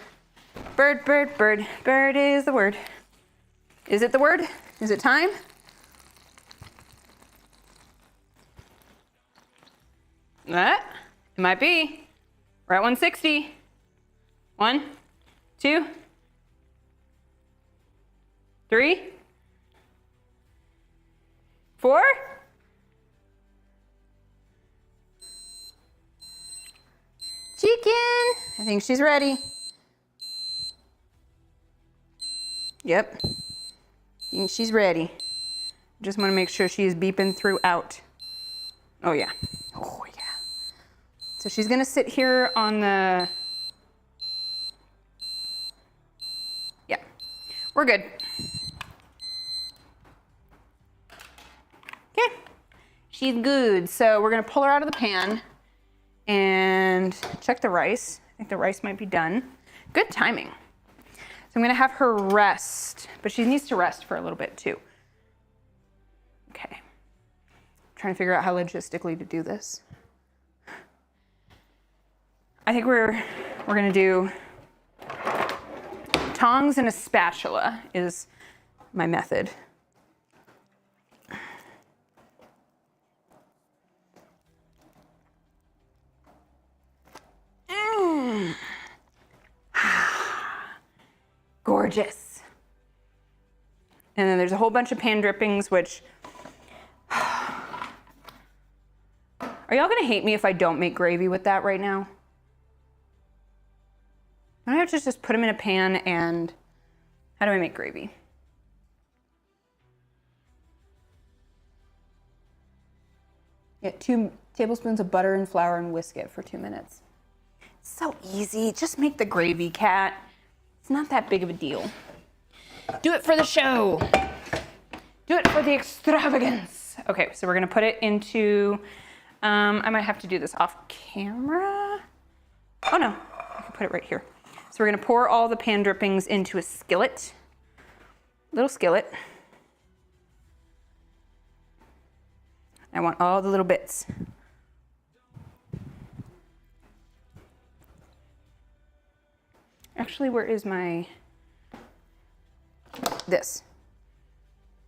[SPEAKER 1] Bird is the word. Is it the word? Is it time? It might be. We're at 160. 1, 2, 3, 4. Chicken. I think she's ready. Yep. I think she's ready. Just want to make sure she is beeping throughout. Oh yeah. Oh yeah. So she's gonna sit here on the... Yeah, we're good. Okay, she's good. So we're gonna pull her out of the pan and check the rice. I think the rice might be done. Good timing. So I'm gonna have her rest, but she needs to rest for a little bit too. Okay, I'm trying to figure out how logistically to do this. I think we're gonna do tongs and a spatula is my method. Gorgeous. And then there's a whole bunch of pan drippings, which... Are y'all gonna hate me if I don't make gravy with that right now? I have to just put them in a pan, and how do I make gravy? Get 2 tablespoons of butter and flour and whisk it for 2 minutes. So easy. Just make the gravy, cat. It's not that big of a deal. Do it for the show. Do it for the extravagance. Okay, so we're gonna put it into, I might have to do this off camera. Oh no, I can put it right here. So we're gonna pour all the pan drippings into a skillet, little skillet. I want all the little bits. Actually, where is my, this?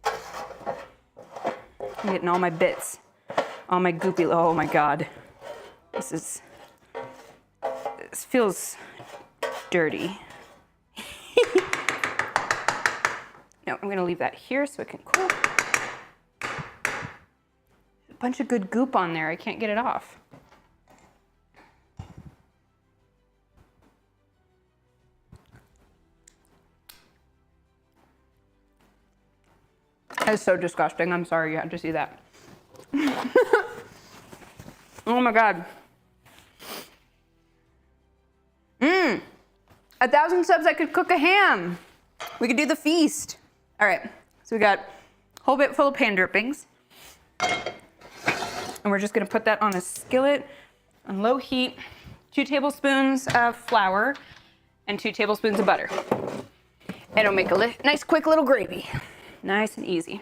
[SPEAKER 1] I'm getting all my bits, all my goopy, oh my God. This feels dirty. No, I'm gonna leave that here so it can cool. A bunch of good goop on there, I can't get it off. That's so disgusting. I'm sorry you had to see that. Oh my God. 1,000 subs, I could cook a ham. We could do the feast. All right, so we got a whole bit full of pan drippings. And we're just gonna put that on a skillet on low heat, 2 tablespoons of flour and 2 tablespoons of butter. It'll make a nice quick little gravy. Nice and easy.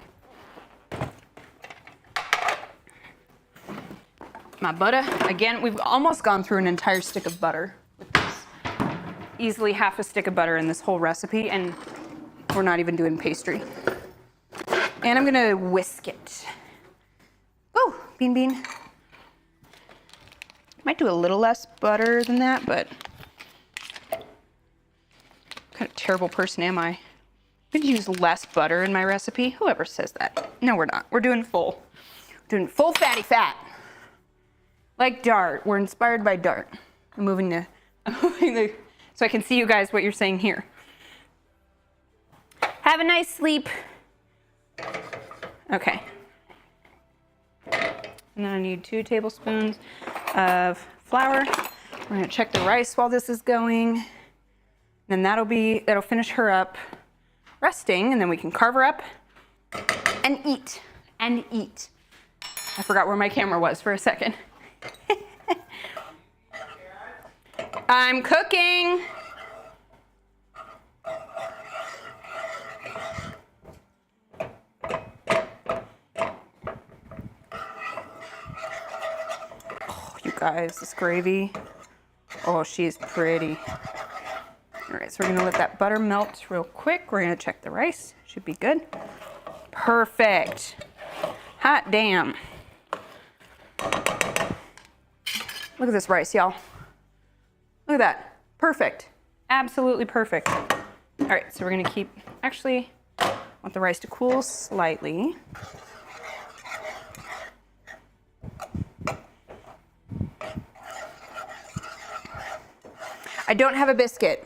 [SPEAKER 1] My butter, again, we've almost gone through an entire stick of butter with this. Easily half a stick of butter in this whole recipe, and we're not even doing pastry. And I'm gonna whisk it. Oh, bean bean. Might do a little less butter than that, but what kind of terrible person am I? I'm gonna use less butter in my recipe. Whoever says that. No, we're not. We're doing full. We're doing full fatty fat. Like Dart. We're inspired by Dart. I'm moving the so I can see you guys what you're saying here. Have a nice sleep. Okay. And then I need 2 tablespoons of flour. We're gonna check the rice while this is going. Then that'll finish her up resting, and then we can carve her up and eat. And eat. I forgot where my camera was for a second. I'm cooking. Oh, you guys, this gravy. Oh, she's pretty. All right, so we're gonna let that butter melt real quick. We're gonna check the rice. Should be good. Perfect. Hot damn. Look at this rice, y'all. Look at that. Perfect. Absolutely perfect. All right, so we're gonna keep, actually, I want the rice to cool slightly. I don't have a biscuit.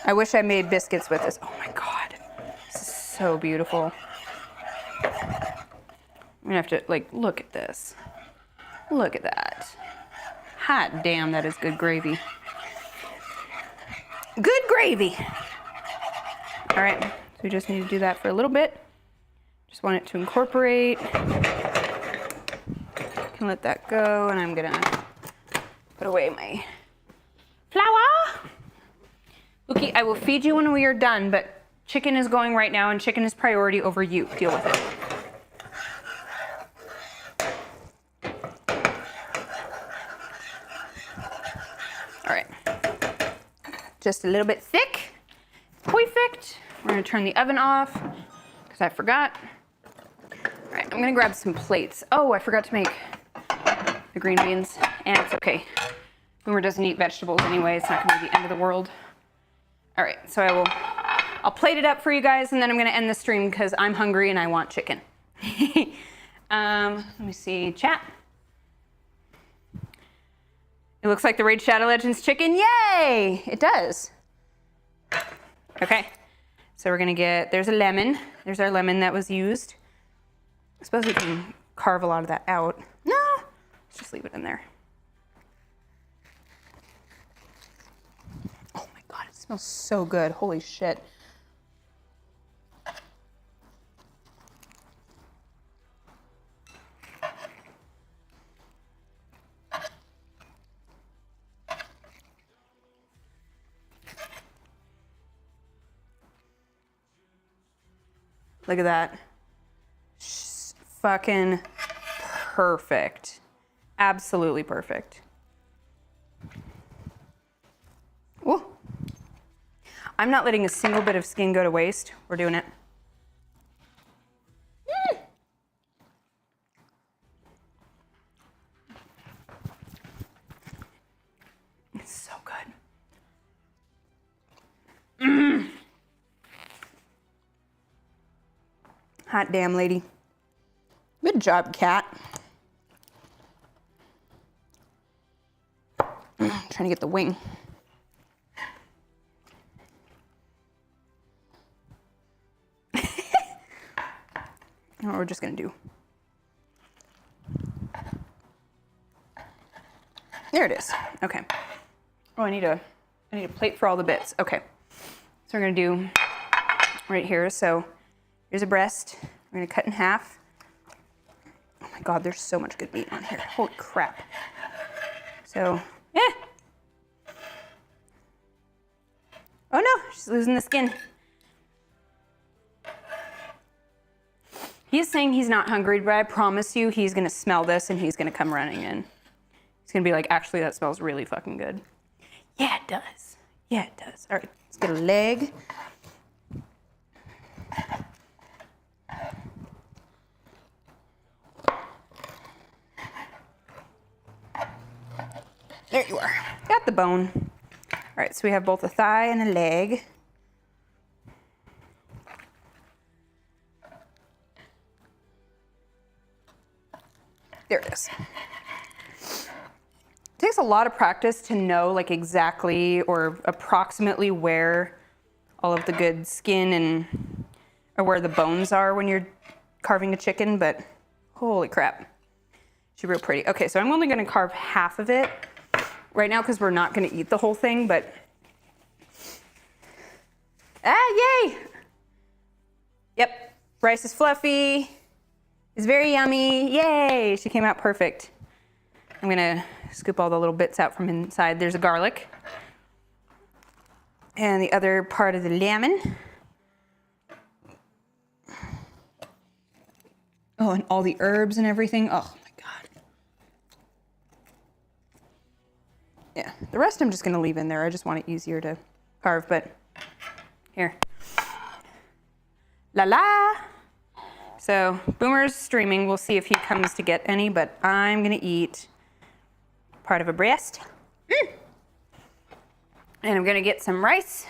[SPEAKER 1] I wish I made biscuits with this. Oh my God, this is so beautiful. I'm gonna have to, like, look at this. Look at that. Hot damn, that is good gravy. Good gravy. All right, so we just need to do that for a little bit. Just want it to incorporate. Can let that go, and I'm gonna put away my flour. Okay, I will feed you when we are done, but chicken is going right now, and chicken is priority over you. Deal with it. All right, just a little bit thick. Perfect. We're gonna turn the oven off because I forgot. All right, I'm gonna grab some plates. Oh, I forgot to make the green beans, and it's okay. Boomer doesn't eat vegetables anyway. It's not gonna be the end of the world. All right, so I'll plate it up for you guys, and then I'm gonna end the stream because I'm hungry and I want chicken. Let me see, chat. It looks like the Raid Shadow Legends chicken. Yay! It does. Okay, so we're gonna get, there's a lemon. There's our lemon that was used. I suppose we can carve a lot of that out. No, let's just leave it in there. Oh my God, it smells so good. Holy shit. Look at that. Fucking perfect. Absolutely perfect. Ooh. I'm not letting a single bit of skin go to waste. We're doing it. It's so good. Hot damn, lady. Good job, cat. Trying to get the wing. what we're just gonna do. There it is. Okay. Oh, I need a plate for all the bits. Okay. So we're gonna do right here. So here's a breast. We're gonna cut in half. Oh my God, there's so much good meat on here. Holy crap. So, oh no, she's losing the skin. He's saying he's not hungry, but I promise you he's gonna smell this and he's gonna come running in. He's gonna be like, actually, that smells really fucking good. Yeah, it does. Yeah, it does. All right, let's get a leg. There you are. Got the bone. All right, so we have both a thigh and a leg. There it is. It takes a lot of practice to know like exactly or approximately where all of the good skin and or where the bones are when you're carving a chicken, but holy crap. She's real pretty. Okay, so I'm only gonna carve half of it right now because we're not gonna eat the whole thing, but yay! Yep, rice is fluffy. It's very yummy. Yay! She came out perfect. I'm gonna scoop all the little bits out from inside. There's a garlic. And the other part of the lemon. Oh, and all the herbs and everything. Oh my God. Yeah, the rest I'm just gonna leave in there. I just want it easier to carve, but here. La la! So Boomer's streaming. We'll see if he comes to get any, but I'm gonna eat part of a breast. And I'm gonna get some rice.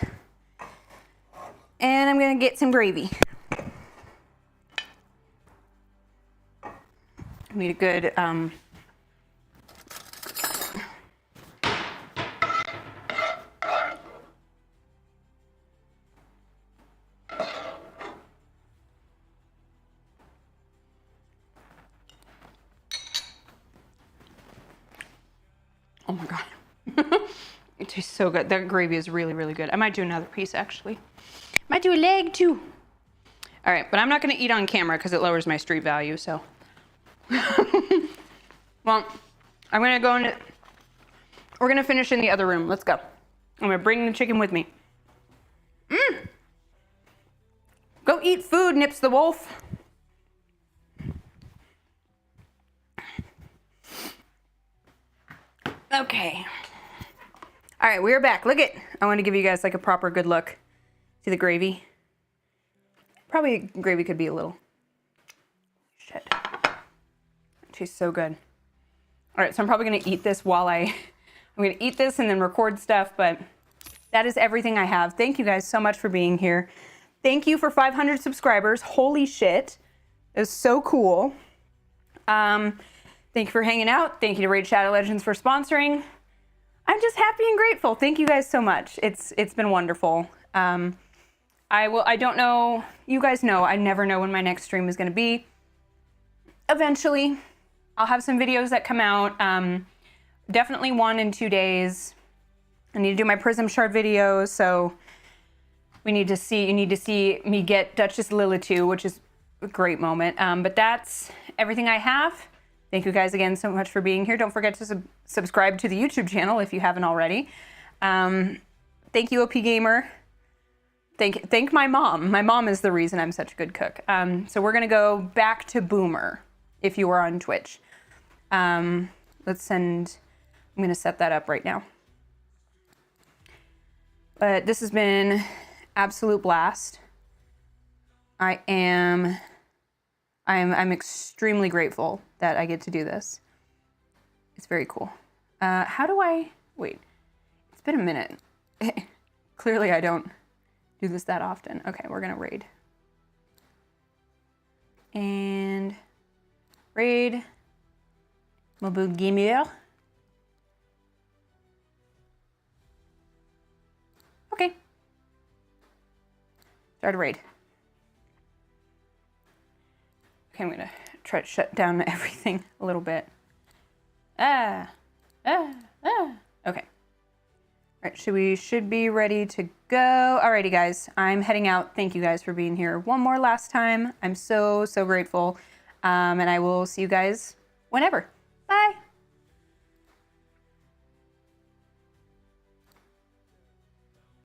[SPEAKER 1] And I'm gonna get some gravy. I need a good, oh my God. It tastes so good. That gravy is really, really good. I might do another piece actually. Might do a leg too. All right, but I'm not gonna eat on camera because it lowers my street value, so. Well, I'm gonna go into, we're gonna finish in the other room. Let's go. I'm gonna bring the chicken with me. Go eat food, Nips the wolf. Okay. All right, we're back. Look it. I want to give you guys like a proper good look. See the gravy? Probably gravy could be a little. Shit. It tastes so good. All right, so I'm probably going to eat this while I'm going to eat this and then record stuff, but that is everything I have. Thank you guys so much for being here. Thank you for 500 subscribers. Holy shit. It was so cool. Thank you for hanging out. Thank you to Raid Shadow Legends for sponsoring. I'm just happy and grateful. Thank you guys so much. It's been wonderful. I don't know. You guys know I never know when my next stream is going to be. Eventually, I'll have some videos that come out. Definitely 1 in 2 days. I need to do my Prism Shard video, so you need to see me get Duchess Lilitu, which is a great moment. But that's everything I have. Thank you guys again so much for being here. Don't forget to subscribe to the YouTube channel if you haven't already. Thank you, OP Gamer. Thank my mom. My mom is the reason I'm such a good cook. So we're gonna go back to Boomer if you are on Twitch. I'm gonna set that up right now. But this has been absolute blast. I'm extremely grateful that I get to do this. It's very cool. How do I, wait, it's been a minute. Clearly I don't do this that often. Okay, we're gonna raid. And raid Mobile Gamer. Okay. Start a raid. Okay, I'm gonna try to shut down everything a little bit. Okay. All right, we should be ready to go. Alrighty, guys, I'm heading out. Thank you guys for being here one more last time. I'm so, so grateful. And I will see you guys whenever. Bye.